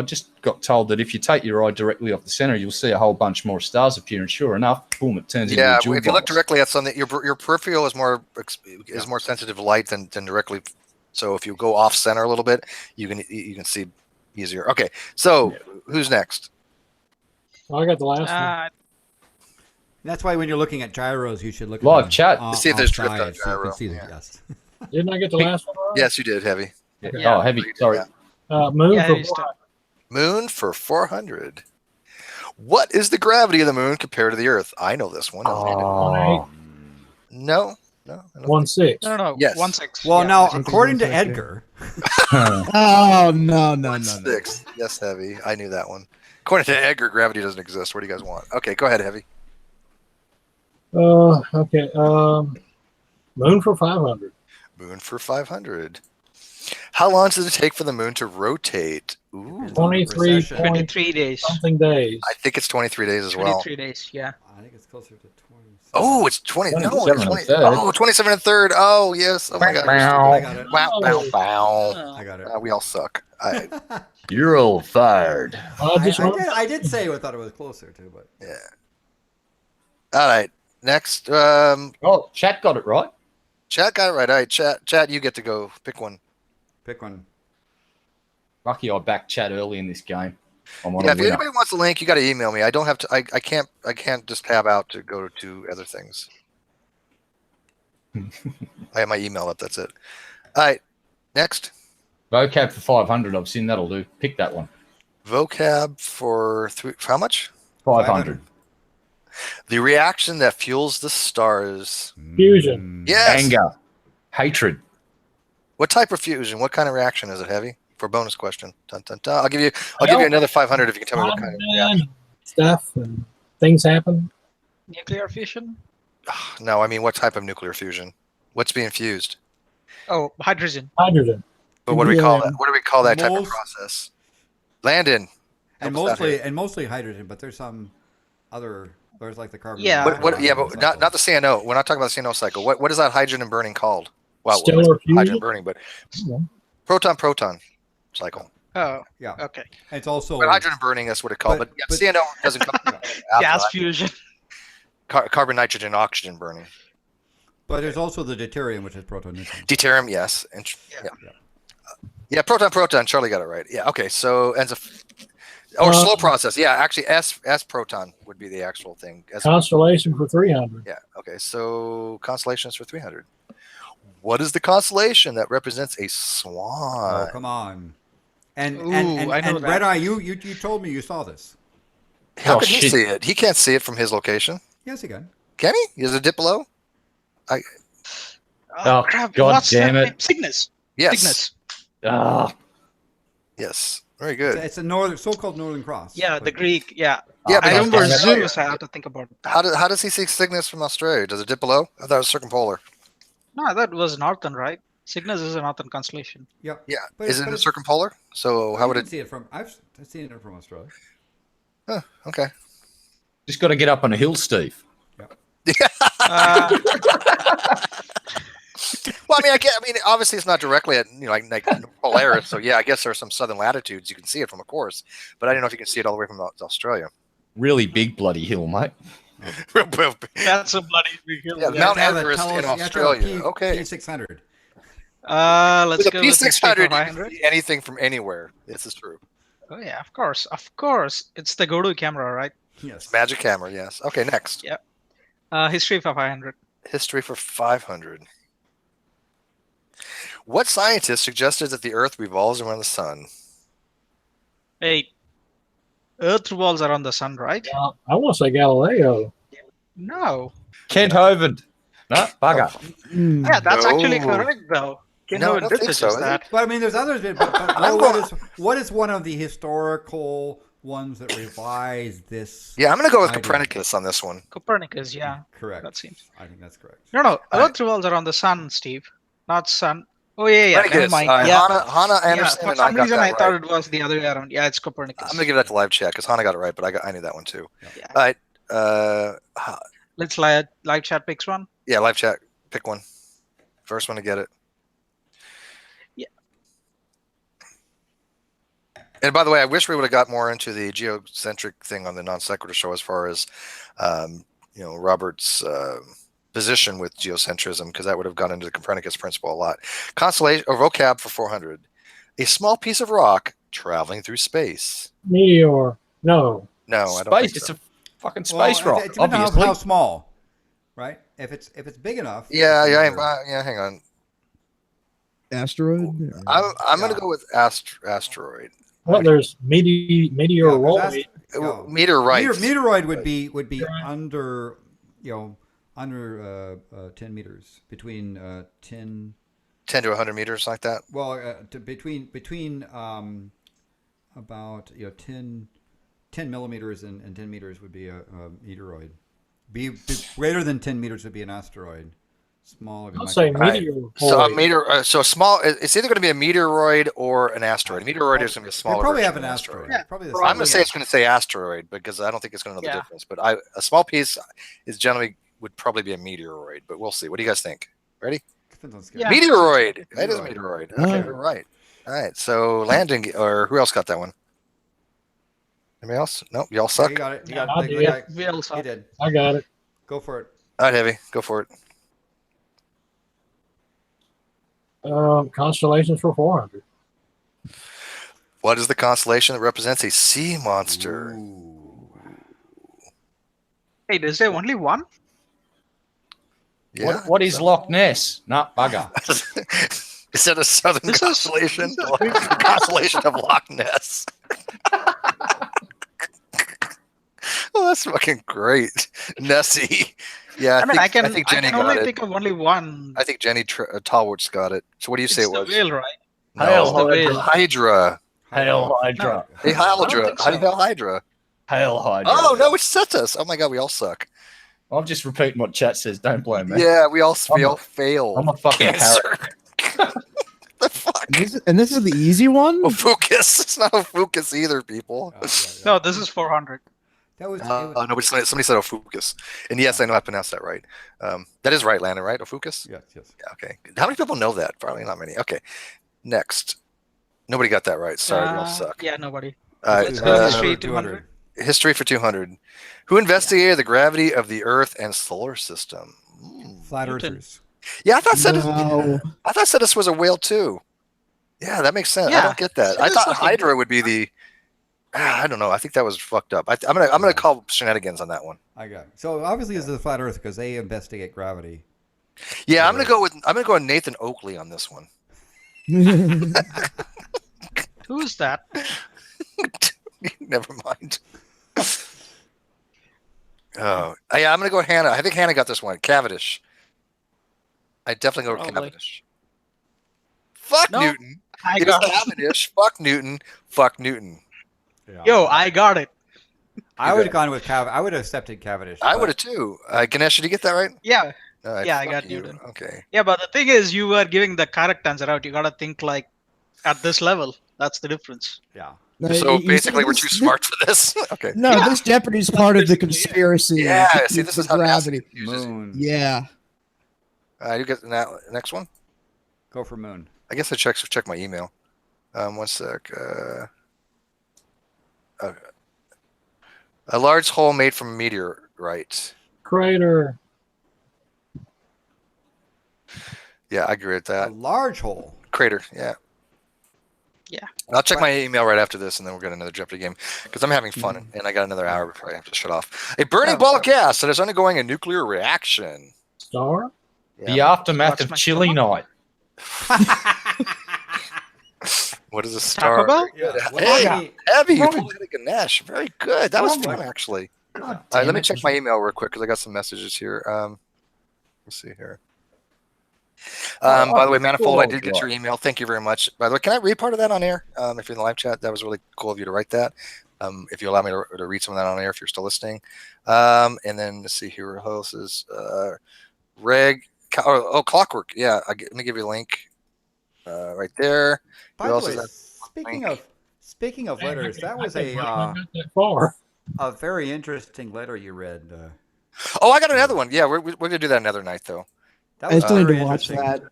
just got told that if you take your eye directly off the center, you'll see a whole bunch more stars appear, and sure enough, boom, it turns into a jewel if you look box. directly at something, your peripheral is more sensitive to light than directly. So if you go off center a little bit, you can see easier. Okay, so who's next? I got the last one. That's why when you're looking at gyros, you should look at Live them chat to see if there's drift outside on so you gyro. can see them. Yes. Didn't I get the last one? Right? Yes, you did, Heavy. Oh, Heavy. Sorry. Moon Yeah, for he's what? Moon for 400. What is the gravity of the moon compared to the Earth? I know this one. Oh. No. 1/6. No. Yes. 1/6. Well, Yeah, now 1/6. according to Edgar, Oh no. 6. Yes, Heavy. I knew that one. According to Edgar, gravity doesn't exist. What do you guys want? Okay, go ahead, Heavy. Okay. Moon for 500. Moon for 500. How long does it take for the moon to rotate? Ooh, 23 23 days. something days. I think it's 23 days as well. 23 days. Yeah. I think it's closer to 20. Oh, it's 20. No, 27 it's 20. and a third. Oh, 27 and a third. Oh, yes. Oh, my God. I got it. Wow, bow, bow. I got it. We all suck. You're all fired. I did say I thought it was closer to, but Yeah. All right. Next. Oh, chat got it right. Chat got it right. All right, chat, you get to go. Pick one. pick one. Lucky I backed chat early in this game. Yeah, if anybody wants the link, you got to email me. I don't have to. I can't just tab out to go to other things. I have my email up. That's it. All right. Next. Vocab for 500. I've seen that'll do. Pick that one. Vocab for how much? 500. The reaction that fuels the stars. Fusion. Yes. Anger. Hatred. What type of fusion? What kind of reaction is it, Heavy? For a bonus question. Dun, dun, dun. I'll give you another 500 if you can tell me what kind of reaction. Stuff and things happen. Nuclear fission? No, I mean what type of nuclear fusion? What's being fused? Oh, hydrogen. Hydrogen. But what do we call that? What do we call that type of Most- process? Landon. And help us out here. mostly hydrogen, but there's some other. There's like the carbon. Yeah. Yeah, but not the CNO. We're not talking about the CNO cycle. What is that hydrogen burning called? Well, Stellar fusion? hydrogen burning, but proton cycle. Oh, Yeah. okay. It's also But hydrogen burning, that's what it's called. But, CNO doesn't come after Gas that. fusion. Carbon, nitrogen, oxygen burning. But there's also the deuterium, which is proton neutron. Deuterium, yes. And yeah, proton. Charlie got it right. Yeah. Okay. So ends slow process. Yeah. Actually, S proton would be the actual thing. Constellation for 300. Yeah. Okay. So constellations for 300. What is the constellation that represents a swan? Oh, come on. And Ooh, I know that. Red Eye, you told me you saw this. How could he see it? He can't see it from his location. Yes, he can. Can he? Is it dip below? Oh, crap. God What's damn that it. name? Cygnus. Yes. Cygnus. Ah, Yes. Very good. It's a so-called Northern Cross. Yeah, the Greek. Yeah. Yeah, but I remember that's- Zeus. I have to think about it. How does he see Cygnus from Australia? Does it dip below? I thought it was circumpolar. No, that was northern, right? Cygnus is a northern constellation. Yeah. Yeah. But Isn't but it circumpolar? So how would it? see it from? I've seen it from Australia. Huh, okay. just got to get up on a hill, Steve. Uh, Well, I mean, obviously it's not directly at like Polaris. So yeah, I guess there are some southern latitudes you can see it from, of course. But I don't know if you can see it all the way from Australia. Really big bloody hill, mate. that's a bloody big hill. Yeah, Yeah. Mount You have to Everest tell in us- you have to have a Australia. Okay. P600. Let's With a go with history for P600, you can 500. see anything from anywhere. This is true. Oh yeah, of course, of course. It's the go-to camera, right? Yes. Magic camera, yes. Okay, next. Yeah. History for 500. History for 500. What scientist suggested that the Earth revolves around the sun? Hey, Earth revolves around the sun, right? I want to say Galileo. No. Kent Hovind. No, bugger. Yeah, that's actually No. correct, though. No, I don't did think so, suggest is it? that. But I mean, there's others. But what is one of the historical ones that revise this. Yeah, I'm going to go with idea. Copernicus on this one. Copernicus, yeah. Correct. That seems. I think that's correct. No. Earth revolves around the sun, Steve, not sun. Oh yeah. Never Copernicus. mind. All right, Yeah. Hannah Anderson For and I some got reason, that I thought right. it was the other way around. Yeah, it's Copernicus. I'm going to give that to live chat because Hannah got it right, but I knew that one too. Yeah. All right. Let's live chat picks one. Yeah, live chat. Pick one. First one to get it. Yeah. And by the way, I wish we would have got more into the geocentric thing on the non sequitur show as far as, Robert's position with geocentrism, because that would have gone into the Copernicus principle a lot. Constellation or vocab for 400. A small piece of rock traveling through space. Meteor. No. No, I don't think It's so. a fucking space rock. It depends on Obviously. how small, right? If it's big enough. Yeah. Hang on. Asteroid. I'm going to go with asteroid. Well, there's meteor roll. Meteorite. Meteoroid would be under 10 meters, between 10 to 100 meters, like that. Well, between about 10 millimeters and 10 meters would be a meteoroid. Be greater than 10 meters would be an asteroid. Small. I'll say meteor. So small. It's either going to be a meteoroid or an asteroid. A meteoroid is going to be a smaller. Probably version have an of asteroid. Yeah, probably the I'm going to say it's going to say asteroid because I don't think it's going to know the difference. But a small piece is generally would probably be a meteoroid. But we'll see. What do you guys think? Ready? Yeah. Meteoroid. That is meteoroid. Okay, Alright. we're right. All right. So landing, or who else got that one? Anybody else? Nope. Y'all suck. You got it. You Yeah, got I it. did. We all saw. He did. I got it. Go for it. All right, Heavy. Go for it. Constellations for 400. What is the constellation that represents a sea monster? Hey, is there only one? Yeah. What is Loch Ness? Nah, bugger. Is that a southern constellation? The constellation of Loch Ness. Oh, that's fucking great. Nessie. Yeah, I I think Jenny can got only it. think of only one. I think Jenny Talwart's got it. So what do you say It's it the was? whale, right? No, Hail It's the whale. Hydra. Hail Hydra. Hey, I don't Hydra. think so. How do you spell Hydra? Hail Hydra. Oh, no, it's Cetus. Oh, my God, we all suck. I'm just repeating what chat says. Don't blame me. Yeah, we all fail. I'm a fucking parrot. The fuck? And this is the easy one. Ophucus. It's not Ophucus either, people. No, this is 400. That was. No, but somebody said Ophucus. And yes, I know I pronounced that right. That is right, Landon, right? Ophucus? Yes. Yeah, okay. How many people know that? Probably not many. Okay. Next. Nobody got that right. Sorry, we all suck. Yeah, nobody. All right. Let's go history 200. History for 200. Who investigated the gravity of the Earth and solar system? Flat Newton. earthers. Yeah, I thought No. Cetus was a whale too. Yeah, that makes sense. I Yeah, don't get that. I Cetus thought was a- Hydra would be the. I don't know. I think that was fucked up. I'm gonna call shenanigans on that one. I got it. So obviously this is a flat earth because they investigate gravity. Yeah, I'm gonna go with Nathan Oakley on this one. Who's that? Never mind. Oh, yeah, I'm gonna go with Hannah. I think Hannah got this one. Cavendish. I definitely go with Probably. Cavendish. Fuck No, Newton. I It was got it. Cavendish. Fuck Newton. Fuck Newton. Yeah. Yo, I got it. I would have gone with I would have accepted Cavendish. I but- would have too. Ganesh, did you get that right? Yeah. All right, Yeah, I fuck got you. Newton. Okay. Yeah, but the thing is, you were giving the correct answer out. You gotta think like at this level. That's the difference. Yeah. So You basically, said we're this- too smart for this. Okay. No, this Jeopardy is part of the conspiracy. Yeah. See, this is how gravity. Moon. Yeah. You get that next one. Go for moon. I guess I check my email. One sec. A large hole made from a meteorite. Crater. Yeah, I agree with A that. large hole. Crater. Yeah. Yeah. I'll check my email right after this, and then we'll get another Jeopardy game because I'm having fun, and I got another hour before I have to shut off. A burning ball of gas that is undergoing a nuclear reaction. Star. The aftermath Watch of my Chili stomach. Night. What is a star? Taco Bell? Yeah. Hey, Abby, you Robin. pulled it Ganesh. Very good. That was Robin. fun, actually. God All right, damn let me it. check my email real quick because I got some messages here. Let's see here. By the way, Manifold, I did get your email. Thank you very much. By the way, can I read part of that on air? If you're in the live chat, that was really cool of you to write that. If you allow me to read some of that on air, if you're still listening. And then let's see here. Who else is Clockwork? Yeah, let me give you a link right there. By the way, speaking of letters, that was a very interesting letter you read. Oh, I got another one. Yeah, we're gonna do that another night though. I still need to watch that.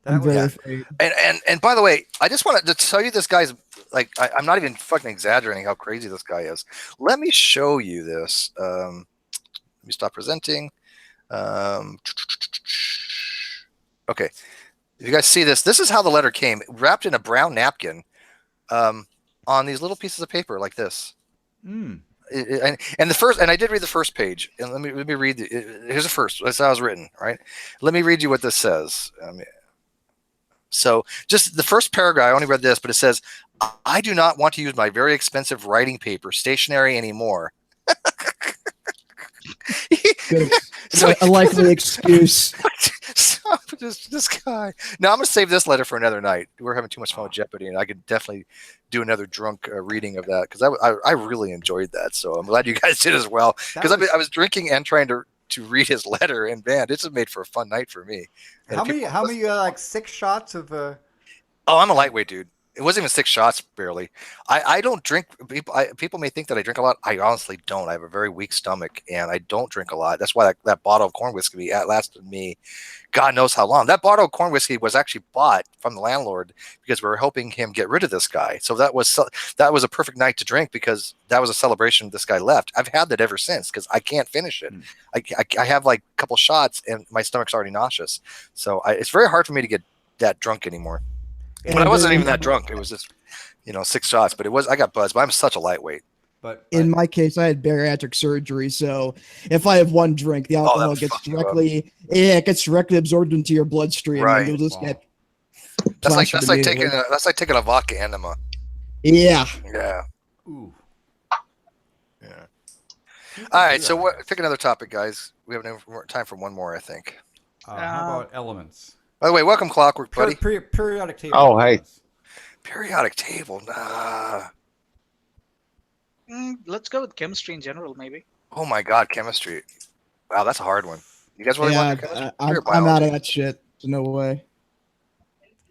I'm very afraid. And by the way, I just wanted to tell you this guy's like I'm not even fucking exaggerating how crazy this guy is. Let me show you this. Let me stop presenting. Okay. If you guys see this, this is how the letter came, wrapped in a brown napkin on these little pieces of paper like this. And the first, and I did read the first page, and let me read. Here's the first. That's how it was written, right? Let me read you what this says. So just the first paragraph, I only read this, but it says, "I do not want to use my very expensive writing paper, stationery anymore." So a likely excuse. This guy. Now I'm gonna save this letter for another night. We're having too much fun with Jeopardy, and I could definitely do another drunk reading of that because I really enjoyed that. So I'm glad you guys did as well because I was drinking and trying to read his letter, and man, it's made for a fun night for me. And how many like 6 shots of? Oh, I'm a lightweight, dude. It wasn't even 6 shots, barely. I don't drink. People may think that I drink a lot. I honestly don't. I have a very weak stomach, and I don't drink a lot. That's why that bottle of corn whiskey lasted me God knows how long. That bottle of corn whiskey was actually bought from the landlord because we were helping him get rid of this guy. So that was a perfect night to drink because that was a celebration this guy left. I've had that ever since because I can't finish it. I have like a couple shots, and my stomach's already nauseous. So it's very hard for me to get that drunk anymore. But I wasn't even that drunk. It was just, 6 shots. But I got buzzed. But I'm such a lightweight. But in my case, I had bariatric surgery. So if I have one drink, the alcohol gets directly absorbed into your bloodstream, and you'll just get. That's like taking a vodka enema. Yeah. Yeah. Ooh. Yeah. All right. So pick another topic, guys. We have time for one more, I think. How about elements? By the way, welcome, Clockwork, buddy. Periodic table. Oh, hey. Periodic table. Nah. Let's go with chemistry in general, maybe. Oh my God, chemistry! Wow, that's a hard one. You guys really want to do chemistry? I'm out of that shit. There's no way.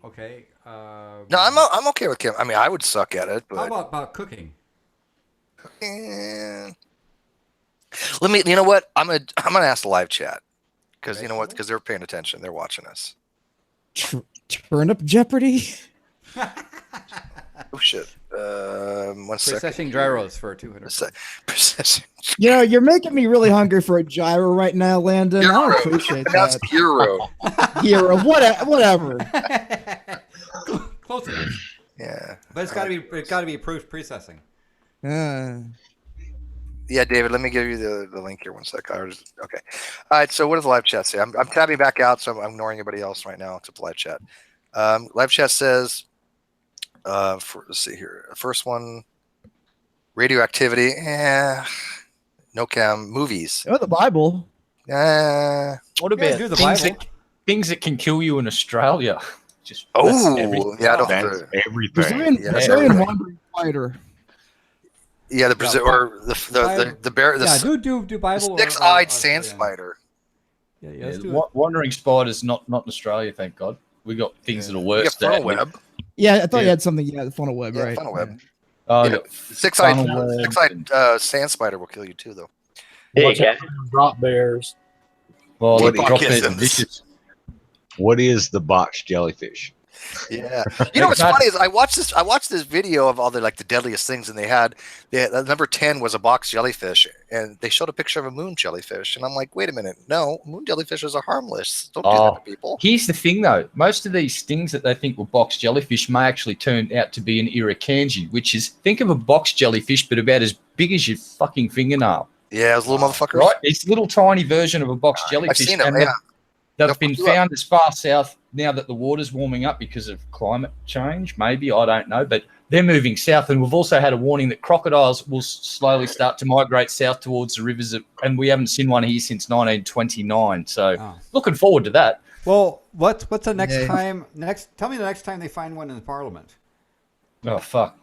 Okay. No, I'm okay with chem. I mean, I would suck at it. But how about cooking? Let me. You know what? I'm gonna ask the live chat because you know what? Because they're paying attention. They're watching us. Turn up Jeopardy. Oh shit! 1 second. Processing gyros for 200. Processing. You're making me really hungry for a gyro right now, Landon. Gyro. I appreciate that. That's gyro. Gyro, whatever. Close enough. Yeah. But it's got to be processing. Yeah, David. Let me give you the link here. 1 sec. Okay. All right. So what does the live chat say? I'm tabbing back out, so I'm ignoring everybody else right now except the live chat. Live chat says. Let's see here. First one, radioactivity. No chem. Movies. Oh, the Bible. What about things that can kill you in Australia? Just everything. Brazilian wandering fighter. Yeah, the Brazil or the bear. Do Bible. The 6-eyed sand spider. Yeah, wandering spiders not in Australia, thank God. We got things that are worse. Funnel web. Yeah, I thought you had something. Yeah, the funnel web, right? Funnel web. Yeah. 6-eyed sand spider will kill you too, though. Drop bears. Well, What drop bears are vicious. What is the box jellyfish? Yeah, what's funny is I watched this video of all the deadliest things, and they had number 10 was a box jellyfish, and they showed a picture of a moon jellyfish, and I'm like, wait a minute, no, moon jellyfishes are harmless. Don't do that to people. Here's the thing, though: most of these things that they think were box jellyfish may actually turn out to be an irukandji, which is think of a box jellyfish, but about as big as your fucking fingernail. Yeah, those little motherfuckers. Right, it's a little tiny version of a box jellyfish. I've seen them. Yeah. They've been found as far south now that the water's warming up because of climate change, maybe, I don't know, but they're moving south. And we've also had a warning that crocodiles will slowly start to migrate south towards the rivers, and we haven't seen one here since 1929. So looking forward to that. Well, what's the next time? Tell me the next time they find one in the Parliament. Oh fuck.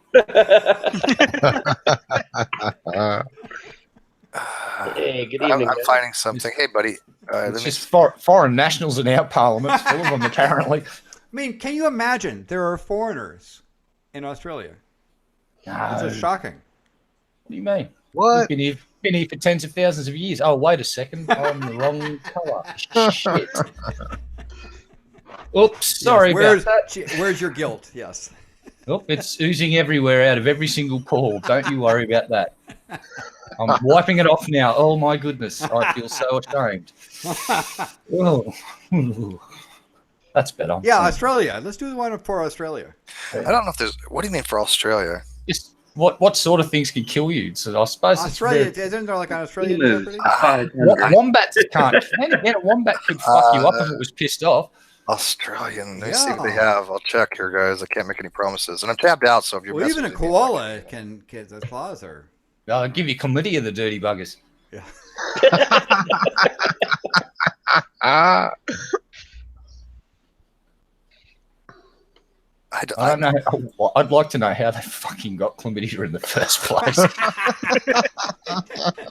Hey, good I'm evening. guys. finding something. Hey, buddy. It's just foreign nationals in our parliaments, full of them apparently. I mean, can you imagine there are foreigners in Australia? This is shocking. What do you mean? What? We've been here for tens of thousands of years. Oh, wait a second. I'm the wrong colour. Shit. Oops, sorry Yes, about that. Where's your guilt? Yes. Oh, it's oozing everywhere out of every single pore. Don't you worry about that. I'm wiping it off now. Oh, my goodness. I feel so ashamed. Oh. That's better. Yeah, Australia. Let's do the one for Australia. I don't know if there's. What do you mean for Australia? Just what sort of things can kill you? So I suppose Australia, it's isn't there like an Australian Jeopardy? wombats can't. Then a wombat could fuck you up if it was pissed off. Australian. Let me see what they have. I'll check here, guys. I can't make any promises, and I'm tapped out. So if you're Well, even a koala can get the claws are. I'll give you chlamydia, the dirty buggers. Yeah. I don't know. I'd like to know how they fucking got chlamydia in the first place.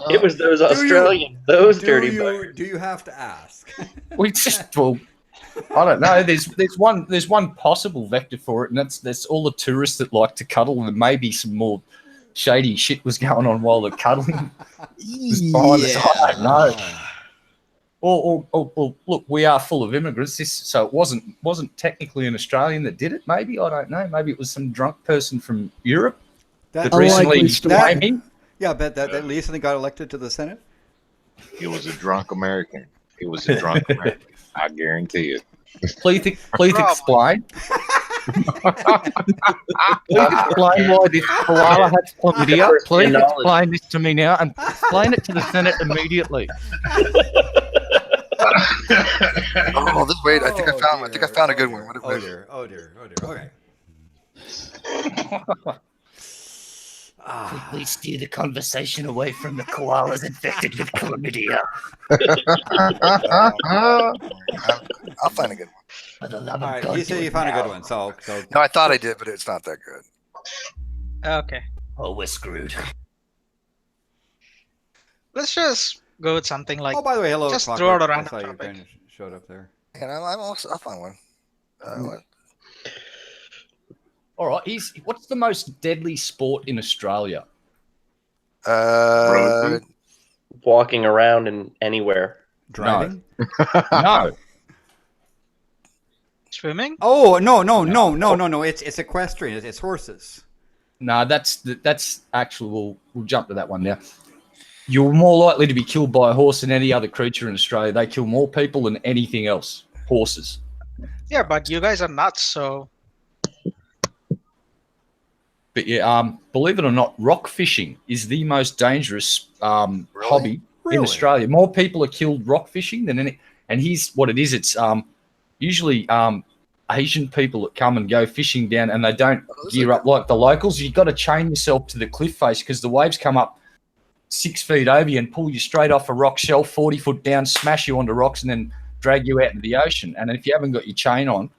It was those Australians, those dirty buggers. Do you have to ask? We just I don't know. There's one possible vector for it, and that's all the tourists that like to cuddle, and maybe some more shady shit was going on while they're cuddling. I don't know. Or look, we are full of immigrants. So it wasn't technically an Australian that did it. Maybe, I don't know. Maybe it was some drunk person from Europe that recently came in. Yeah, I bet that recently got elected to the Senate. It was a drunk American. It was a drunk American. I guarantee it. Please explain. Please explain why this koala has chlamydia. Please explain this to me now and explain it to the Senate immediately. Oh, wait! I think I found a good one. Oh dear! Okay. Please steer the conversation away from the koalas infected with chlamydia. I'll find a good one. For the love All of right, God, you say you found a good one. So no, I thought I did, but it's not that good. Okay. Oh, we're screwed. Let's just go with something like. Oh, by the way, hello. Just Clockwork. throw out a I random saw you topic. kind of showed up there. And I'll find one. All right. What's the most deadly sport in Australia? Walking around and anywhere. Driving? No. Swimming? Oh no! It's equestrian. It's horses. No, that's actually. We'll jump to that one now. You're more likely to be killed by a horse than any other creature in Australia. They kill more people than anything else. Horses. Yeah, but you guys are nuts, so. But yeah, believe it or not, rock fishing is the most dangerous hobby in Australia. More people are killed rock fishing than any. And here's what it is: it's usually Asian people that come and go fishing down, and they don't gear up like the locals. You've got to chain yourself to the cliff face because the waves come up 6 feet over you and pull you straight off a rock shelf, 40 foot down, smash you onto rocks, and then drag you out into the ocean. And if you haven't got your chain on,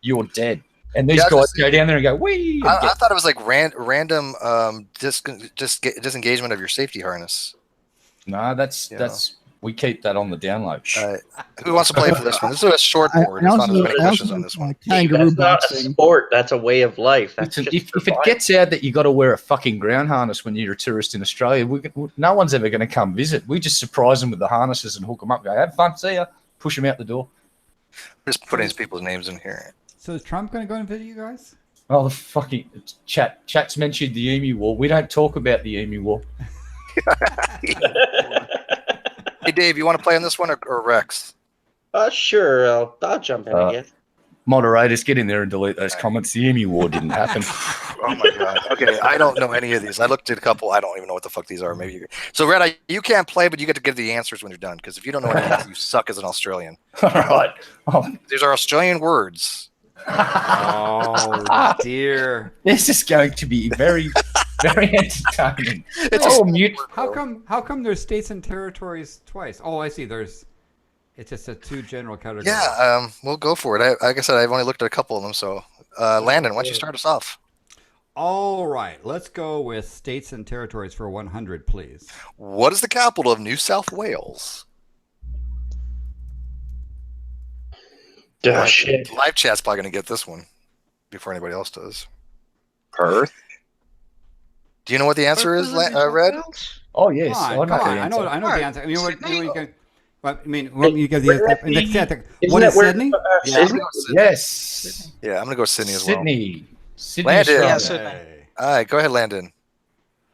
you're dead. And these guys go down there and go, wee. I thought it was like random disengagement of your safety harness. No, that's we keep that on the download. Who wants to play for this one? This is a short board. There's not as many questions on this one. Kangaroo That's not a boxing. sport. That's a way of life. That's Listen, just if it gets out that you got to wear a fucking ground harness when you're a tourist in Australia, no one's ever going to come visit. We just surprise them with the harnesses and hook them up. Go, have fun, see ya. Push them out the door. Just putting these people's names in here. So is Trump going to go and visit you guys? Oh, the fucking chat's mentioned the Emu War. We don't talk about the Emu War. Hey, Dave, you want to play on this one or Rex? Sure. I'll jump in, I guess. Moderators, get in there and delete those comments. The Emu War didn't happen. Oh my god. Okay, I don't know any of these. I looked at a couple. I don't even know what the fuck these are. Maybe you. So, Red, you can't play, but you get to give the answers when you're done. Because if you don't know any of these, you suck as an Australian. All right. Oh. These are Australian words. Oh dear. This is going to be very, very entertaining. It's mute. How come there's states and territories twice? Oh, I see. It's just a two general categories. Yeah, we'll go for it. Like I said, I've only looked at a couple of them. So, Landon, why don't you start us off? All right, let's go with states and territories for 100, please. What is the capital of New South Wales? Shit. Live chat's probably going to get this one before anybody else does. Perth. Do you know what the answer is, Red? Oh yes, Come on, I know the answer. You know what? You can. Well, I mean, you get the what is Sydney? Yes. Yeah, I'm gonna go Sydney as well. Sydney, Landon. Yeah, Australia. Sydney. All right, go ahead, Landon.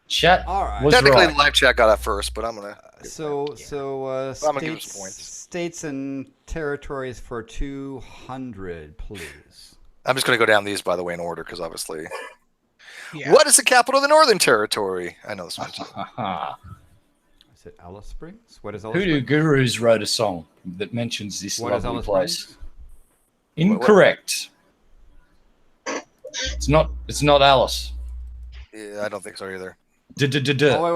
Chat. All right. Was Technically, right. the live chat got up first, but I'm gonna. So I'm gonna give him some points. states and territories for 200, please. I'm just gonna go down these, by the way, in order, because obviously. Yeah. What is the capital of the Northern Territory? I know this one. Is it Alice Springs? What is Alice Hoodoo Springs? Gurus wrote a song that mentions this What is lovely Alice place. Springs? Incorrect. It's not Alice. Yeah, I don't think so either. Oh,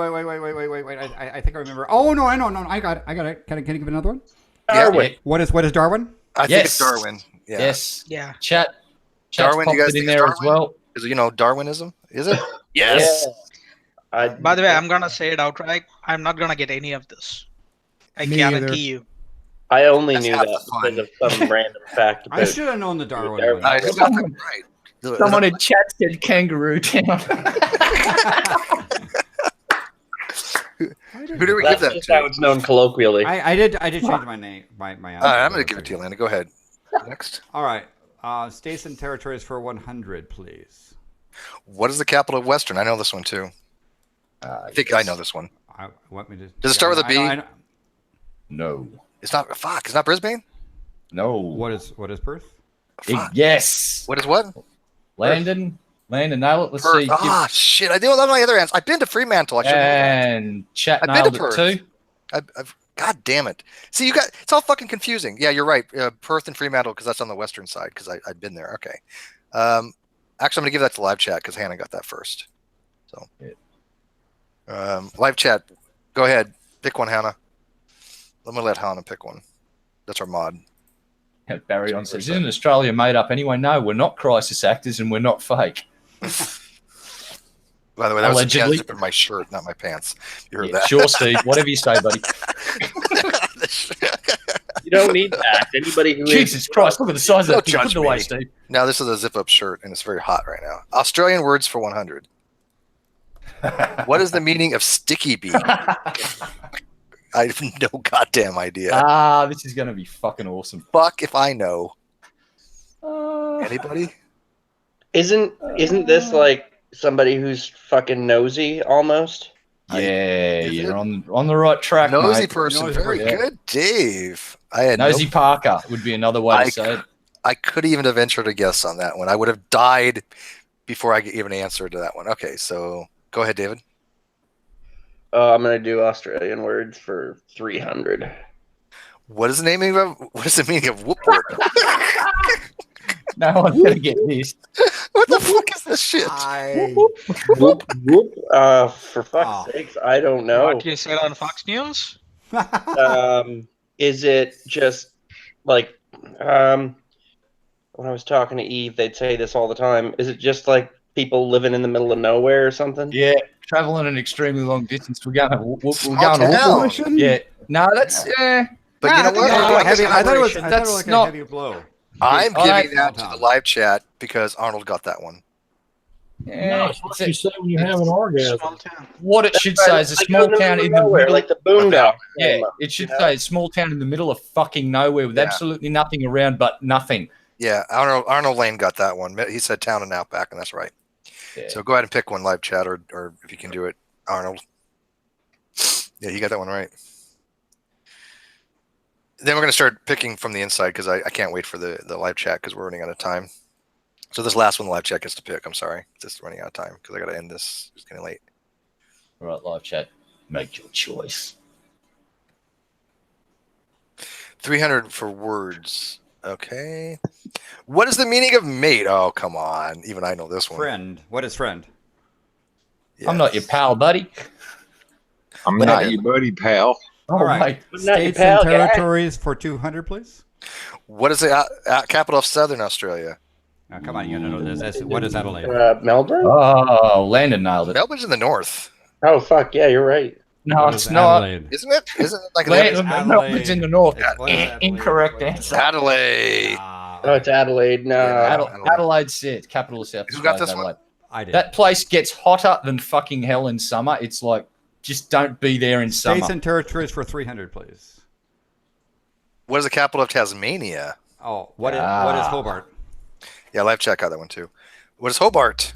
wait. I think I remember. Oh, no, I know. No, I got it. Can I give another one? Darwin. What is Darwin? I think it's Darwin. Yeah. Yes. Yeah. Chat's Darwin, you popped guys it in think there it's as well. Is it, Darwinism? Is it? Yes. By the way, I'm gonna say it outright. I'm not gonna get any of this. I Me guarantee either. you. I only That's knew half that the fun. because of some random fact. I about- should have known the Darwin Darwin. one. I got that right. Someone in chat said Kangaroo Town. Who do we That's give that just to? how it's known colloquially. I did change my name. My answer. All right, I'm going to give it to you, Landon. Go ahead. Next. All right. States and territories for 100, please. What is the capital of Western? I know this one too. I think I know this one. Want me to? Does it start with a B? No. It's not. Fuck. It's not Brisbane. No. What is Perth? Fuck. Yes. What is what? Landon, nail it. Let's Perth. see. Ah, shit. I do love my other answer. I've been to Fremantle. I should And chat I've been nailed to it Perth. too. God damn it. See, it's all fucking confusing. Yeah, you're right. Perth and Fremantle, because that's on the western side, because I've been there. Okay. Actually, I'm going to give that to live chat, because Hannah got that first. So, live chat, go ahead. Pick one, Hannah. I'm going to let Hannah pick one. That's our mod. Barry on says, isn't Australia made up anyway? No, we're not crisis actors and we're not fake. By the way, that was a Allegedly. zip in my shirt, not my pants. You heard Yeah, that? sure, Steve. Whatever you say, buddy. You don't need to act. Anybody who Jesus Christ, look at the size of Don't that thing. Put judge it away, me. Steve. Now, this is a zip-up shirt, and it's very hot right now. Australian words for 100. What is the meaning of sticky beak? I have no goddamn idea. This is going to be fucking awesome. Fuck if I know. Anybody? Isn't this like somebody who's fucking nosy almost? Yeah, you're on the right track, Nosy mate. person. Very Yeah. good, Dave. I had Nosy Parker would be another way to say it. I could even have ventured a guess on that one. I would have died before I even answered to that one. Okay, so go ahead, David. I'm gonna do Australian words for 300. What is the meaning of whoop whoop? No one's gonna get this. What the fuck is this shit? Whoop whoop. For fuck's sakes, I don't know. What you said on Fox News? Is it just like when I was talking to Eve, they'd say this all the time. Is it just like people living in the middle of nowhere or something? Yeah, traveling an extremely long distance. We're going to Small town. Yeah. No, that's But you know what? I thought it was That's like not- a heavy blow. I'm Alright. giving that to the live chat because Arnold got that one. No, it's what you say when you have an orgasm. Small town. What it should say is a Like small in the town middle in of the nowhere, middle. like the boondocks. Yeah, it should say a small town in the middle of fucking nowhere with Yeah. absolutely nothing around but nothing. Yeah, Arnold Lane got that one. He said town and outback, and that's right. Yeah. So go ahead and pick one, live chat, or if you can do it, Arnold. Yeah, you got that one right. Then we're going to start picking from the inside because I can't wait for the live chat because we're running out of time. So this last one, the live chat gets to pick. I'm sorry. It's just running out of time because I got to end this. It's getting late. All right, live chat. Make your choice. 300 for words. Okay. What is the meaning of mate? Oh, come on. Even I know this one. Friend. What is friend? Yes. I'm not your pal, buddy. I'm not your buddy, pal. All right. I'm not your States pal, and guy. territories for 200, please. What is the capital of Southern Australia? Now, come on, you don't know this. What is Adelaide? Melbourne? Oh, Landon nailed it. Melbourne's in the north. Oh, fuck. Yeah, you're right. No, What it's is not. Adelaide? Isn't it? Isn't it like Melbourne's in the north. What is Adelaide? Incorrect answer. Adelaide? Oh, it's Adelaide. No. Adelaide's it, capital of South Who got Australia, this one? Adelaide. I did. That place gets hotter than fucking hell in summer. It's like, just don't be there in summer. States and territories for 300, please. What is the capital of Tasmania? Oh, what is Hobart? Yeah, live check out that one too. What is Hobart?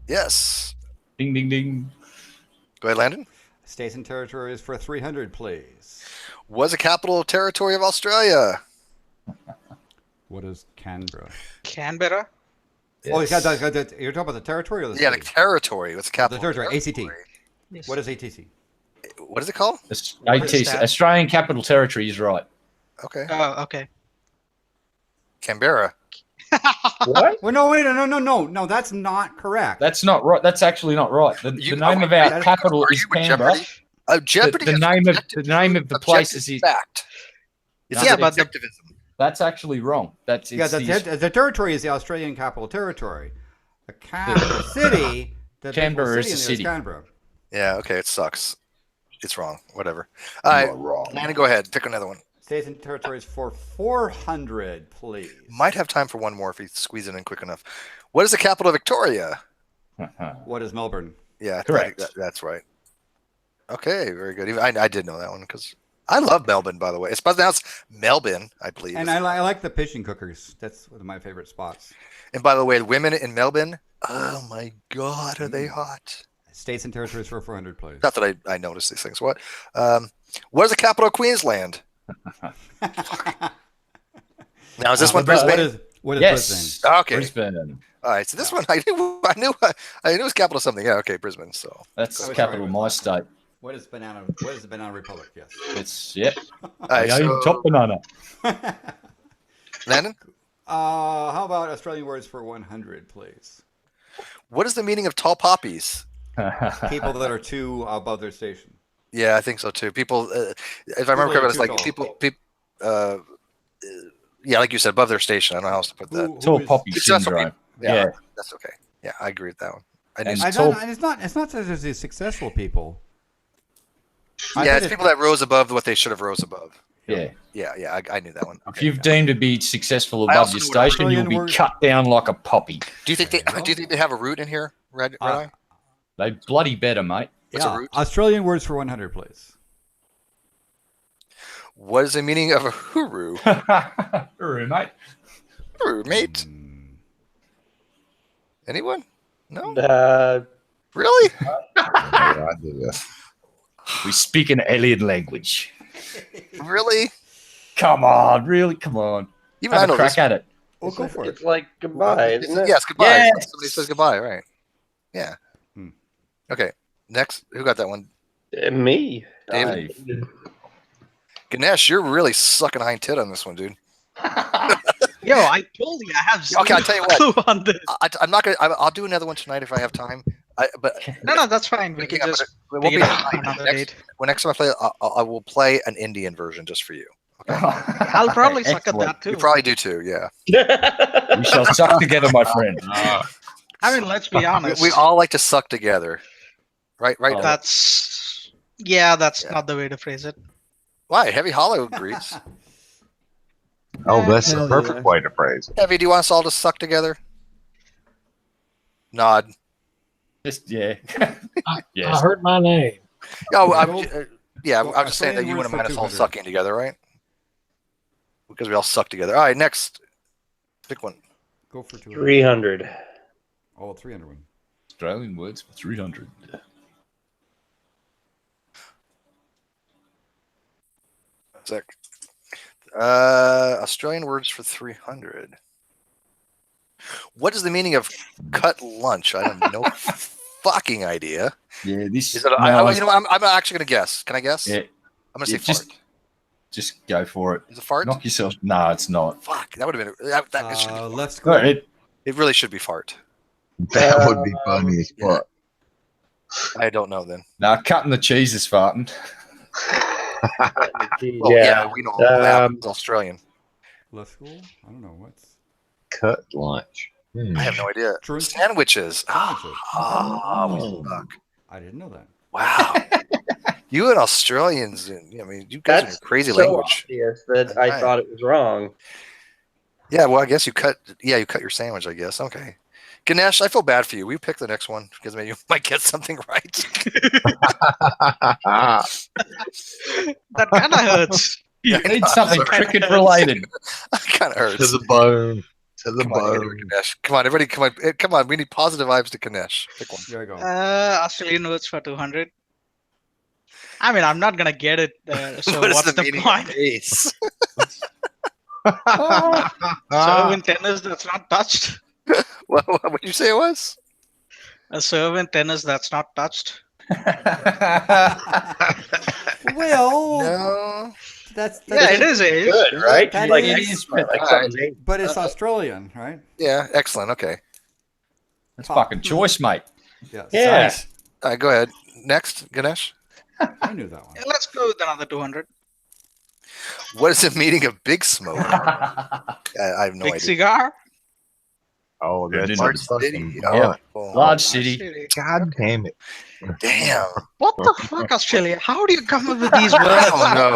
Yes. Ding, ding, ding. Go ahead, Landon. States and territories for 300, please. What is the capital territory of Australia? What is Canberra? Canberra. Oh, you're talking about the territory or the Yeah, city? the territory. What's the capital? The territory. ACT. Yes. What is ATC? What is it called? ATC, Australian Capital Territory is right. Okay. Oh, okay. Canberra. What? Well, no, that's not correct. That's not right. That's actually not right. The name of our capital is Canberra. Jeopardy. The name of the place is fact. It's Yeah, but objectivism. That's actually wrong. The territory is the Australian Capital Territory. The capital city. Canberra is the city. Canberra. Yeah. Okay. It sucks. It's wrong. Whatever. All right. Landon, go ahead. Pick another one. States and territories for 400, please. Might have time for one more if you squeeze it in quick enough. What is the capital of Victoria? What is Melbourne? Yeah, correct. That's right. Okay, very good. I did know that one because I love Melbourne, by the way. It's pronounced Melbourne, I believe. And I like the pigeon cookers. That's one of my favorite spots. And by the way, women in Melbourne, oh my God, are they hot? States and territories for 400, please. Not that I noticed these things. What is the capital of Queensland? Now, is this one Brisbane? What is yes. Brisbane? Okay. Brisbane. All right. So this one, I knew it was capital of something. Yeah. Okay. Brisbane. So that's the capital of my state. What is Banana? What is the Banana Republic? Yes. It's yep. All right, Top banana. Landon. How about Australian words for 100, please? What is the meaning of tall poppies? People that are too above their station. Yeah, I think so too. People, if I remember correctly, it's like people, yeah, like you said, above their station. I don't know how else to put that. Tall poppy syndrome. Yeah, that's okay. Yeah, I agree with that one. It's not that there's these successful people. Yeah, it's people that rose above what they should have rose above. Yeah. Yeah, I knew that one. If you've deemed to be successful above your station, you'll be cut down like a poppy. Do you think they have a root in here, Red Eye? They bloody better, mate. What's a root? Australian words for 100, please. What is the meaning of a hooroo? Hooroo, mate. Hooroo, mate. Anyone? No. Really? I do this. We speak an alien language. Really? Come on, really? Come on. Even Have I know a crack this. at it. Well, go for it. It's like goodbye, isn't it? Yes, goodbye. Yes. Somebody says goodbye, right? Yeah. Okay. Next, who got that one? Me. David. Ganesh, you're really sucking hind tit on this one, dude. Yo, I told you I have Okay, I'll tell you what. clue on this. I'm not gonna. I'll do another one tonight if I have time. But No, that's fine. We can Yeah, just but pick it it won't up be another next, date. when next time I play, I will play an Indian version just for you. I'll probably suck at that too. You probably do too. Yeah. We shall suck together, my friend. I mean, let's be honest. We all like to suck together, right? Right. That's not the way to phrase it. Why? Heavy Hollow agrees. Oh, that's the Hell perfect yeah. way to phrase it. Heavy, do you want us all to suck together? Nod. Just yeah. I heard my name. Oh, I'm just saying that you wouldn't mind us all sucking together, right? Because we all suck together. All right, next. Pick one. Go for 200. 300. Oh, 300 one. Australian words for 300. Sec. Australian words for 300. What is the meaning of cut lunch? I have no fucking idea. Yeah, this Is it? I'm actually gonna guess. Can I guess? Yeah. I'm gonna say fart. Just go for it. Is it fart? Knock yourself. No, it's not. Fuck, that would have been. That should be fart. Let's go. It really should be fart. That would be funny as fuck. I don't know then. Now cutting the cheese is farting. Well, yeah, we know that. It's Australian. Left school? I don't know what's Cut lunch. Hmm. I have no idea. Drinks? Sandwiches. Sandwiches. Oh, fuck. I didn't know that. Wow. You and Australians, I mean, you guys That's are crazy so language. obvious that I thought it was wrong. Yeah, well, I guess you cut your sandwich, I guess. Okay. Ganesh, I feel bad for you. We pick the next one because maybe you might get something right. That kind of hurts. You need something cricket related. Kind of hurts. To the bone. To the Come on, bone. Ganesh. Come on, everybody. Come on. Come on. We need positive vibes to Ganesh. Pick one. There you go. Australian words for 200. I mean, I'm not gonna get it. So What is what's the the meaning of point? ace? Serve in tennis that's not touched. What did you say it was? A serve in tennis that's not touched. Well, No. that's Yeah, it is ace. Good, right? That Like, is- excellent, like All something's ace. but it's Australian, right? Yeah, excellent. Okay. That's fucking choice, mate. Yes. Yeah. Nice. All right, go ahead. Next, Ganesh. I knew that one. Yeah, let's go with another 200. What is the meaning of big smoke? I have no Big idea. cigar. Oh, Good that's enough. City. Yeah. Oh, Large city. God damn it. damn. What the fuck, Australia? How do you come up with these words? I don't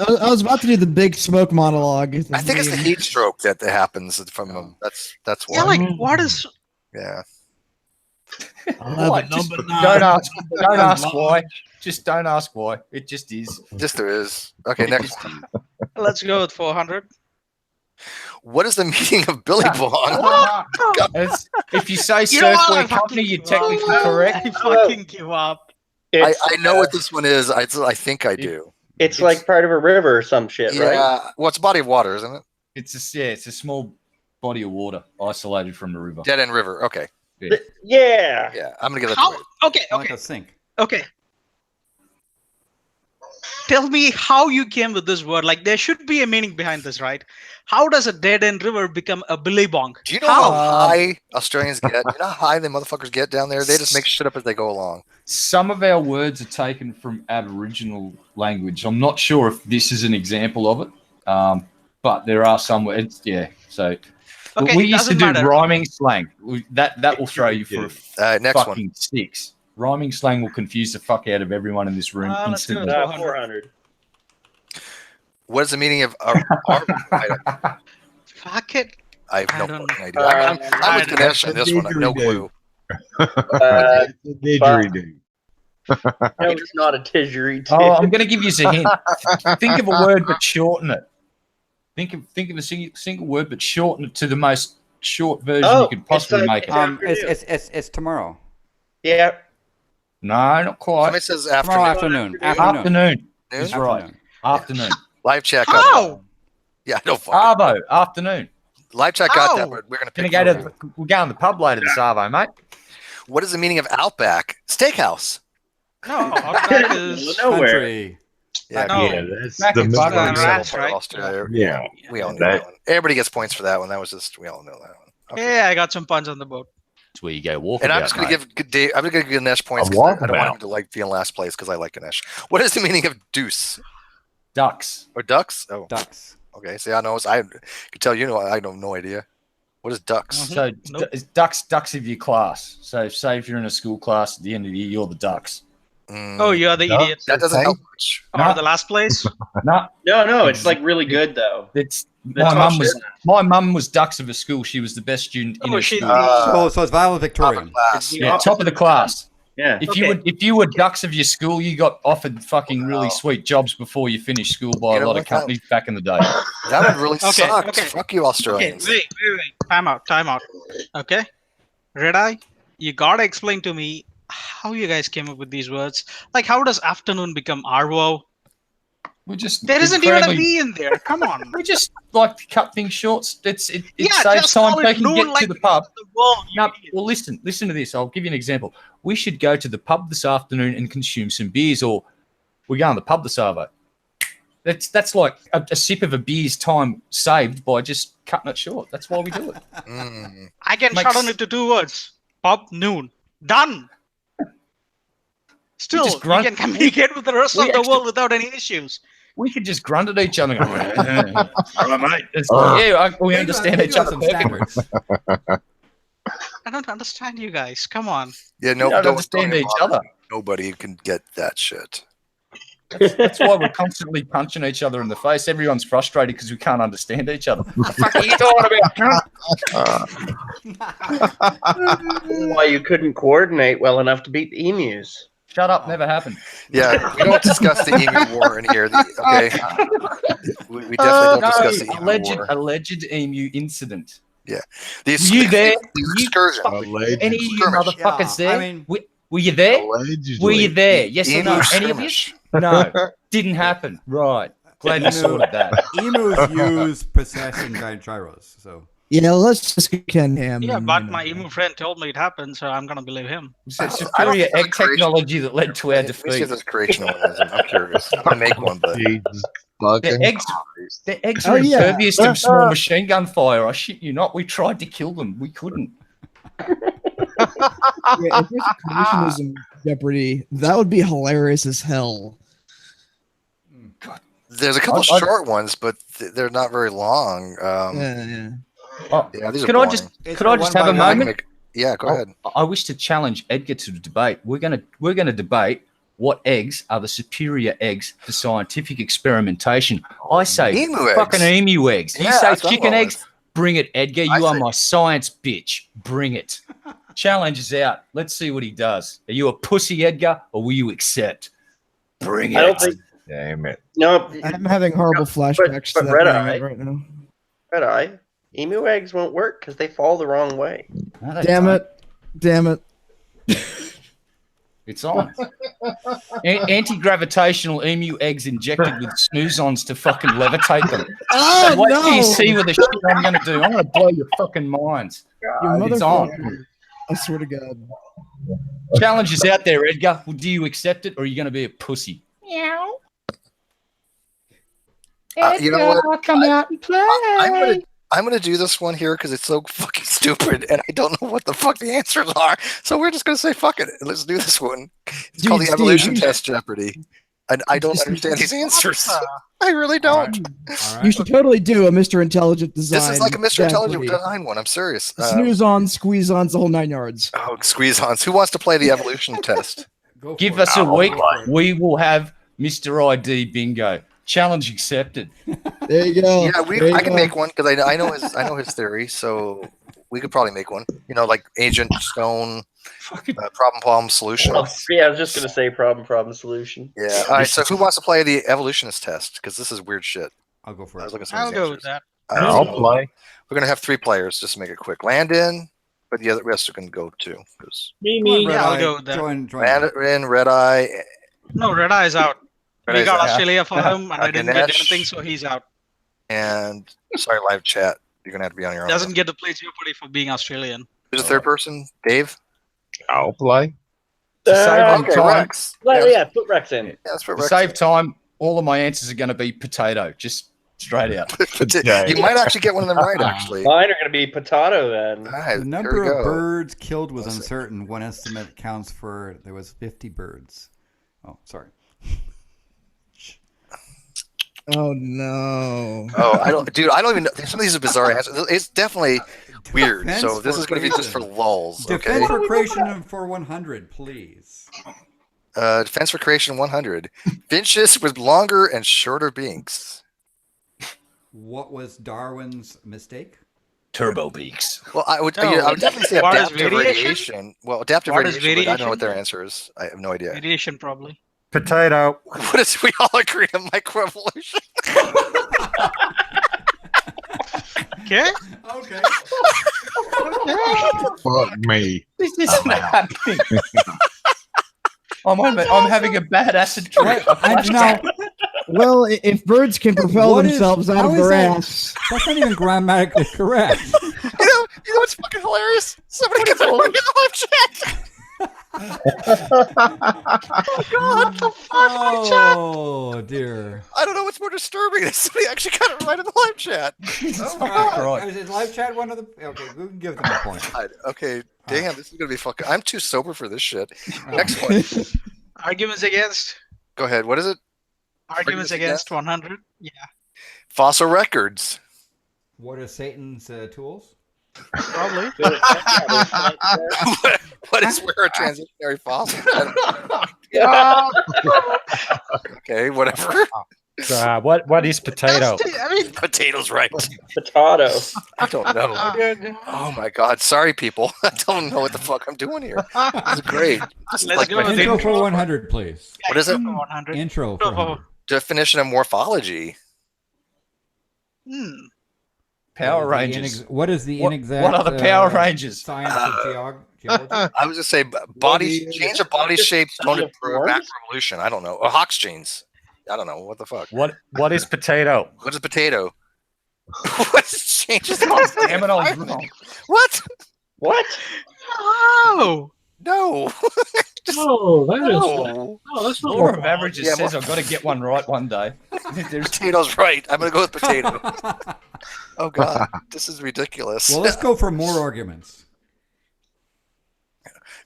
know. I was about to do the big smoke monologue. I think it's the heat stroke that happens from them. That's why. Yeah, like what is? Yeah. Why? Just don't ask why. Just don't ask why. It just is. Just there is. Okay, next. Let's go with 400. What is the meaning of Billy Bong? If you say You know what? surfwear I company, fucking you're give up. technically correct. I fucking give up. I know what this one is. I think I do. It's like part of a river or some shit, right? Yeah. Well, it's a body of water, isn't it? It's a small body of water isolated from the river. Dead End River. Okay. Yeah. Yeah. Yeah. I'm gonna give that How? to Ray. Okay, Like okay, a sink. okay. Tell me how you came with this word. Like there should be a meaning behind this, right? How does a dead end river become a billabong? Do you know how high Australians get? Do you know how high the motherfuckers get down there? They just make shit up as they go along. Some of our words are taken from Aboriginal language. I'm not sure if this is an example of it, but there are some words. Yeah. So Okay, we it used to doesn't do matter. rhyming slang. That will throw you for Next fucking six. Rhyming slang will confuse the fuck out of everyone in this room Let's go instantly. with 400. What is the meaning of item? Fuck it. I have no don't fucking idea. I'm with Ganesh on this one. I have no clue. Didgeridoo. No, it's not a didgeridoo. Oh, I'm going to give you a hint. Think of a word, but shorten it. Think of a single word, but shorten it to the most short version you could possibly make it. It's tomorrow. Yeah. No, not quite. Somebody says Tomorrow afternoon. afternoon. That's right. Afternoon. Live chat got How? that. Yeah, I don't fucking. Arvo, afternoon. Live chat got that, How? but we're gonna Gonna pick. go to we're going to the pub later this Arvo, mate. What is the meaning of Outback? Steakhouse. No, Outback is Nowhere. Country. Yeah, No. Yeah, that's Back the in middle Buckingham of Rats, the- right? Australia. Yeah. We all know That- that one. Everybody gets points for that one. That was just we all know that one. Okay. Yeah, I got some puns on the boat. That's where you go walking. And I'm just gonna give Dave. I'm gonna give Ganesh points. A 'Cause I don't want walkabout. him to like be in last place because I like Ganesh. What is the meaning of deuce ducks. or ducks? Oh, Ducks. okay. See, I know. I could tell you know. I have no idea. What is ducks? So Nope. it's ducks of your class. So say if you're in a school class at the end of the year, you're the ducks. Oh, you are the No. idiot. That doesn't help much. Or the last place. No, No, it's like really good though. it's That's my mum was ducks of a school. She was the best student in Oh, her she's school. So it's valedictorian. Class. Yeah, top of the class. Yeah. If you were ducks of your school, you got offered fucking really sweet jobs before you finished school by You a know lot of what? companies back in the day. That one really Okay, sucks. okay. Fuck you, Okay, Australians. wait. Time out. Okay, Red Eye, you gotta explain to me how you guys came up with these words. Like, how does afternoon become Arvo? We're just There isn't even a incredibly- V in there. Come on. We just like to cut things short. It Yeah, saves just time call it taking noon get like to the pub. the world. No, well, listen to this. I'll give you an example. We should go to the pub this afternoon and consume some beers, or we're going to the pub this Arvo. That's like a sip of a beer's time saved by just cutting it short. That's why we do it. I can Makes- shorten it to 2 words. Pub noon. Done. Still, just you grunt- can communicate with the rest we of the actually- world without any issues. we could just grunt at each other. And go, all right, mate. It's like, we understand each other perfectly. I don't understand you guys. Come on. Yeah, We don't understand each other. Nobody can get that shit. That's why we're constantly punching each other in the face. Everyone's frustrated because we can't understand each other. What the fuck are you talking about? Why you couldn't coordinate well enough to beat the emus? Shut up, never happened. Yeah, we don't discuss the emu war in here. Okay, we definitely don't discuss the emu war. Alleged emu incident. Yeah, Were you there? Excursion. Any of you motherfuckers there? I mean, were you there? Allegedly. Were you there? Yes or no? Emu Any of you? skirmish. No, didn't happen. Right. Glad you sorted that. Emus use possessing gyros, so. Let's just get him. Yeah, but my emu friend told me it happened, so I'm gonna believe him. It's superior egg technology that led to our Let me see defeat. if there's creation organism. I'm curious. I'm gonna make one, but The eggs are impervious to small machine gun fire. I shit you not. We tried to kill them. We couldn't. If there's creationism Jeopardy, that would be hilarious as hell. there's a couple short ones, but they're not very long. Yeah. Yeah, these are Could I just have a moment? Yeah, go ahead. I wish to challenge Edgar to debate. We're gonna debate what eggs are the superior eggs for scientific experimentation. I say fucking emu eggs. You say chicken eggs. Bring it, Edgar. You are my science bitch. Bring it. Challenge is out. Let's see what he does. Are you a pussy, Edgar, or will you accept? Bring it. I don't think. Damn it. No, I'm having horrible flashbacks to that Red going Eye on right now. Red Eye. Emu eggs won't work because they fall the wrong way. No, Damn it. It's on. Anti-gravitational emu eggs injected with snooze-ons to fucking levitate them. Oh, Wait no. till you see what the shit I'm going to do. I'm going to blow your fucking minds. It's on. I swear to God. Challenge is out there, Edgar. Well, do you accept it, or are you going to be a pussy? Meow. You know what? Come out and play. I'm gonna do this one here because it's so fucking stupid, and I don't know what the fuck the answers are. So we're just gonna say fuck it. Let's do this one. It's called the evolution test Jeopardy. And I don't understand these answers. I really don't. You should totally do a Mr. Intelligent Design. This is like a Mr. Intelligent Jeopardy. Design one. I'm serious. Snooze on, squeeze on, the whole 9 yards. Oh, squeeze-ons. Who wants to play the evolution test? Give us a week. We will have Mr. ID bingo. Challenge accepted. There you go. Yeah, I can make one because I know his theory, so we could probably make one. You know, like Agent Stone, problem solution. Oh, yeah, I was just gonna say problem solution. Yeah. All right. So who wants to play the evolutionist test? Because this is weird shit. I'll go for it. I'll go with that. I'll play. We're gonna have 3 players just to make it quick. Landon, but the other rest can go too. Me. Yeah, I'll go with that. Landon, Red Eye. No, Red Eye is out. Red We Eye's got out. Australia for him, and I didn't get Dinesh. anything, so he's out. And sorry, live chat. You're gonna have to be on your own. Doesn't get to play Jeopardy for being Australian. Who's the third person? Dave. I'll play. To save Okay, time, Rex. Yeah, put Rex in. Yeah, let's put to Rex save time, all of my answers are going to be potato, just straight out. You might actually get one of them right, actually. Mine are gonna be potato then. All right, The here number we go. of birds killed was uncertain. One estimate counts for there was 50 birds. Oh, sorry. Oh, no. Oh, I don't even know. Some of these are bizarre answers. It's definitely weird. Defense So this for is going to be just for creation. lulls. Okay. Defense for creation for 100, please. Defense for creation 100. Finches with longer and shorter beaks. What was Darwin's mistake? Turbo beaks. Well, I would definitely say What is adaptive radiation? radiation. Well, adaptive What is radiation, but I don't know what radiation? their answer is. I have no idea. Radiation, probably. Potato. What is we all agree on microevolution? Okay. Okay. Fuck me. This isn't happening. I'm having a bad acid trip. Well, if birds can propel What is- themselves out how of is their that- ass. That's not even grammatically correct. You know what's fucking hilarious? Somebody gets a look in the live chat. Oh God! What the fuck? Live chat. Oh dear. I don't know what's more disturbing. That somebody actually got it right in the live chat. Is live chat one of the? Okay, we can give them a point. God, okay, damn, this is gonna be fucking. I'm too sober for this shit. Next one. Arguments against. Go ahead. What is it? Arguments against 100. Yeah. Fossil records. What are Satan's tools? Probably. What is where a transitionary fossil? Okay, whatever. What is potato? I mean, Potato's right. Potato. I don't know. Oh my god. Sorry, people. I don't know what the fuck I'm doing here. This is great. Let's go with Intro for 100, please. What is it? 100. Intro for 100. Definition of morphology. Power Rangers. What is the What inexact? are the Power Rangers? Science of geology. I was just say change of body shapes don't improve macroevolution. I don't know. Or Hox genes. I don't know. What the fuck? What is potato? What is potato? What changes? Damn it, I was wrong. What? What? Oh. No. Oh, that is. No. Oh, that's not. Law of averages Yeah, says I've got to get one right one day. Potato's right. I'm gonna go with potato. Oh god, this is ridiculous. Well, let's go for more arguments.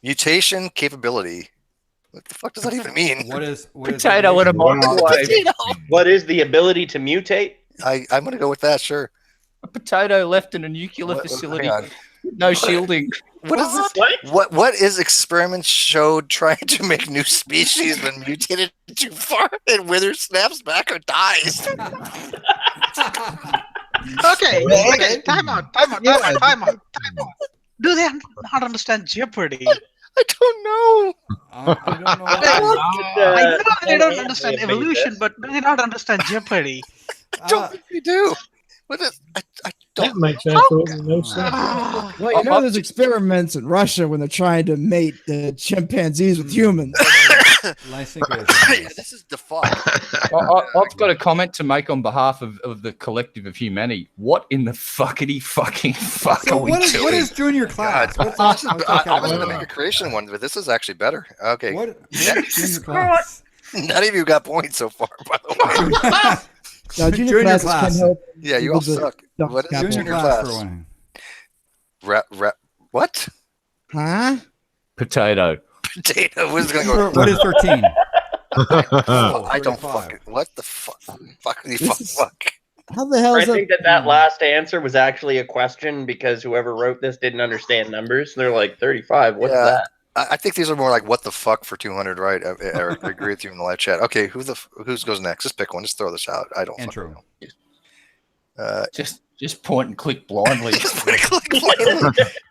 Mutation capability. What the fuck does that even mean? What is Potato in a microwave? What is the ability to mutate? I'm gonna go with that. Sure. A potato left in a nuclear Hang facility. on. No shielding. What is this? What is experiments showed trying to make new species when mutated too far and withers, snaps back, or dies? Okay. Time out. Do they not understand Jeopardy? I don't know. I don't know. I know they don't understand evolution, but do they not understand Jeopardy? I don't think they do. What is? I That don't. makes absolutely no sense. Well, you know, there's experiments in Russia when they're trying to mate the chimpanzees with humans. This is the fuck. I've got a comment to make on behalf of the collective of humanity. What in the fuckity fucking fuck So are we what doing? is junior class? God, What's I was going to make a creation one, but this is actually better. Okay. what is junior class? None of you got points so far, by the way. Now, junior Junior classes class. can help. Yeah, you all with the suck. duck What is capital. Junior junior class class? for winning. What? Huh? Potato. Potato. Who's going to go? What is 13? I don't 35. fucking. What the fuck? Fuckity This is- fuck. How the hell I is that? think that last answer was actually a question because whoever wrote this didn't understand numbers. They're like 35. What's Yeah. that? I think these are more like what the fuck for 200, right? Eric, I agree with you in the live chat. Okay, who's goes next? Just pick one. Just throw this out. I don't. Intro. fucking know. Just point and click blindly.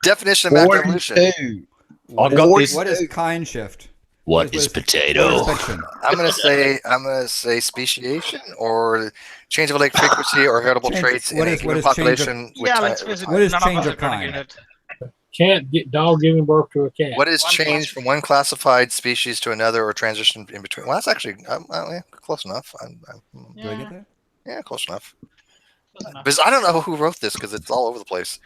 Definition of macroevolution. 42. I've got this. What is kind shift? What is potato? What is fiction? I'm gonna say speciation or change of electric frequency or heritable Change- traits in what a is- given what is change of- population. with Yeah, time- let's visit. What is None change us of are gonna kind? get it. Can't get dog giving birth to a cat. What is One change from one classified species to another or transition in between? Well, that's actually yeah, close enough. Do I get that? Yeah, close enough. Because I don't know who wrote this because it's all over the place.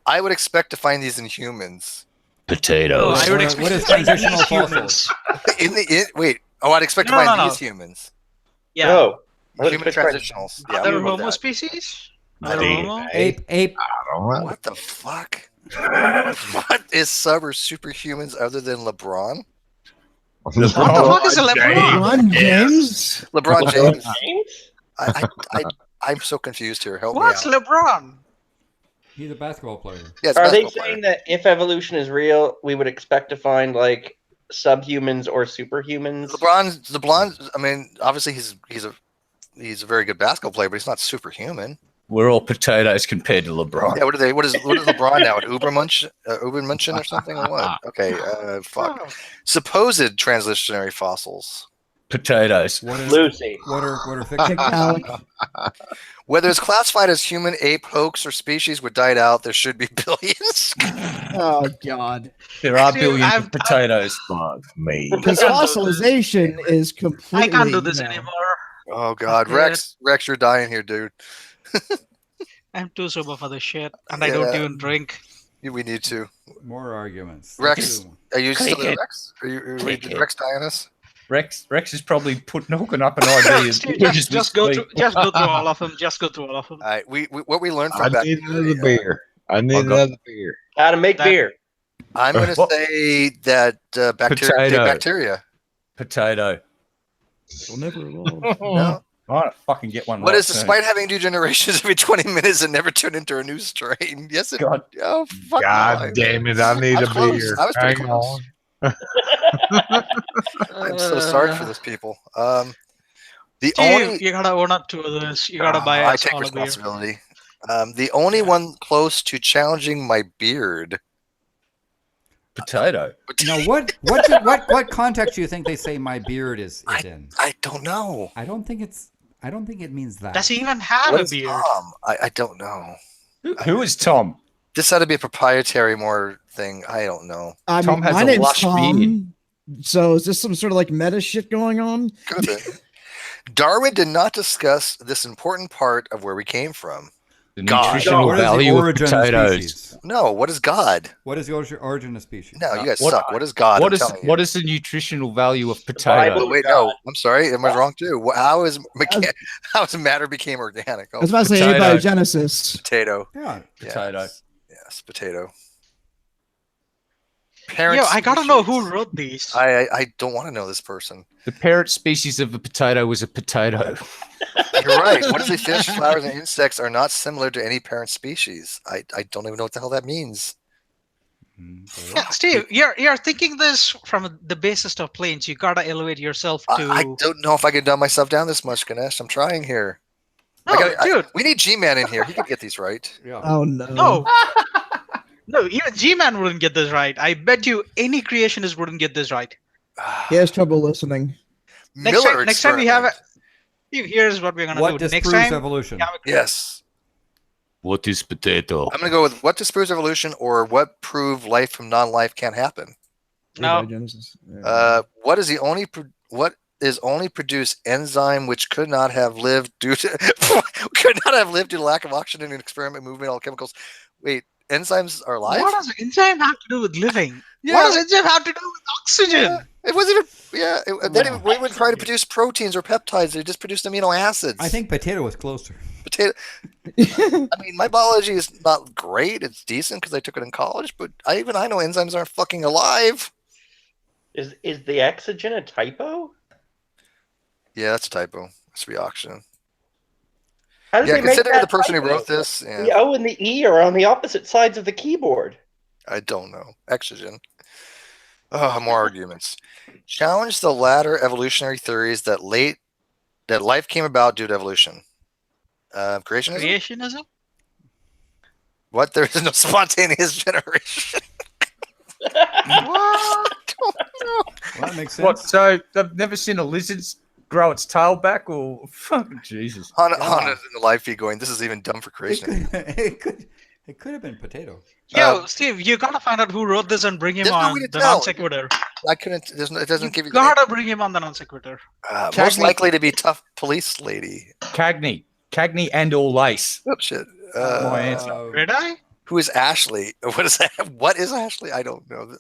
I would expect to find these in humans. Potatoes. I would What expect is to find transitional these fossils? humans. Wait. Oh, I'd expect to No, find no, no. these humans. Yeah. No. I would Human expect- transitionals. Yeah, Other I'm good with Homo that. species? I Other think- Homo? Ape. I don't know. What the fuck? What is sub or superhumans other than LeBron? What the fuck is a LeBron? LeBron James? LeBron James. James? I'm so confused here. Help What's me out. LeBron? He's a basketball player. Yeah, it's a Are they basketball saying player. that if evolution is real, we would expect to find like subhumans or superhumans? LeBron. I mean, obviously he's a very good basketball player, but he's not superhuman. We're all potatoes compared to LeBron. Yeah, what are they? What is LeBron now? An Ubermunchen or something or what? Okay, fuck. Supposed transitionary fossils. Potatoes. What is Lucy. What are fiction? Alec. Whether it's classified as human, ape, hoax, or species would die out, there should be billions. Oh God. There are Dude, billions of potatoes. Fuck me. Because fossilization is completely. I can't do this you know, anymore. Oh God, Okay. Rex, you're dying here, dude. I'm too sober for this shit, and I don't Yeah. even drink. We need to. More arguments. Rex, are you still Click there, it. Rex? Click Did it. Rex die on us? Rex is probably hooking up an idea. just go through all of them. Just go through all of them. All right, what we learned I from need another beer. I need another beer. How to make That- beer. I'm going to say that bacteria. Potato. Bacteria. Potato. It'll never evolve. No. I want to fucking get one. What right is, soon. despite having new generations every 20 minutes and never turn into a new strain? Yes, it. God. Oh, fuck. God damn it! I need I was a close. beer. I was pretty Hang close. on. I'm so sorry for those people. The Steve, only you gotta own up to this. You gotta buy I us take all a beer. responsibility. The only one close to challenging my beard. Potato. Now, what context do you think they say my beard is in? I don't know. I don't think it means that. Does he even have What a is beard? Tom? I don't know. Who is Tom? This had to be a proprietary more thing. I don't know. I Tom mean, has my a name's lush Tom. beard. So is this some sort of like meta shit going on? Could have been. Darwin did not discuss this important part of where we came from. The God. nutritional What is the value of origin of potatoes. species? No, what is God? What is the origin of species? No, you guys What- suck. What is God? What I'm is telling you. what is the nutritional value of Oh, potato? wait, no. I'm sorry. Am I wrong too? How is matter became organic? I Oh, was about to say Potato. abiogenesis. potato. Yeah. Potato. Yes, potato. Yo, Parent I gotta know who species. wrote these. I don't want to know this person. The parent species of a potato is a potato. You're right. What is the fish, flowers, and insects are not similar to any parent species? I don't even know what the hell that means. Yeah, Steve, you're thinking this from the basis of planes. You gotta elevate yourself to. I don't know if I can dumb myself down this much, Ganesh. I'm trying here. No, dude. We need G-Man in here. He can get these right. Yeah. Oh no. No. No, even G-Man wouldn't get this right. I bet you any creationist wouldn't get this right. He has trouble listening. Next time we have it. Here's what we're gonna What do. Next disproves time, evolution? Yes. What is potato? I'm gonna go with what disproves evolution or what prove life from non-life can't happen. No. Abiogenesis. Yeah. What is the only what is only produce enzyme which could not have lived due to lack of oxygen in experiment movement all chemicals. Wait, enzymes are alive? What does enzyme have to do with living? Yeah. What does enzyme have to do with oxygen? Yeah. It wasn't even. Yeah. We would try to produce proteins or peptides. They just produced amino acids. I think potato was closer. Potato. I mean, my biology is not great. It's decent because I took it in college, but I know enzymes aren't fucking alive. Is the oxygen a typo? Yeah, that's a typo. It should be oxygen. How did Yeah, they make considering that the person who typo? wrote this. The Yeah, O and the E are on the opposite sides of the keyboard. I don't know. Oxygen. Oh, more arguments. Challenge the latter evolutionary theories that life came about due to evolution. Creationism? Creationism? What? There is no spontaneous generation. What? I don't know. Well, that makes sense. What? So they've never seen a lizard grow its tail back, or fucking Jesus? Hana in the live feed going, this is even dumb for It creation. could have been potato. Yo, Steve, you gotta find out who wrote this and bring him There's no on way to the tell. non sequitur. I couldn't. It doesn't give you. Gotta bring him on the non sequitur. Most Cagney- likely to be tough police lady. Cagney and or lace. Oh shit. My answer. Did I? Who is Ashley? What is that? What is Ashley? I don't know.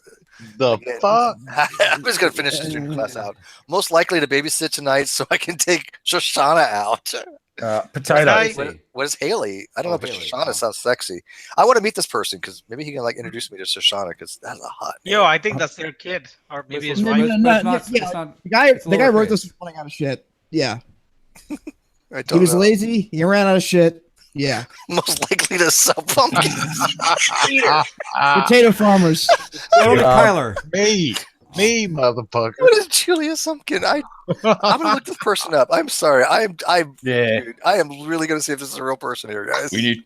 The fuck? I'm just gonna finish the student class out. Most likely to babysit tonight, so I can take Shoshana out. Potato. What is Haley? I don't know, but Haley. Shoshana sounds sexy. I want to meet this person because maybe he can like introduce me to Shoshana because that's a hot. Yo, I think that's their kid. Or maybe his No, wife. no, no, it's not- yeah, it's not- the guy it's wrote lowercase. this running out of shit. Yeah. I He don't was know. lazy. He ran out of shit. Yeah. Most likely to sell pumpkins. Potato farmers. Only Kyler. Me, motherfucker. What is Julia Sumpkin? I'm gonna look this person up. I'm sorry. Yeah. Dude, I am really gonna see if this is a real person here, guys. We need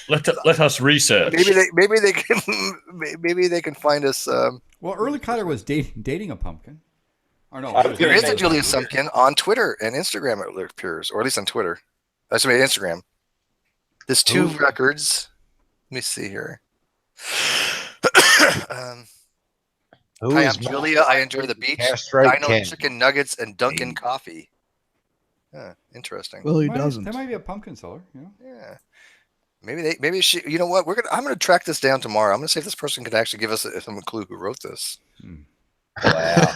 let us research. Maybe they can find us. Well, early Kyler was dating a pumpkin. Or no, There is a Julia Sumpkin on Twitter and Instagram. It appears, or at least on Twitter. That's me, Instagram. There's two records. Let me see here. Who Hi, is I'm Julia. I enjoy the beach, Castrate Dino Ken. chicken nuggets, and Dunkin' coffee. Interesting. Well, he Might- doesn't. That might be a pumpkin seller. Yeah. Yeah. Maybe she. You know what? I'm gonna track this down tomorrow. I'm gonna see if this person can actually give us some clue who wrote this. Wow.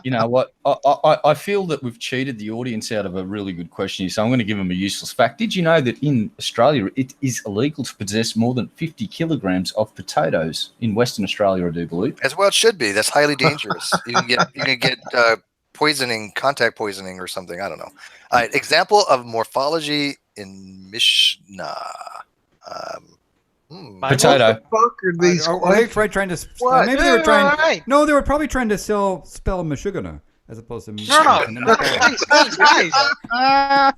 You know what? I feel that we've cheated the audience out of a really good question here, so I'm going to give them a useless fact. Did you know that in Australia it is illegal to possess more than 50 kilograms of potatoes in Western Australia, I do believe? As well, it should be. That's highly dangerous. You can get poisoning, contact poisoning or something. I don't know. All right, example of morphology in Mishnah. Potato. What the fuck are these Are they questions? trying to? What? Maybe they were trying. Right. No, they were probably trying to spell Meshuggah as opposed to. No. Guys. I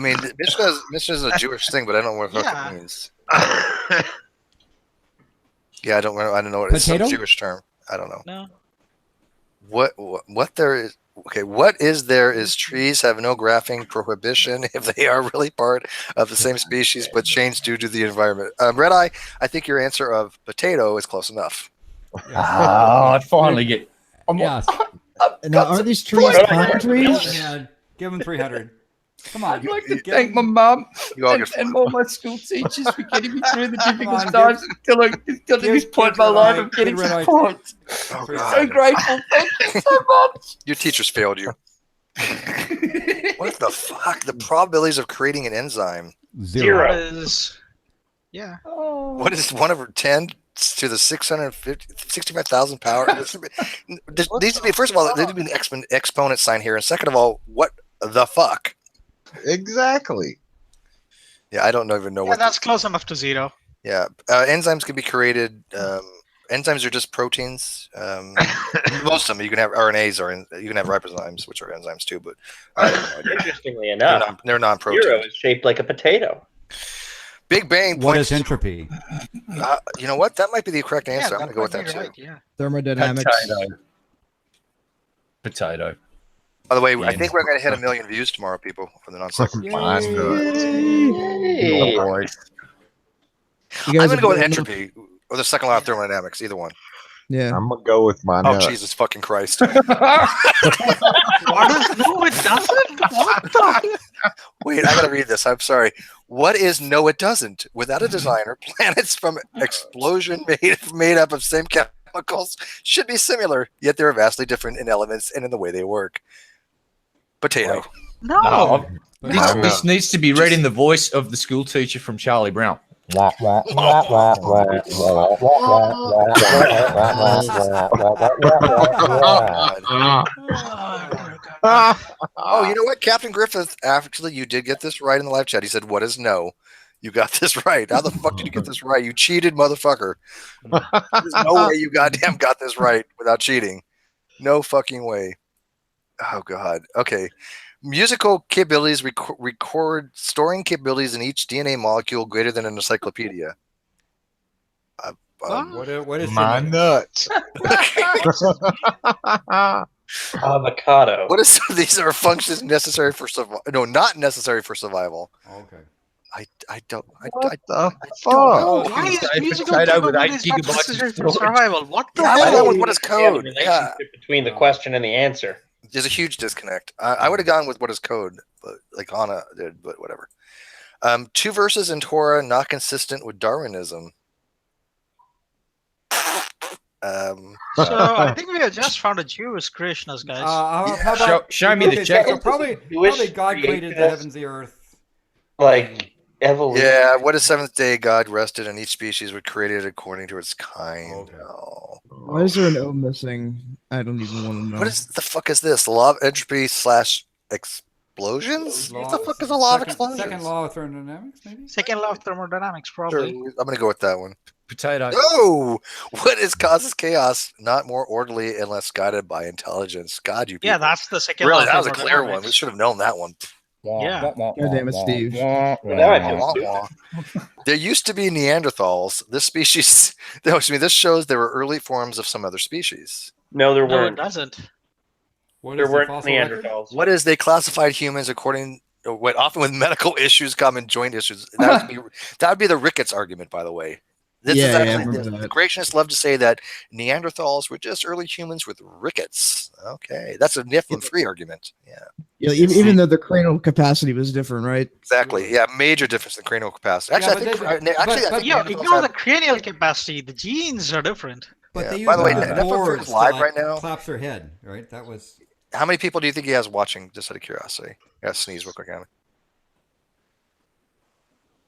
mean, Mishnah is a Jewish thing, but I don't know what the fuck it means. Yeah, I don't know. It's some Potato? Jewish term. I don't know. No. What there is? Okay, what is there is trees have no graphing prohibition if they are really part of the same species but change due to the environment. Red Eye, I think your answer of potato is close enough. I finally get. Yes. Now, are these trees pine trees? Yeah, give him 300. Come on. I'd like to thank my mum and all my school teachers for getting me through the difficult times until this point in my life of getting some points. Oh, So grateful. Thank you so much. Your teachers failed you. What the fuck? The probabilities of creating an enzyme. Zero. Yeah. What is 1 over 10 to the 65,000 power? There needs to be, first of all, there needs to be an exponent sign here, and second of all, what the fuck? Exactly. Yeah, I don't even know Yeah, what. that's close enough to 0. Yeah, enzymes can be created. Enzymes are just proteins. Most of them, you can have RNAs, or you can have ribozymes, which are enzymes too. But Interestingly enough, they're non-proteins. 0 is shaped like a potato. Big Bang. What is entropy? You know what? That might be the correct answer. I'm gonna go with that too. Right, yeah. Thermodynamics. Potato. By the way, I think we're going to hit 1 million views tomorrow, people, for the non-sequitur. Oh, boy. I'm going to go with entropy or the second law of thermodynamics, either one. Yeah. I'm going to go with my Oh, nuts. Jesus fucking Christ. What is, no, it doesn't? What the? Wait, I got to read this. I'm sorry. What is no, it doesn't? Without a designer, planets from explosion made up of same chemicals should be similar, yet they're vastly different in elements and in the way they work. Potato. No. This needs to be read in the voice of the school teacher from Charlie Brown. Oh, you know what? Captain Griffith, actually, you did get this right in the live chat. He said, what is no? You got this right. How the fuck did you get this right? You cheated, motherfucker. There's no way you goddamn got this right without cheating. No fucking way. Oh, God. Okay. Musical capabilities record storing capabilities in each DNA molecule greater than an encyclopedia. What is my nuts? Avocado. What is these are functions necessary for survival? No, not necessary for survival. Okay. I don't. What the fuck? Why is musical capabilities not necessary for survival? What the hell? What is code? Relationship between the question and the answer. There's a huge disconnect. I would have gone with what is code, but like Hannah did, but whatever. 2 verses in Torah not consistent with Darwinism. So I think we have just found a Jewish creationist, guys. How about, show me the check. So probably God created the heavens, the earth. Like evolution. Yeah, what is seventh day? God rested, and each species was created according to its kind. Okay. Oh. Why is there an O missing? I don't even want to know. What is the fuck is this? Law of entropy / explosions? What the fuck is a law of explosions? Second law of thermodynamics, maybe? Second law of thermodynamics, Sure, probably. I'm gonna go with that one. Potato. No! What is causes chaos? Not more orderly and less guided by intelligence. God, you people. Yeah, that's the second Really, law. that of was a clear one. We thermodynamics. should have known that one. Yeah. God damn it, Steve. There used to be Neanderthals. This species, this shows there were early forms of some other species. No, there No, it weren't. doesn't. There weren't Neanderthals. What is they classified humans according to what often with medical issues, common joint issues? That would be the Ricketts argument, by the way. This is actually, the creationists love to say that Neanderthals were just early humans with rickets. Okay, that's a Nephilim-free argument. Yeah, even though the cranial capacity was different, right? Exactly. Yeah, major difference in cranial capacity. Actually, I think Ignore the cranial capacity. The genes are different. But they by the way, use Nephilim is live right now. Claps her head, right? That was. How many people do you think he has watching? Just out of curiosity. I gotta sneeze real quick on it.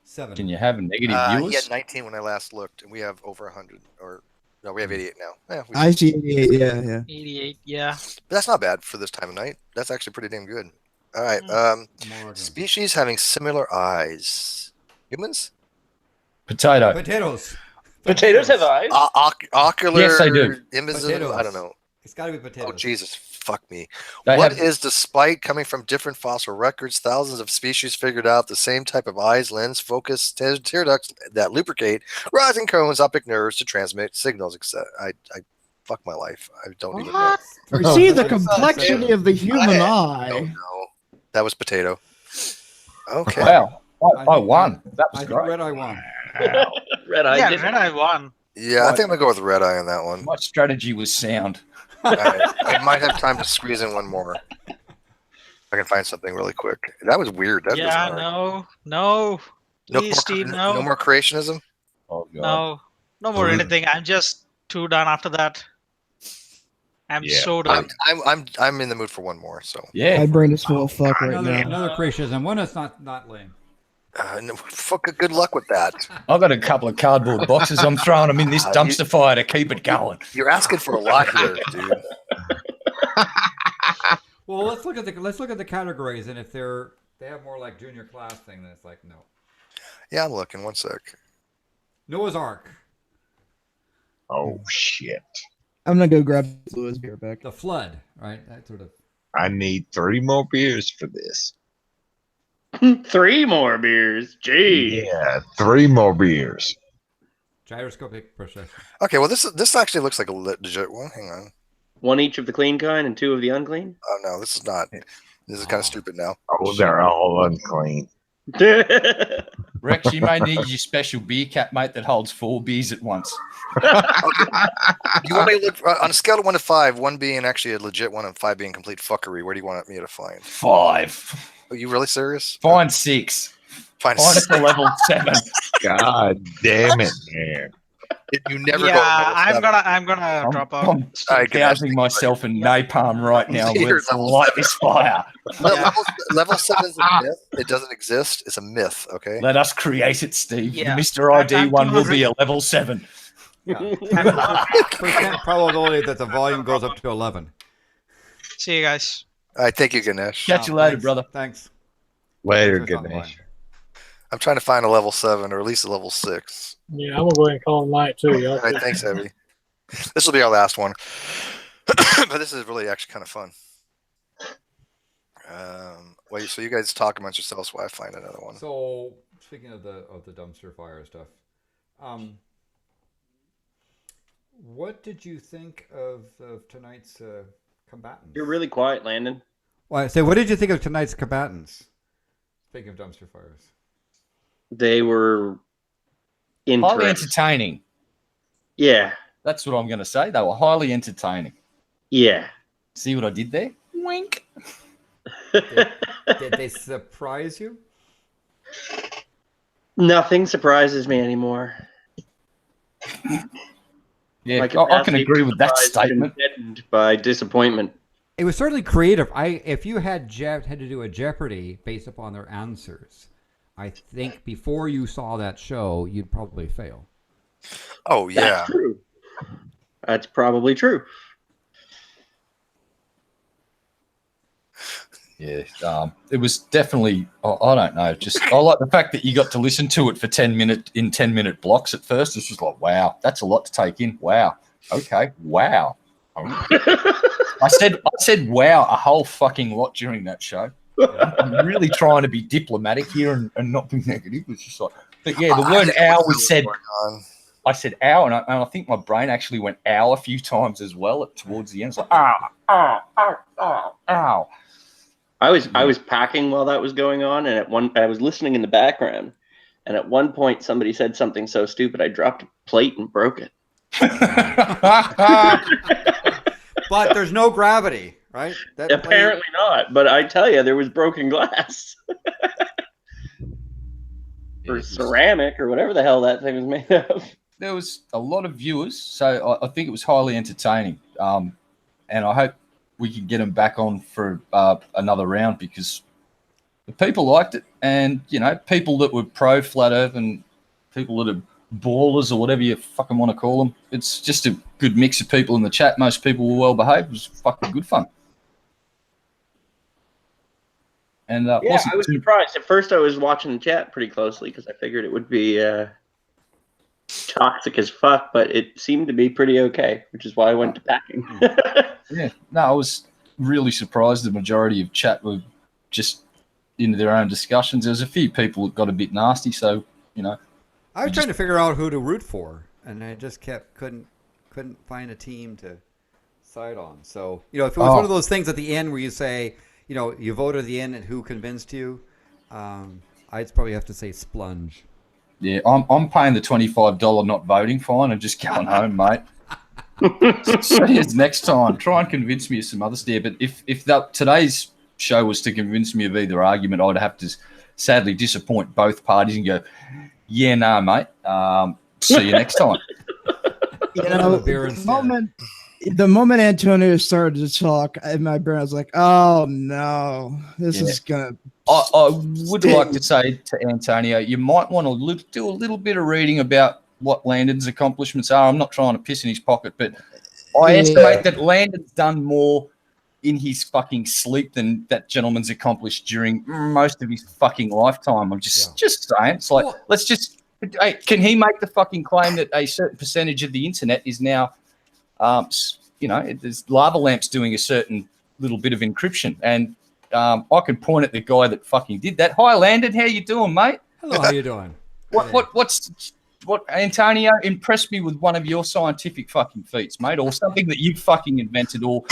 7. Can you have a negative He viewers? had 19 when I last looked, and we have over 100. Or No, we have 88 now. Yeah, I see 88. Yeah. 88. Yeah. But that's not bad for this time of night. That's actually pretty damn good. All right. Species having similar eyes. Humans? Potato. Potatoes. Potatoes have eyes. Ocular. Yes, they do. Invisible. I don't know. It's got to be potatoes. Oh Jesus, fuck me. They What have- is, despite coming from different fossil records, thousands of species figured out the same type of eyes, lens, focus, tear ducts that lubricate rising cones, optic nerves to transmit signals, etc. I fuck my life. I don't even know. See the complexity of the human eye. No, that was potato. Okay. Wow. I won. That was I think great. Red Eye won. Red Eye. Yeah, did. Red Eye won. Yeah, I think I'm gonna go with red eye on that one. My strategy was sound. I might have time to squeeze in one more. I can find something really quick. That was weird. That was Yeah, hard. no. No Please, more, Steve, no. no more creationism. Oh god. No more anything. I'm just too done after that. I'm so done. I'm in the mood for one more. So My brain is full of fuck right now. Another creationism. One that's not lame. no, good luck with that. I've got a couple of cardboard boxes. I'm throwing them in this dumpster fire to keep it going. You're asking for a lot here, dude. Well, let's look at the categories, and if they have more like junior class thing, then it's like no. Yeah, I'm looking. One sec. Noah's Ark. Oh shit! I'm gonna go grab Louis beer back. The flood, right? That sort of. I need 3 more beers for this. 3 more beers. Gee. Yeah, 3 more beers. Gyroscopic procession. Okay, well this actually looks like a legit one. Hang on. 1 each of the clean kind and 2 of the unclean. Oh no, this is not. This is kind of stupid now. Oh, they're all unclean. Rex, you may need your special beer cap, mate, that holds 4 beers at once. You want me to look on a scale of 1 to 5, 1 being actually a legit one and 5 being complete fuckery? Where do you want me to find? 5. Are you really serious? Find 6. Find it to level 7. God damn it, man! You never Yeah, go. to level I'm gonna drop out. I'm dousing myself in napalm right now. Here's Let's light this fire. Level 7 is a myth. It doesn't exist. It's a myth. Okay. Let us create it, Steve. Yeah. The Mr. ID I'm one will 200. be a level 7. Percent probability that the volume goes up to 11. See you guys. All right. Thank you, Ganesh. Catch you later, Thanks. brother. Thanks. Later, Thanks for stopping Ganesh. by. I'm trying to find a level 7 or at least a level 6. Yeah, I'm gonna go ahead and call it night too. Y'all. All right. Thanks, Evie. This will be our last one, but this is really actually kind of fun. Wait, so you guys talk amongst yourselves while I find another one. So speaking of the dumpster fire stuff, what did you think of tonight's combatants? You're really quiet, Landon. Well, I say, what did you think of tonight's combatants? Speaking of dumpster fires, They were Highly interesting. entertaining. Yeah. That's what I'm going to say. They were highly entertaining. Yeah. See what I did there? Wink. did they surprise you? Nothing surprises me anymore. Yeah, My I can capacity agree with that for surprise has been statement. deadened by disappointment. It was certainly creative. If you had to do a Jeopardy based upon their answers, I think before you saw that show, you'd probably fail. Oh yeah. That's true. That's probably true. Yeah, it was definitely. I don't know. Just I like the fact that you got to listen to it for 10 minute blocks at first. It's just like, wow, that's a lot to take in. Wow. Okay. Wow. I said wow a whole fucking lot during that show. I'm really trying to be diplomatic here and not be negative. It's just like, but yeah, the word "ow" was said. I said "ow," and I think my brain actually went "ow" a few times as well towards the end. It's like "ow, ow, ow, ow, ow." I was packing while that was going on, and I was listening in the background, and at one point somebody said something so stupid I dropped a plate and broke it. But there's no gravity, right? Apparently not, but I tell you, there was broken glass. Or ceramic, or whatever the hell that thing was made of. There was a lot of viewers, so I think it was highly entertaining. And I hope we can get them back on for another round because the people liked it, and people that were pro flat Earth and people that are ballers or whatever you fucking want to call them. It's just a good mix of people in the chat. Most people were well behaved. It was fucking good fun. And yeah, I was surprised. At first, I was watching the chat pretty closely because I figured it would be toxic as fuck, but it seemed to be pretty okay, which is why I went to packing. Yeah, no, I was really surprised. The majority of chat were just into their own discussions. There was a few people that got a bit nasty, so you know. I was trying to figure out who to root for, and I just couldn't find a team to side on. So if it was one of those things at the end where you say, you vote at the end and who convinced you, I'd probably have to say Splunge. Yeah, I'm paying the $25 not voting fine and just going home, mate. See you next time. Try and convince me of some others there. But if today's show was to convince me of either argument, I'd have to sadly disappoint both parties and go, yeah, nah, mate. See you next time. The moment Antonio started to talk, in my brain I was like, "Oh no, this is gonna." I would like to say to Antonio, you might want to do a little bit of reading about what Landon's accomplishments are. I'm not trying to piss in his pocket, but I estimate that Landon's done more in his fucking sleep than that gentleman's accomplished during most of his fucking lifetime. I'm just saying. It's like, let's just. Hey, can he make the fucking claim that a certain percentage of the internet is now, there's lava lamps doing a certain little bit of encryption, and I can point at the guy that fucking did that. Hi, Landon, how you doing, mate? Hello, how you doing? What Antonio, impressed me with one of your scientific fucking feats, mate, or something that you fucking invented, or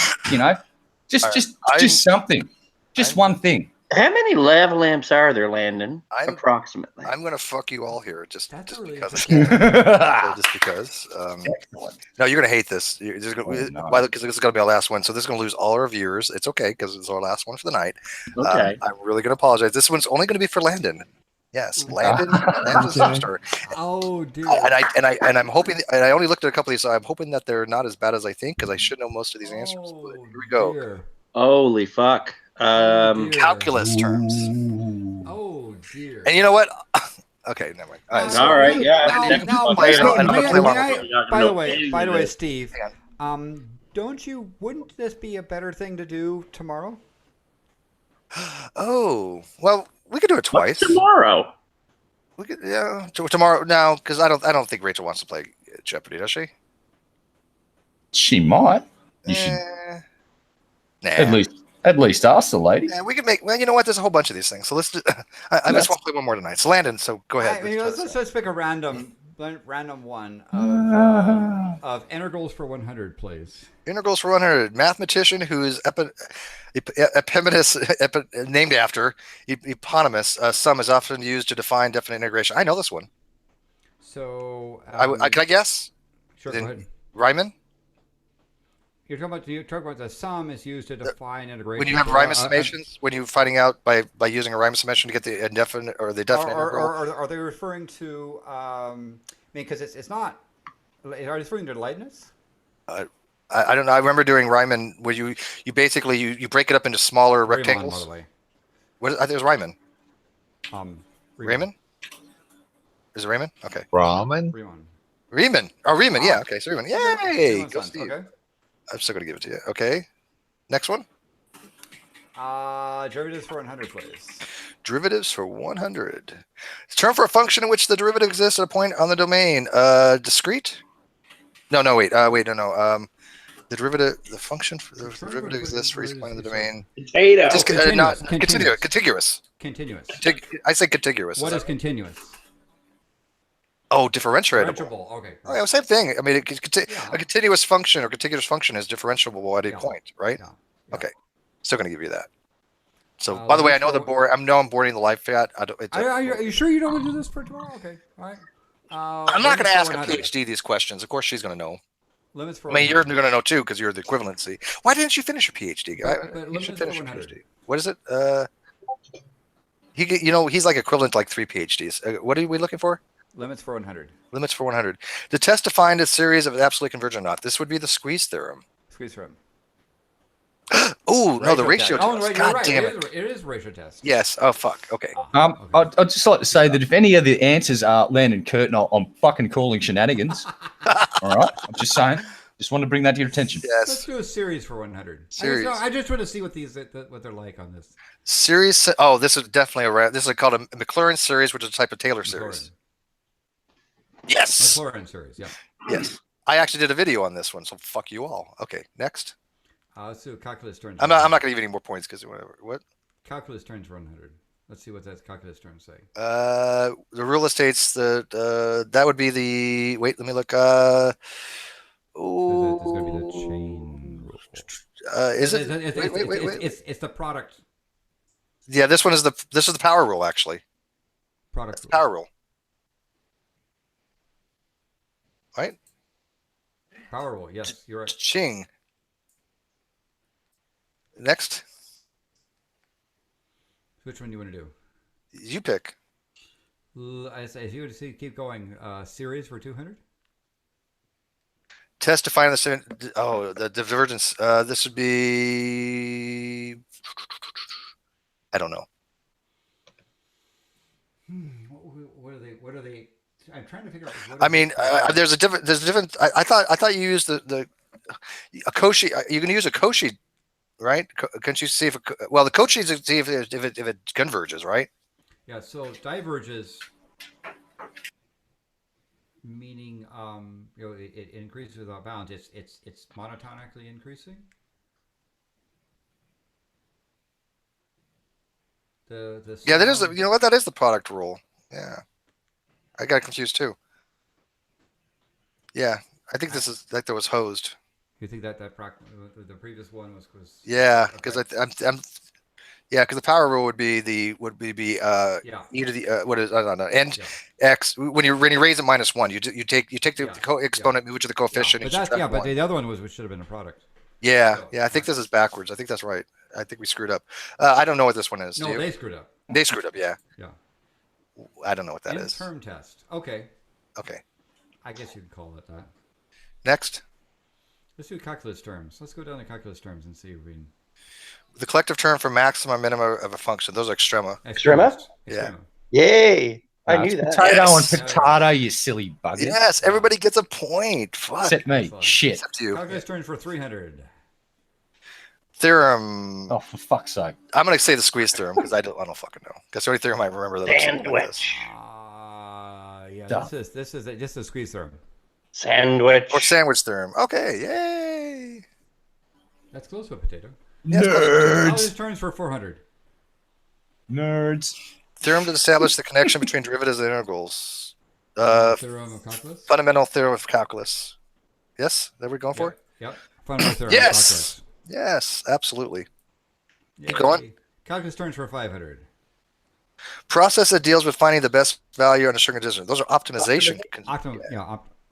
just something, just one thing. How many lava lamps are there, Landon? Approximately. I'm going to fuck you all here just because I can. Just because. No, you're going to hate this. Because this is going to be our last one. So this is going to lose all our viewers. It's okay because it's our last one for the night. Okay. I'm really going to apologize. This one's only going to be for Landon. Yes, Landon's a superstar. Oh dear. And I'm hoping. And I only looked at a couple of these, so I'm hoping that they're not as bad as I think because I should know most of these answers. But here we go. Dear. Holy fuck. Calculus terms. Oh dear. And you know what? Okay, never mind. All right, yeah. By the way, Steve, wouldn't this be a better thing to do tomorrow? Oh, well, we could do it twice. Tomorrow. We could, tomorrow now, because I don't think Rachel wants to play Jeopardy, does she? She might. You should. Nah. At least ask the lady. Yeah, we can make. Well, you know what? There's a whole bunch of these things. So let's. I just want to play one more tonight. So Landon, so go ahead. Let's pick a random one of integrals for 100, please. Integrals for 100. Mathematician who is eponymous, named after eponymous. Sum is often used to define definite integration. I know this one. So can I guess? Sure. Go ahead. Riemann. You're talking about the sum is used to define integration. When you have Riemann summations, when you're finding out by using a Riemann summation to get the indefinite or the definite integral. Or are they referring to? Because it's not. Are they referring to Leibniz? I don't know. I remember doing Riemann where you basically you break it up into smaller rectangles. What I think it was Riemann. Riemann. Is it Riemann? Okay. Riemann. Oh, Riemann. Yeah. Okay. So Riemann. Yay! Go Steve. Okay. I'm still going to give it to you. Okay. Next one. Derivatives for 100, please. Derivatives for 100. It's a term for a function in which the derivative exists at a point on the domain. Discrete? No. The function for the derivative exists for each point on the domain. Potato. Contiguous. Continuous. I say contiguous. What is continuous? Oh, differentiable. Okay. Oh, yeah, same thing. I mean, a continuous function or contiguous function is differentiable at a point, right? Yeah. Okay. Still going to give you that. So, by the way, I know I'm boarding the live chat. Are you sure you don't want to do this for tomorrow? Okay. All right. I'm not going to ask a PhD these questions. Of course, she's going to know. Limits for. I mean, you're going to know too because you're the equivalency. Why didn't you finish your PhD? You should finish your PhD. What is it? He's like equivalent to like 3 PhDs. What are we looking for? Limits for 100. Limits for 100. The test to find a series of absolutely convergent or not. This would be the squeeze theorem. Squeeze theorem. Oh no, the ratio test. Oh, test. right, God you're right. damn It it. is ratio test. Yes. Oh fuck. Okay. I'd just like to say that if any of the answers are Landon Curtin, I'm fucking calling shenanigans. All right, I'm just saying. Just want to bring that to your attention. Let's do a series for 100. Series. I just want to see what what they're like on this. Series. Oh, this is definitely a. This is called a McLaurin series, which is a type of Taylor series. Yes. McLaurin series. Yeah. Yes. I actually did a video on this one, so fuck you all. Okay, next. Let's do calculus turns. I'm not going to give any more points because whatever. What? Calculus turns for 100. Let's see what that calculus turns say. The real estate's that would be the. Wait, let me look. There's going to be the chain rule. Is it? Wait. It's the product. Yeah, this is the power rule actually. Product rule. Power rule. Right. Power rule. Yes, you're right. Ching. Next. Which one do you want to do? You pick. As you would see, keep going. Series for 200. Test to find the divergence. This would be. I don't know. What are they? I'm trying to figure out. I mean, there's a different. I thought you used a Cauchy. You can use a Cauchy, right? Can't you see if the Cauchy is to see if it converges, right? Yeah. So diverges, meaning it increases without bounds. It's monotonically increasing. Yeah, that is that is the product rule. Yeah, I got confused too. Yeah, I think this is like there was hosed. You think that the previous one was? Yeah, because I'm yeah, because the power rule would be e to the what is I don't know and x when you raise it -1 you take the exponent move it to the coefficient. But the other one should have been a product. Yeah, I think this is backwards. I think that's right. I think we screwed up. I don't know what this one is. No, they screwed up. They screwed up. Yeah. Yeah. I don't know what that is. Term test. Okay. Okay. I guess you could call it that. Next. Let's do calculus terms. Let's go down to calculus terms and see if we can. The collective term for maximum minimum of a function. Those are extrema. Extrema? Yeah. Yay! I knew that. Potato and potato, you silly bugger. Yes, everybody gets a point. Fuck. Except me. Shit. Except you. Calculus terms for 300. Theorem. Oh, for fuck's sake! I'm gonna say the squeeze theorem because I don't fucking know. That's the only theorem I remember that. Sandwich. Yeah, this is just a squeeze theorem. Sandwich. Or sandwich theorem. Okay, yay. That's close to a potato. Nerds. Calculus terms for 400. Nerds. Theorem to establish the connection between derivatives and integrals. Theorem of calculus. Fundamental theorem of calculus. Yes, that we're going for. Yep. Fundamental theorem of calculus. Yes, absolutely. Yay. Keep going. Calculus terms for 500. Process that deals with finding the best value on a string of distance. Those are optimization.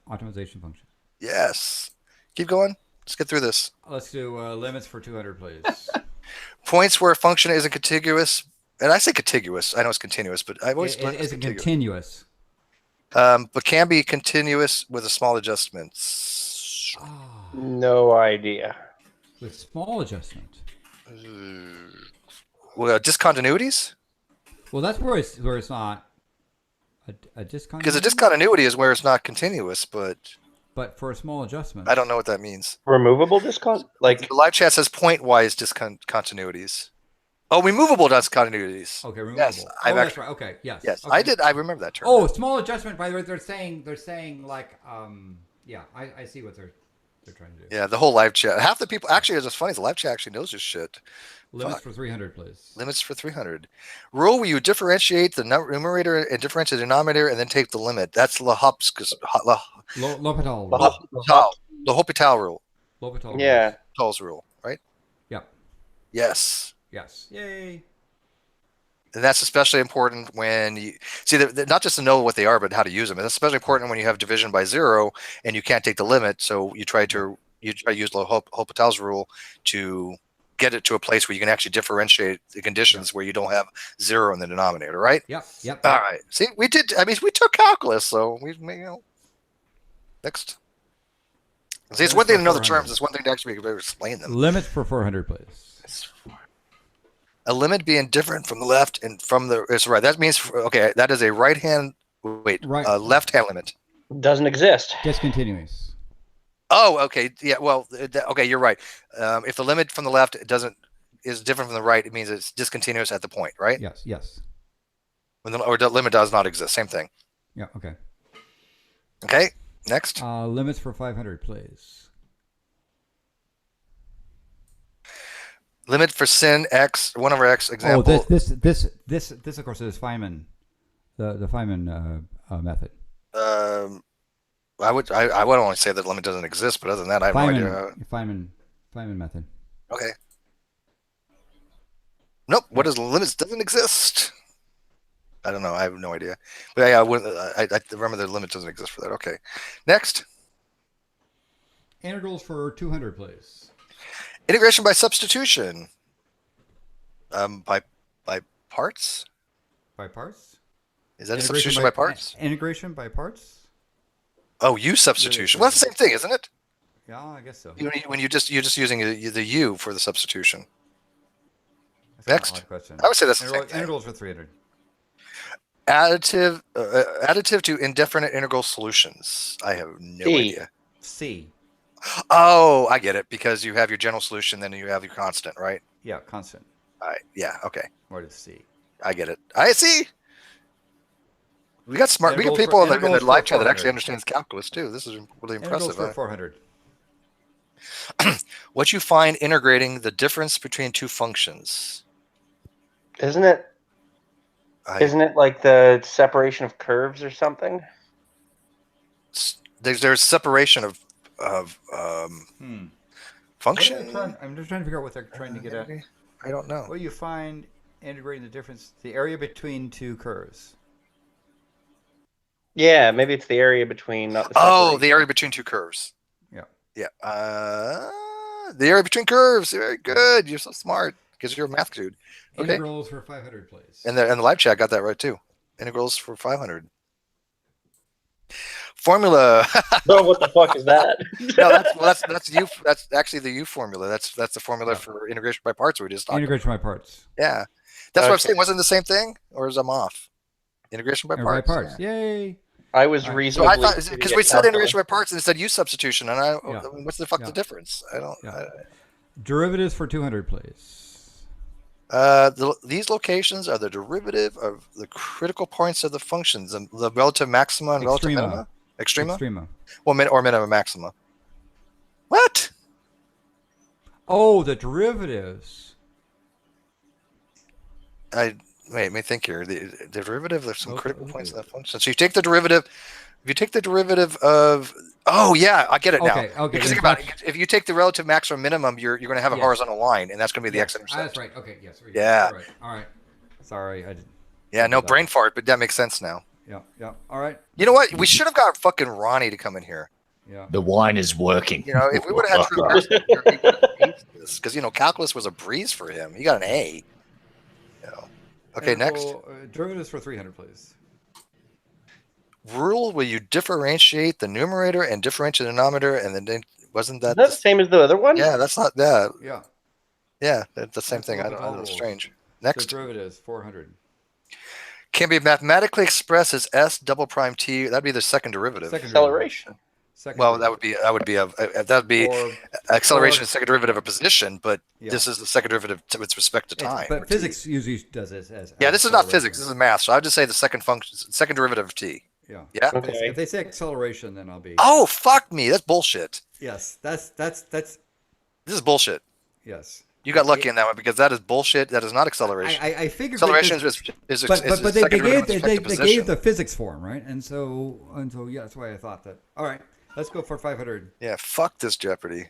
Optimization function. Yes. Keep going. Let's get through this. Let's do limits for 200, please. Points where a function isn't contiguous. And I say contiguous. I know it's continuous, but I always it isn't continuous. But can be continuous with a small adjustments. No idea. With small adjustment. Well, discontinuities. Well, that's where it's not a discontinuity. Because a discontinuity is where it's not continuous, but for a small adjustment. I don't know what that means. Removable like the live chat says point-wise discontinuities. Oh, removable discontinuities. Okay, removable. Yes, that's right. Okay, yes. Yes, okay. I did. I remember that term. Oh, small adjustment. By the way, they're saying like yeah, I see what they're trying to do. Yeah, the whole live chat. Half the people actually, it's funny. The live chat actually knows this shit. Limits for 300, please. Limits for 300. Rule where you differentiate the numerator and differentiate the denominator, and then take the limit. That's L'Hopital. L'Hopital rule. L'Hopital. Yeah. L'Hopital's rule, right? Yep. Yes. Yes. Yay. And that's especially important when you see not just to know what they are, but how to use them. And that's especially important when you have division by 0 and you can't take the limit. So you try to use L'Hopital's rule to get it to a place where you can actually differentiate the conditions where you don't have 0 in the denominator, right? Yep. All right. See, we did. I mean, we took calculus, so we Next. See, it's one thing to know the terms. It's one thing to actually be able to explain them. Limits for 400, please. A limit being different from the left and from the it's right. That means okay. That is a right hand. Wait, left hand limit doesn't exist. Discontinuous. Oh, okay. Yeah. Well, okay. You're right. If the limit from the left is different from the right, it means it's discontinuous at the point, right? Yes. Yes. Or the limit does not exist. Same thing. Yeah. Okay. Okay. Next. Limits for 500, please. Limit for sin x 1/x example. Oh, this of course is Feynman, the Feynman method. I would only say that the limit doesn't exist, but other than that, I have no idea. Feynman method. Okay. Nope. What is limits doesn't exist? I don't know. I have no idea. But yeah, I remember the limit doesn't exist for that. Okay. Next. Integrals for 200, please. Integration by substitution. By parts. By parts. Is that a substitution by parts? Integration by parts. Oh, U substitution. Well, that's the same thing, isn't it? Yeah, I guess so. When you're just using the U for the substitution. That's Next. question. I would say that's the same thing. Integrals for 300. Additive to indefinite integral solutions. I have no idea. C. Oh, I get it, because you have your general solution, then you have your constant, right? Yeah, constant. All right. Yeah. Okay. What is C? I get it. I see. We got smart. We got people in the live chat that actually understands calculus too. This is really impressive. Integrals for 400. What you find integrating the difference between two functions? Isn't it like the separation of curves or something? There's separation of function. I'm just trying to figure out what they're trying to get at. I don't know. What you find integrating the difference, the area between two curves. Yeah, maybe it's the area between. Not the the area between two curves. Yeah. Yeah. The area between curves. Very good. You're so smart because you're a math dude. Okay. Integrals for 500, please. And the live chat got that right too. Integrals for 500. Formula. Oh, what the fuck is that? No, that's U. That's actually the U formula. That's the formula for integration by parts we just talked Integration by parts. Yeah, that's what I'm saying. Wasn't it the same thing, or is I'm off? Integration by parts. By parts. Yeah. Yay. I was reasonably. So I thought because we said integration by parts and it said U substitution, and what's the the difference? I don't. Derivatives for 200, please. These locations are the derivative of the critical points of the functions and the relative maxima and relative minima. Extrema. Well, or minima maxima. What? Oh, the derivatives. Wait, let me think here. The derivative of some critical points of that function. So you take the derivative. If you take the derivative of, oh yeah, I get it now. Okay. Because think about it. If you take the relative maximum minimum, you're going to have a horizontal line, and that's going to be the x-intercept. That's right. Okay. Yes. Yeah. Right. All right. Sorry, I didn't. Yeah. No brain fart, but that makes sense now. Yeah. Yeah. All right. You know what? We should have got fucking Ronnie to come in here. Yeah. The wine is working. You know, if we would have had because calculus was a breeze for him. He got an A. You know. Okay, next. Derivatives for 300, please. Rule where you differentiate the numerator and differentiate the denominator, and then wasn't that the same as the other one? Yeah, that's not that. Yeah. Yeah, that's the same thing. I don't know. It's strange. Next. The derivatives 400. Can be mathematically expressed as s double prime t. That'd be the second derivative. Acceleration. Well, that would be acceleration is second derivative of position, but this is the second derivative with respect to time. But physics usually does it as this is not physics. This is math. So I'd just say the second derivative of t. Yeah. Yeah. Okay. If they say acceleration, then I'll be. Oh fuck me! That's bullshit. Yes, that's. This is bullshit. Yes. You got lucky in that one because that is bullshit. That is not acceleration. I figured acceleration is but they gave the physics form, right? And so yeah, that's why I thought that. All right, let's go for 500. Yeah, fuck this Jeopardy.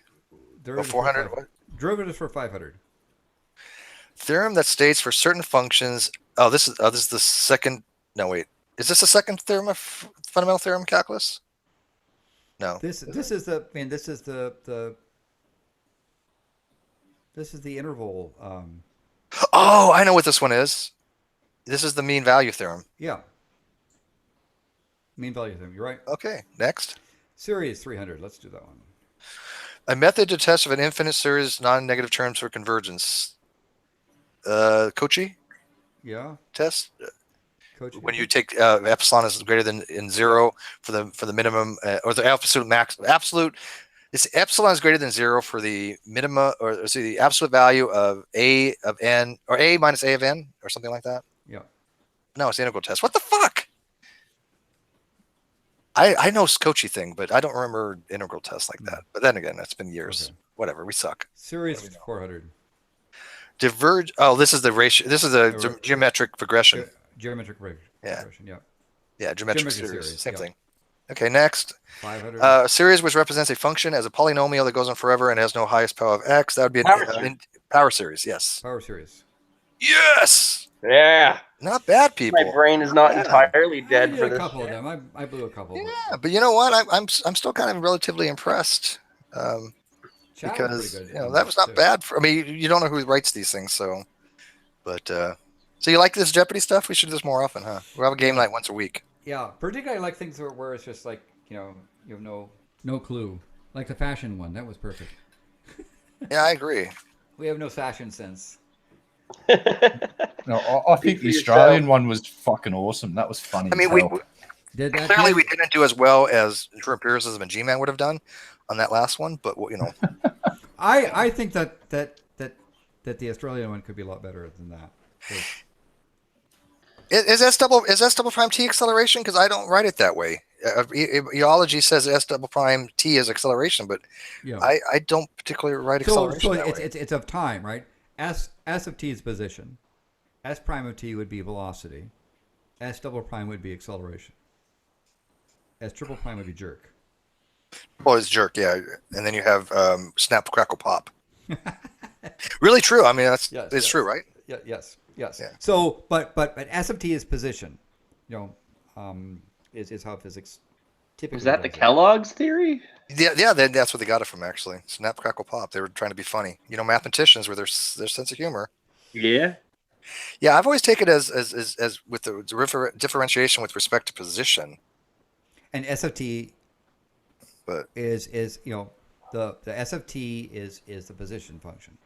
400. What? Derivatives for 500. Theorem that states for certain functions. Oh, this is the second. No, wait. Is this the second theorem of fundamental theorem calculus? No. This is the. I mean, this is the. This is the interval. Oh, I know what this one is. This is the mean value theorem. Yeah. Mean value theorem. You're right. Okay. Next. Series 300. Let's do that one. A method to test if an infinite series non-negative terms for convergence. Kochi Yeah. test. Kochi. When you take epsilon is greater than in 0 for the minimum or the absolute max absolute. It's epsilon is greater than 0 for the minima or the absolute value of a of n or a minus a of n or something like that. Yeah. No, it's the integral test. What the fuck? I know Kochi thing, but I don't remember integral tests like that. But then again, that's been years. Okay. Whatever, we suck. Series 400. Diverge. Oh, this is the ratio. This is the geometric progression. Geometric progression. Yeah. Yeah, geometric series. Same yeah. thing. Okay, next. 500. Series which represents a function as a polynomial that goes on forever and has no highest power of x. That would be power series. Yes. Power series. Yes. Yeah. Not bad, people. My brain is not entirely dead I for did a this. couple of them. I blew a couple. Yeah, but you know what? I'm still kind of relatively impressed. Chat was Because pretty good you know on that this, was not too. bad. I mean, you don't know who writes these things, so. But so you like this Jeopardy stuff? We should do this more often, huh? We'll have a game night once a week. Yeah, particularly I like things where it's just like, you have no clue. Like the fashion one, that was perfect. Yeah, I agree. We have no fashion sense. No, I think the Australian one was fucking awesome. That was funny. I mean, as hell. clearly we didn't do as well as True Empiricism and G-Man would have done on that last one, but you know. I think that the Australian one could be a lot better than that. Is S double prime T acceleration? Because I don't write it that way. Eology says S double prime T is acceleration, but Yeah. I don't particularly write acceleration. So that way. it's of time, right? S of T is position. S prime of T would be velocity. S double prime would be acceleration. S triple prime would be jerk. Well, it's jerk, yeah, and then you have snap, crackle, pop. Really true. I mean, it's true, right? Yeah. Yes. Yeah. So, but S of T is position. Is how physics typically. Is that the does it. Kellogg's theory? Yeah. That's where they got it from. Actually, snap, crackle, pop. They were trying to be funny. You know, mathematicians with their sense of humor. Yeah. Yeah, I've always taken it as with the differentiation with respect to position. And S of T but is the S of T is the position function.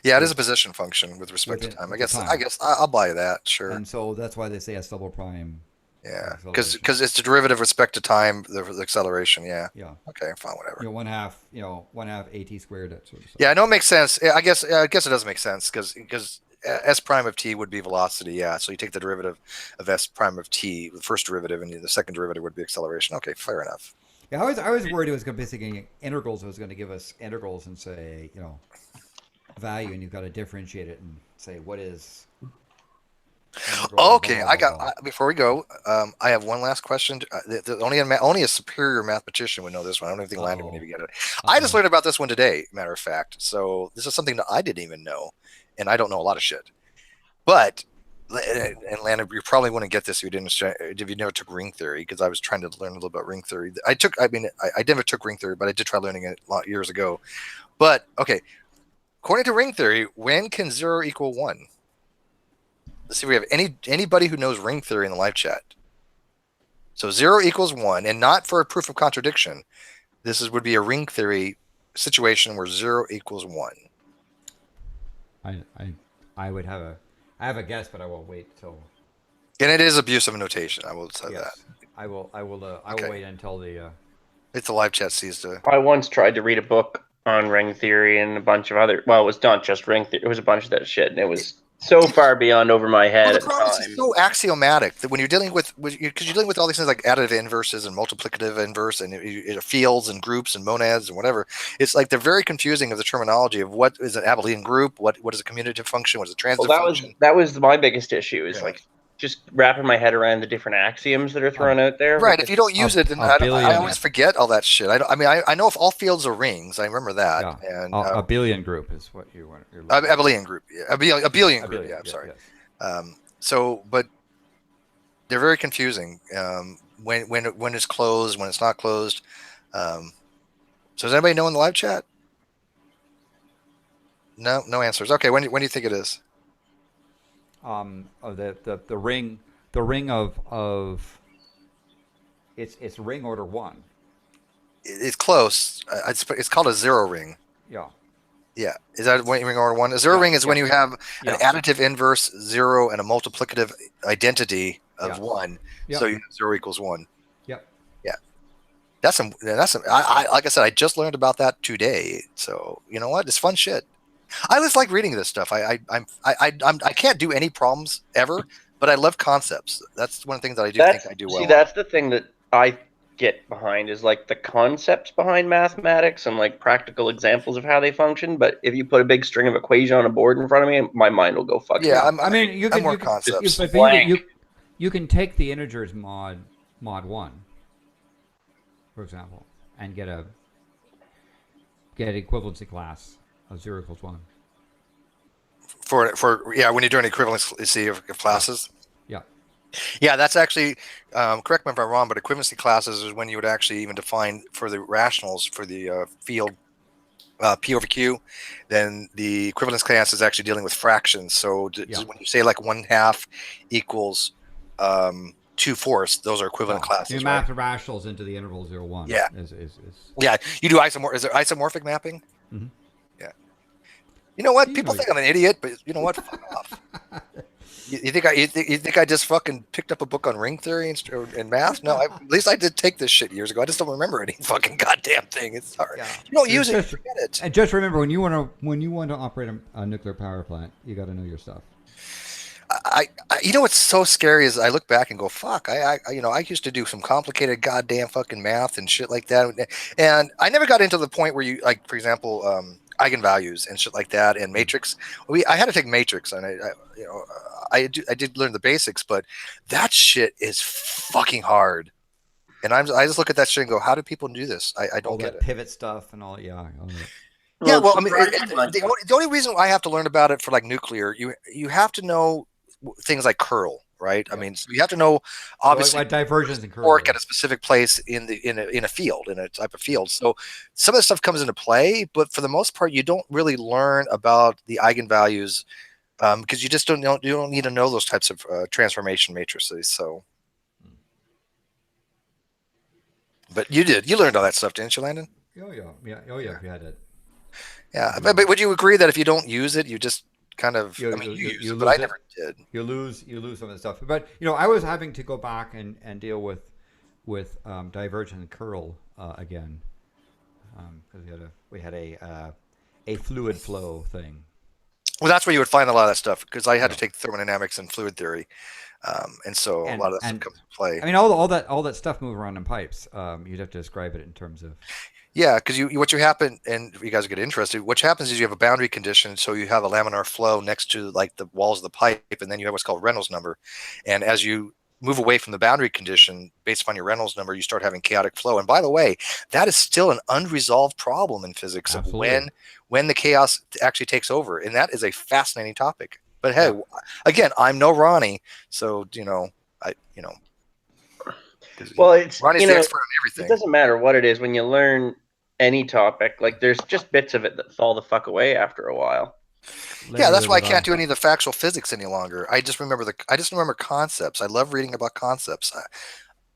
Yeah, it is a position function with respect to time. I guess I'll buy that. Sure. And so that's why they say S double prime. Yeah, because it's the derivative with respect to time, the acceleration. Yeah. Yeah. Okay, fine, whatever. One half AT squared. That sort of stuff. Yeah, I know it makes sense. I guess it does make sense because S prime of T would be velocity. Yeah, so you take the derivative of S prime of T, the first derivative, and the second derivative would be acceleration. Okay, fair enough. Yeah, I was worried it was basically integrals. It was going to give us integrals and say value, and you've got to differentiate it and say what is. Okay, before we go, I have one last question. Only a superior mathematician would know this one. I don't even think Landon would even get it. I just learned about this one today, matter of fact. So this is something that I didn't even know, and I don't know a lot of shit. But and Landon, you probably wouldn't get this if you never took ring theory, because I was trying to learn a little about ring theory. I never took ring theory, but I did try learning it a lot years ago. But okay, according to ring theory, when can 0 equal 1? Let's see if we have anybody who knows ring theory in the live chat. So 0 equals 1, and not for a proof of contradiction. Would be a ring theory situation where 0 equals 1. I would have a guess, but I will wait till. And it is abusive notation. I will say that. I will wait until the. It's the live chat sees to. I once tried to read a book on ring theory and a bunch of other. Well, it was not just ring theory. It was a bunch of that shit, and it was so far beyond over my head at the time. It's so axiomatic that when you're dealing with because you're dealing with all these things like additive inverses and multiplicative inverse and fields and groups and monads and whatever, it's like they're very confusing of the terminology of what is an abelian group, what is a commutative function, what is a transitive function. That was my biggest issue is like just wrapping my head around the different axioms that are thrown out there. Right. If you don't use it, then I always forget all that shit. I know if all fields are rings. I remember that. Yeah. And abelian group is what you want. Abelian group. Yeah. Abelian group. Yeah. I'm sorry. Yes. So, but they're very confusing. When it's closed, when it's not closed. So does anybody know in the live chat? No answers. Okay. When do you think it is? The ring of it's ring order 1. it's close. It's called a zero ring. Yeah. Yeah. Is that ring order 1? A zero ring is when you have an additive inverse 0 and a multiplicative identity of 1. So you have 0 equals 1. Yep. Yeah. That's some. I like I said, I just learned about that today. So you know what? It's fun shit. I just like reading this stuff. I can't do any problems ever, but I love concepts. That's one thing that I think I do well. See, that's the thing that I get behind is like the concepts behind mathematics and like practical examples of how they function. But if you put a big string of equation on a board in front of me, my mind will go fucking. Yeah, I mean, you can more you can, concepts. you can take the integers mod 1, for example, and get an equivalency class of 0 equals 1. For when you're doing equivalency of classes. Yeah, that's actually correct me if I'm wrong, but equivalency classes is when you would actually even define for the rationals for the field P over Q. Then the equivalence class is actually dealing with fractions. So when you say like 1/2 equals 2/4, those are equivalent classes. You map the rationals into the interval 0, 1. Yeah. Yeah. You do isomorphic. Is there isomorphic mapping? Mm-hmm. Yeah. You know what? People think I'm an idiot, but you know what? Fuck off. You think I just fucking picked up a book on ring theory and math? No, at least I did take this shit years ago. I just don't remember any fucking goddamn thing. It's hard. Yeah. You don't use it, forget it. And just remember, when you want to operate a nuclear power plant, you got to know your stuff. You know what's so scary is I look back and go, fuck. I used to do some complicated goddamn fucking math and shit like that, and I never got into the point where you, like, for example, eigenvalues and shit like that, and matrix. I had to take matrix, and I did learn the basics, but that shit is fucking hard. And I just look at that shit and go, how do people do this? I don't get it. Pivot stuff and all. Yeah. Yeah, well, I mean, the only reason I have to learn about it for like nuclear, you have to know things like curl, right? Yeah. I mean, so you have to know obviously like divergence and curl work at a specific place in a field, in a type of field. So some of the stuff comes into play, but for the most part, you don't really learn about the eigenvalues because you just you don't need to know those types of transformation matrices. So, but you learned all that stuff, didn't you, Landon? Oh yeah, we had it. Yeah, but would you agree that if you don't use it, you just kind of you use it, but I never did. You lose some of the stuff. But I was having to go back and deal with divergent and curl again because we had a fluid flow thing. Well, that's where you would find a lot of that stuff because I had to take thermodynamics and fluid theory, and so a lot of that stuff comes into play. I mean, all that stuff moves around in pipes. You'd have to describe it in terms of. Yeah, because what you happen, and you guys get interested. What happens is you have a boundary condition, so you have a laminar flow next to like the walls of the pipe, and then you have what's called Reynolds number. And as you move away from the boundary condition, based upon your Reynolds number, you start having chaotic flow. And by the way, that is still an unresolved problem in physics of when the chaos actually takes over, and that is a fascinating topic. But hey, again, I'm no Ronnie, so well, it's Ronnie's the expert on everything. It doesn't matter what it is when you learn any topic. Like, there's just bits of it that fall the fuck away after a while. Yeah, that's why I can't do any of the factual physics any longer. I just remember concepts. I love reading about concepts.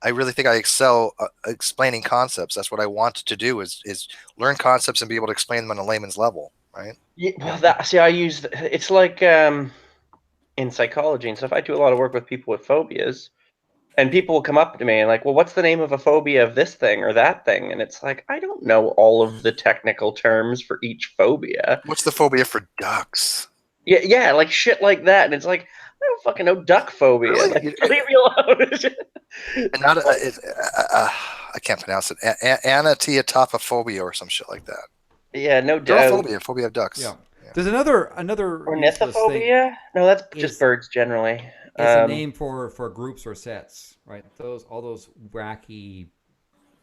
I really think I excel explaining concepts. That's what I want to do is learn concepts and be able to explain them on a layman's level, right? Yeah, well, I use it's like in psychology and stuff. I do a lot of work with people with phobias. And people will come up to me and like, well, what's the name of a phobia of this thing or that thing? And it's like, I don't know all of the technical terms for each phobia. What's the phobia for ducks? Yeah, like shit like that. And it's like, I don't fucking know duck phobia. Really? Like, leave me alone. And not I can't pronounce it. Anatiatophobia or some shit like that. Yeah, no doubt. Phobia of ducks. Yeah. There's another ornithophobia. No, that's just birds generally. It's a name for groups or sets, right? All those wacky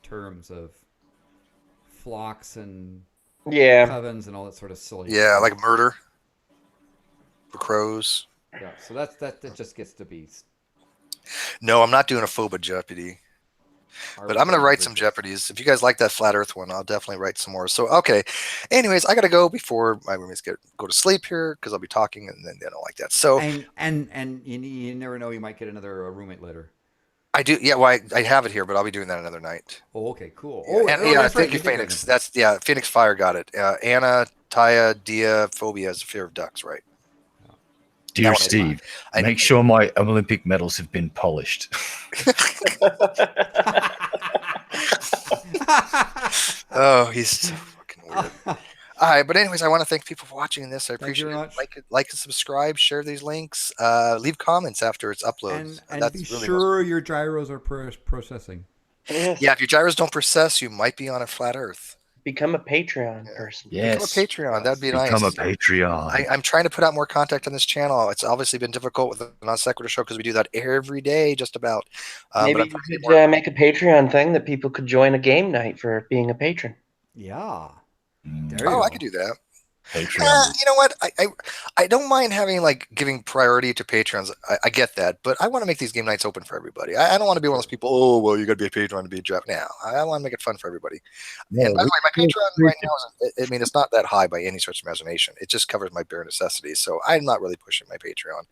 terms of flocks and covens and all that sort of silly. Yeah, stuff. Like murder for crows. Yeah, so that just gets to be. No, I'm not doing a phobia Jeopardy. But I'm going to write some Jeopardies. If you guys like that flat Earth one, I'll definitely write some more. So, okay. Anyways, I got to go before my roommates go to sleep here because I'll be talking and then they don't like that. So, and you never know, you might get another roommate later. I do. Yeah, well, I have it here, but I'll be doing that another night. Oh, okay, cool. Thank right. you, Phoenix. That's Phoenix Fire got it. Anna, Taya, Dia, phobia is fear of ducks, right? Dear Steve, make sure my Olympic medals have been polished. Oh, he's so fucking weird. All right, but anyways, I want to thank people for watching this. I appreciate it. Like and subscribe, share these links, leave comments after it's uploaded. And That's be really sure your gyros are processing. Yeah, if your gyros don't process, you might be on a flat Earth. Become a Patreon person. Become a Patreon. That'd be nice. Become a Patreon. I'm trying to put out more content on this channel. It's obviously been difficult with the Non Sequitur show because we do that every day, just about. Maybe you could make a Patreon thing that people could join a game night for being a patron. Yeah. I could do that. Patreon. You know what? I don't mind having giving priority to patrons. I get that, but I want to make these game nights open for everybody. I don't want to be one of those people. Oh well, you got to be a patron to be a draft. Now I want to make it fun for everybody. And by the way, my Patreon right now is it's not that high by any stretch of imagination. It just covers my bare necessities. So I'm not really pushing my Patreon.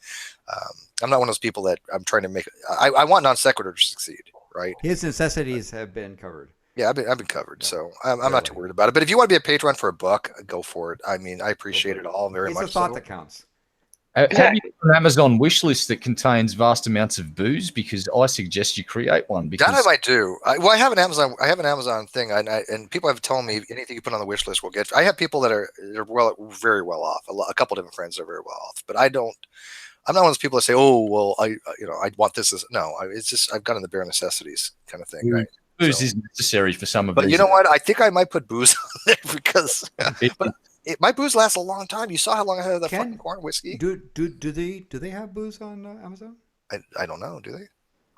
I'm not one of those people that I'm trying to make. I want Non Sequitur to succeed, right? His necessities have been covered. Yeah, I've been covered, so I'm not too worried about it. But if you want to be a patron for $1, go for it. I mean, I appreciate it all very much. It's a thought that counts. Have you got an Amazon wish list that contains vast amounts of booze? Because I suggest you create one. Because that I might do. I have an Amazon. I have an Amazon thing, and people have told me anything you put on the wish list will get. I have people that are very well off. A couple different friends are very well off, but I don't. I'm not one of those people that say, "Oh, well, I want this." No, it's just I've gotten the bare necessities kind of thing. Right? Booze is necessary for some of But these. you know what? I think I might put booze on there because my booze lasts a long time. You saw how long I had that fucking corn whiskey. Do they have booze on Amazon? I don't know. Do they?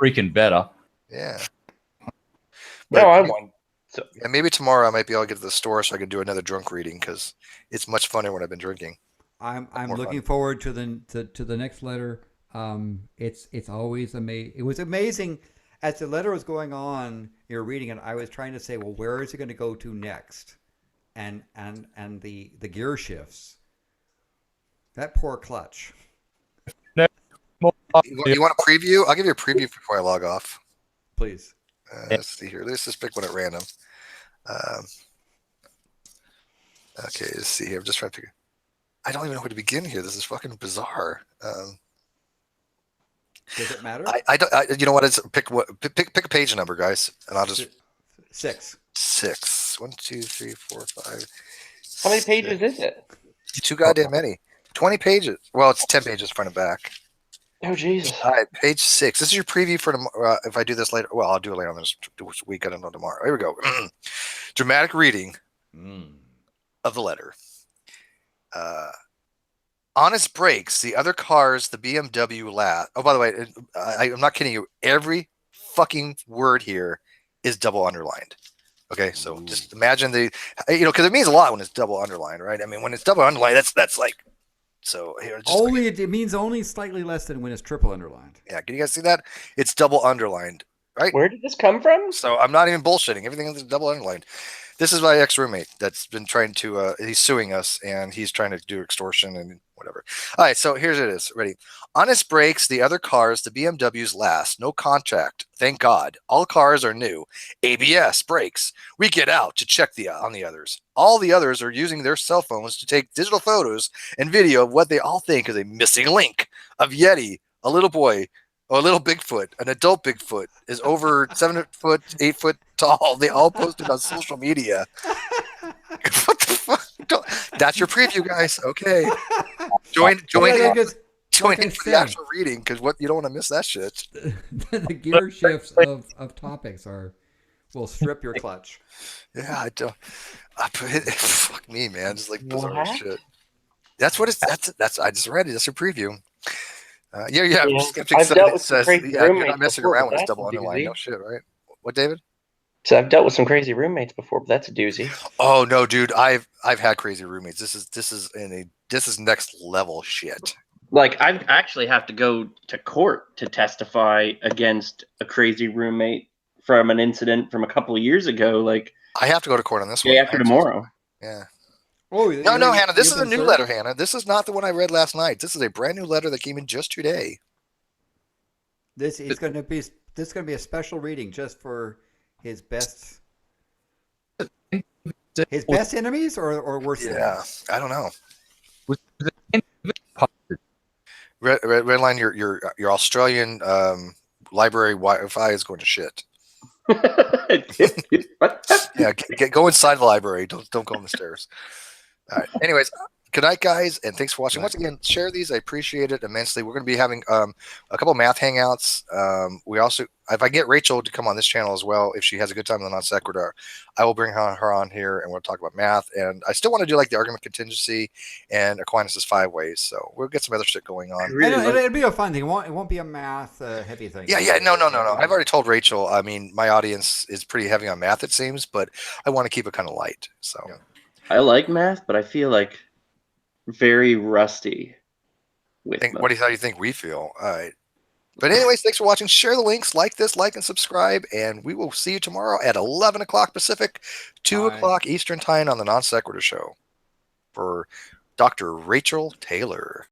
Freaking better. Yeah. No, I want. So, yeah, maybe tomorrow I might be able to get to the store so I can do another drunk reading because it's much funner when I've been drinking. I'm looking forward to the next letter. It's always amazing. It was amazing. As the letter was going on, you're reading it. I was trying to say, well, where is it going to go to next? And the gear shifts. That poor clutch. You want a preview? I'll give you a preview before I log off. Please. Let's see here. Let's just pick one at random. Okay, let's see here. I'm just trying to figure. I don't even know where to begin here. This is fucking bizarre. Does it matter? I don't. You know what? It's pick a page number, guys, and I'll just 6. 6. 1, 2, 3, 4, 5. How many pages is it? Too goddamn many. 20 pages. Well, it's 10 pages front and back. Oh Jesus! All right, page 6. This is your preview for tomorrow. If I do this later, well, I'll do it later on this week. I don't know tomorrow. Here we go. Dramatic reading of the letter. Honest brakes, the other cars, the BMW last. Oh, by the way, I'm not kidding you. Every fucking word here is double underlined. Okay, so just imagine because it means a lot when it's double underlined, right? I mean, when it's double underlined, that's like, so here. It means only slightly less than when it's triple underlined. Yeah, can you guys see that? It's double underlined, right? Where did this come from? So I'm not even bullshitting. Everything is double underlined. This is my ex-roommate that's been trying to, he's suing us, and he's trying to do extortion and whatever. All right, so here's it is. Ready? Honest brakes, the other cars, the BMWs last. No contract. Thank God. All cars are new. ABS, brakes. We get out to check on the others. All the others are using their cell phones to take digital photos and video of what they all think is a missing link of Yeti, a little boy, or a little Bigfoot, an adult Bigfoot, is over 7 foot, 8 foot tall. They all posted on social media. What the fuck? That's your preview, guys. Okay. Join in for the actual reading because you don't want to miss that shit. The gear shifts of topics will strip your clutch. Yeah, I don't. Fuck me, man. It's like bizarre shit. That's what it's. That's. I just read it. That's your preview. Yeah. Skeptic says, you're not messing around when it's double underlined. No shit, right? What, David? So I've dealt with some crazy roommates before, but that's a doozy. Oh no, dude! I've had crazy roommates. This is next level shit. Like I actually have to go to court to testify against a crazy roommate from an incident from a couple of years ago. Like I have to go to court on this day one. After tomorrow. Yeah. Oh no, Hannah. This is a new letter, Hannah. This is not the one I read last night. This is a brand new letter that came in just today. This is going to be this is going to be a special reading just for his best enemies or worst enemies? I don't know. Redline, your Australian library Wi-Fi is going to shit. Yeah, go inside the library. Don't go on the stairs. All right. Anyways, good night, guys, and thanks for watching. Once again, share these. I appreciate it immensely. We're going to be having a couple of math hangouts. We also, if I get Rachel to come on this channel as well, if she has a good time in the non sequitur, I will bring her on here and we'll talk about math. And I still want to do like the argument contingency and Aquinas' 5 ways. So we'll get some other shit going on. It'll be a fun thing. It won't be a math heavy thing. Yeah. No. I've already told Rachel. I mean, my audience is pretty heavy on math, it seems, but I want to keep it kind of light. So I like math, but I feel like very rusty with how do you think we feel? All right. But anyways, thanks for watching. Share the links, like this, like and subscribe, and we will see you tomorrow at 11 o'clock Pacific, 2 o'clock Eastern time on the Non Sequitur Show for Dr. Rachel Taylor.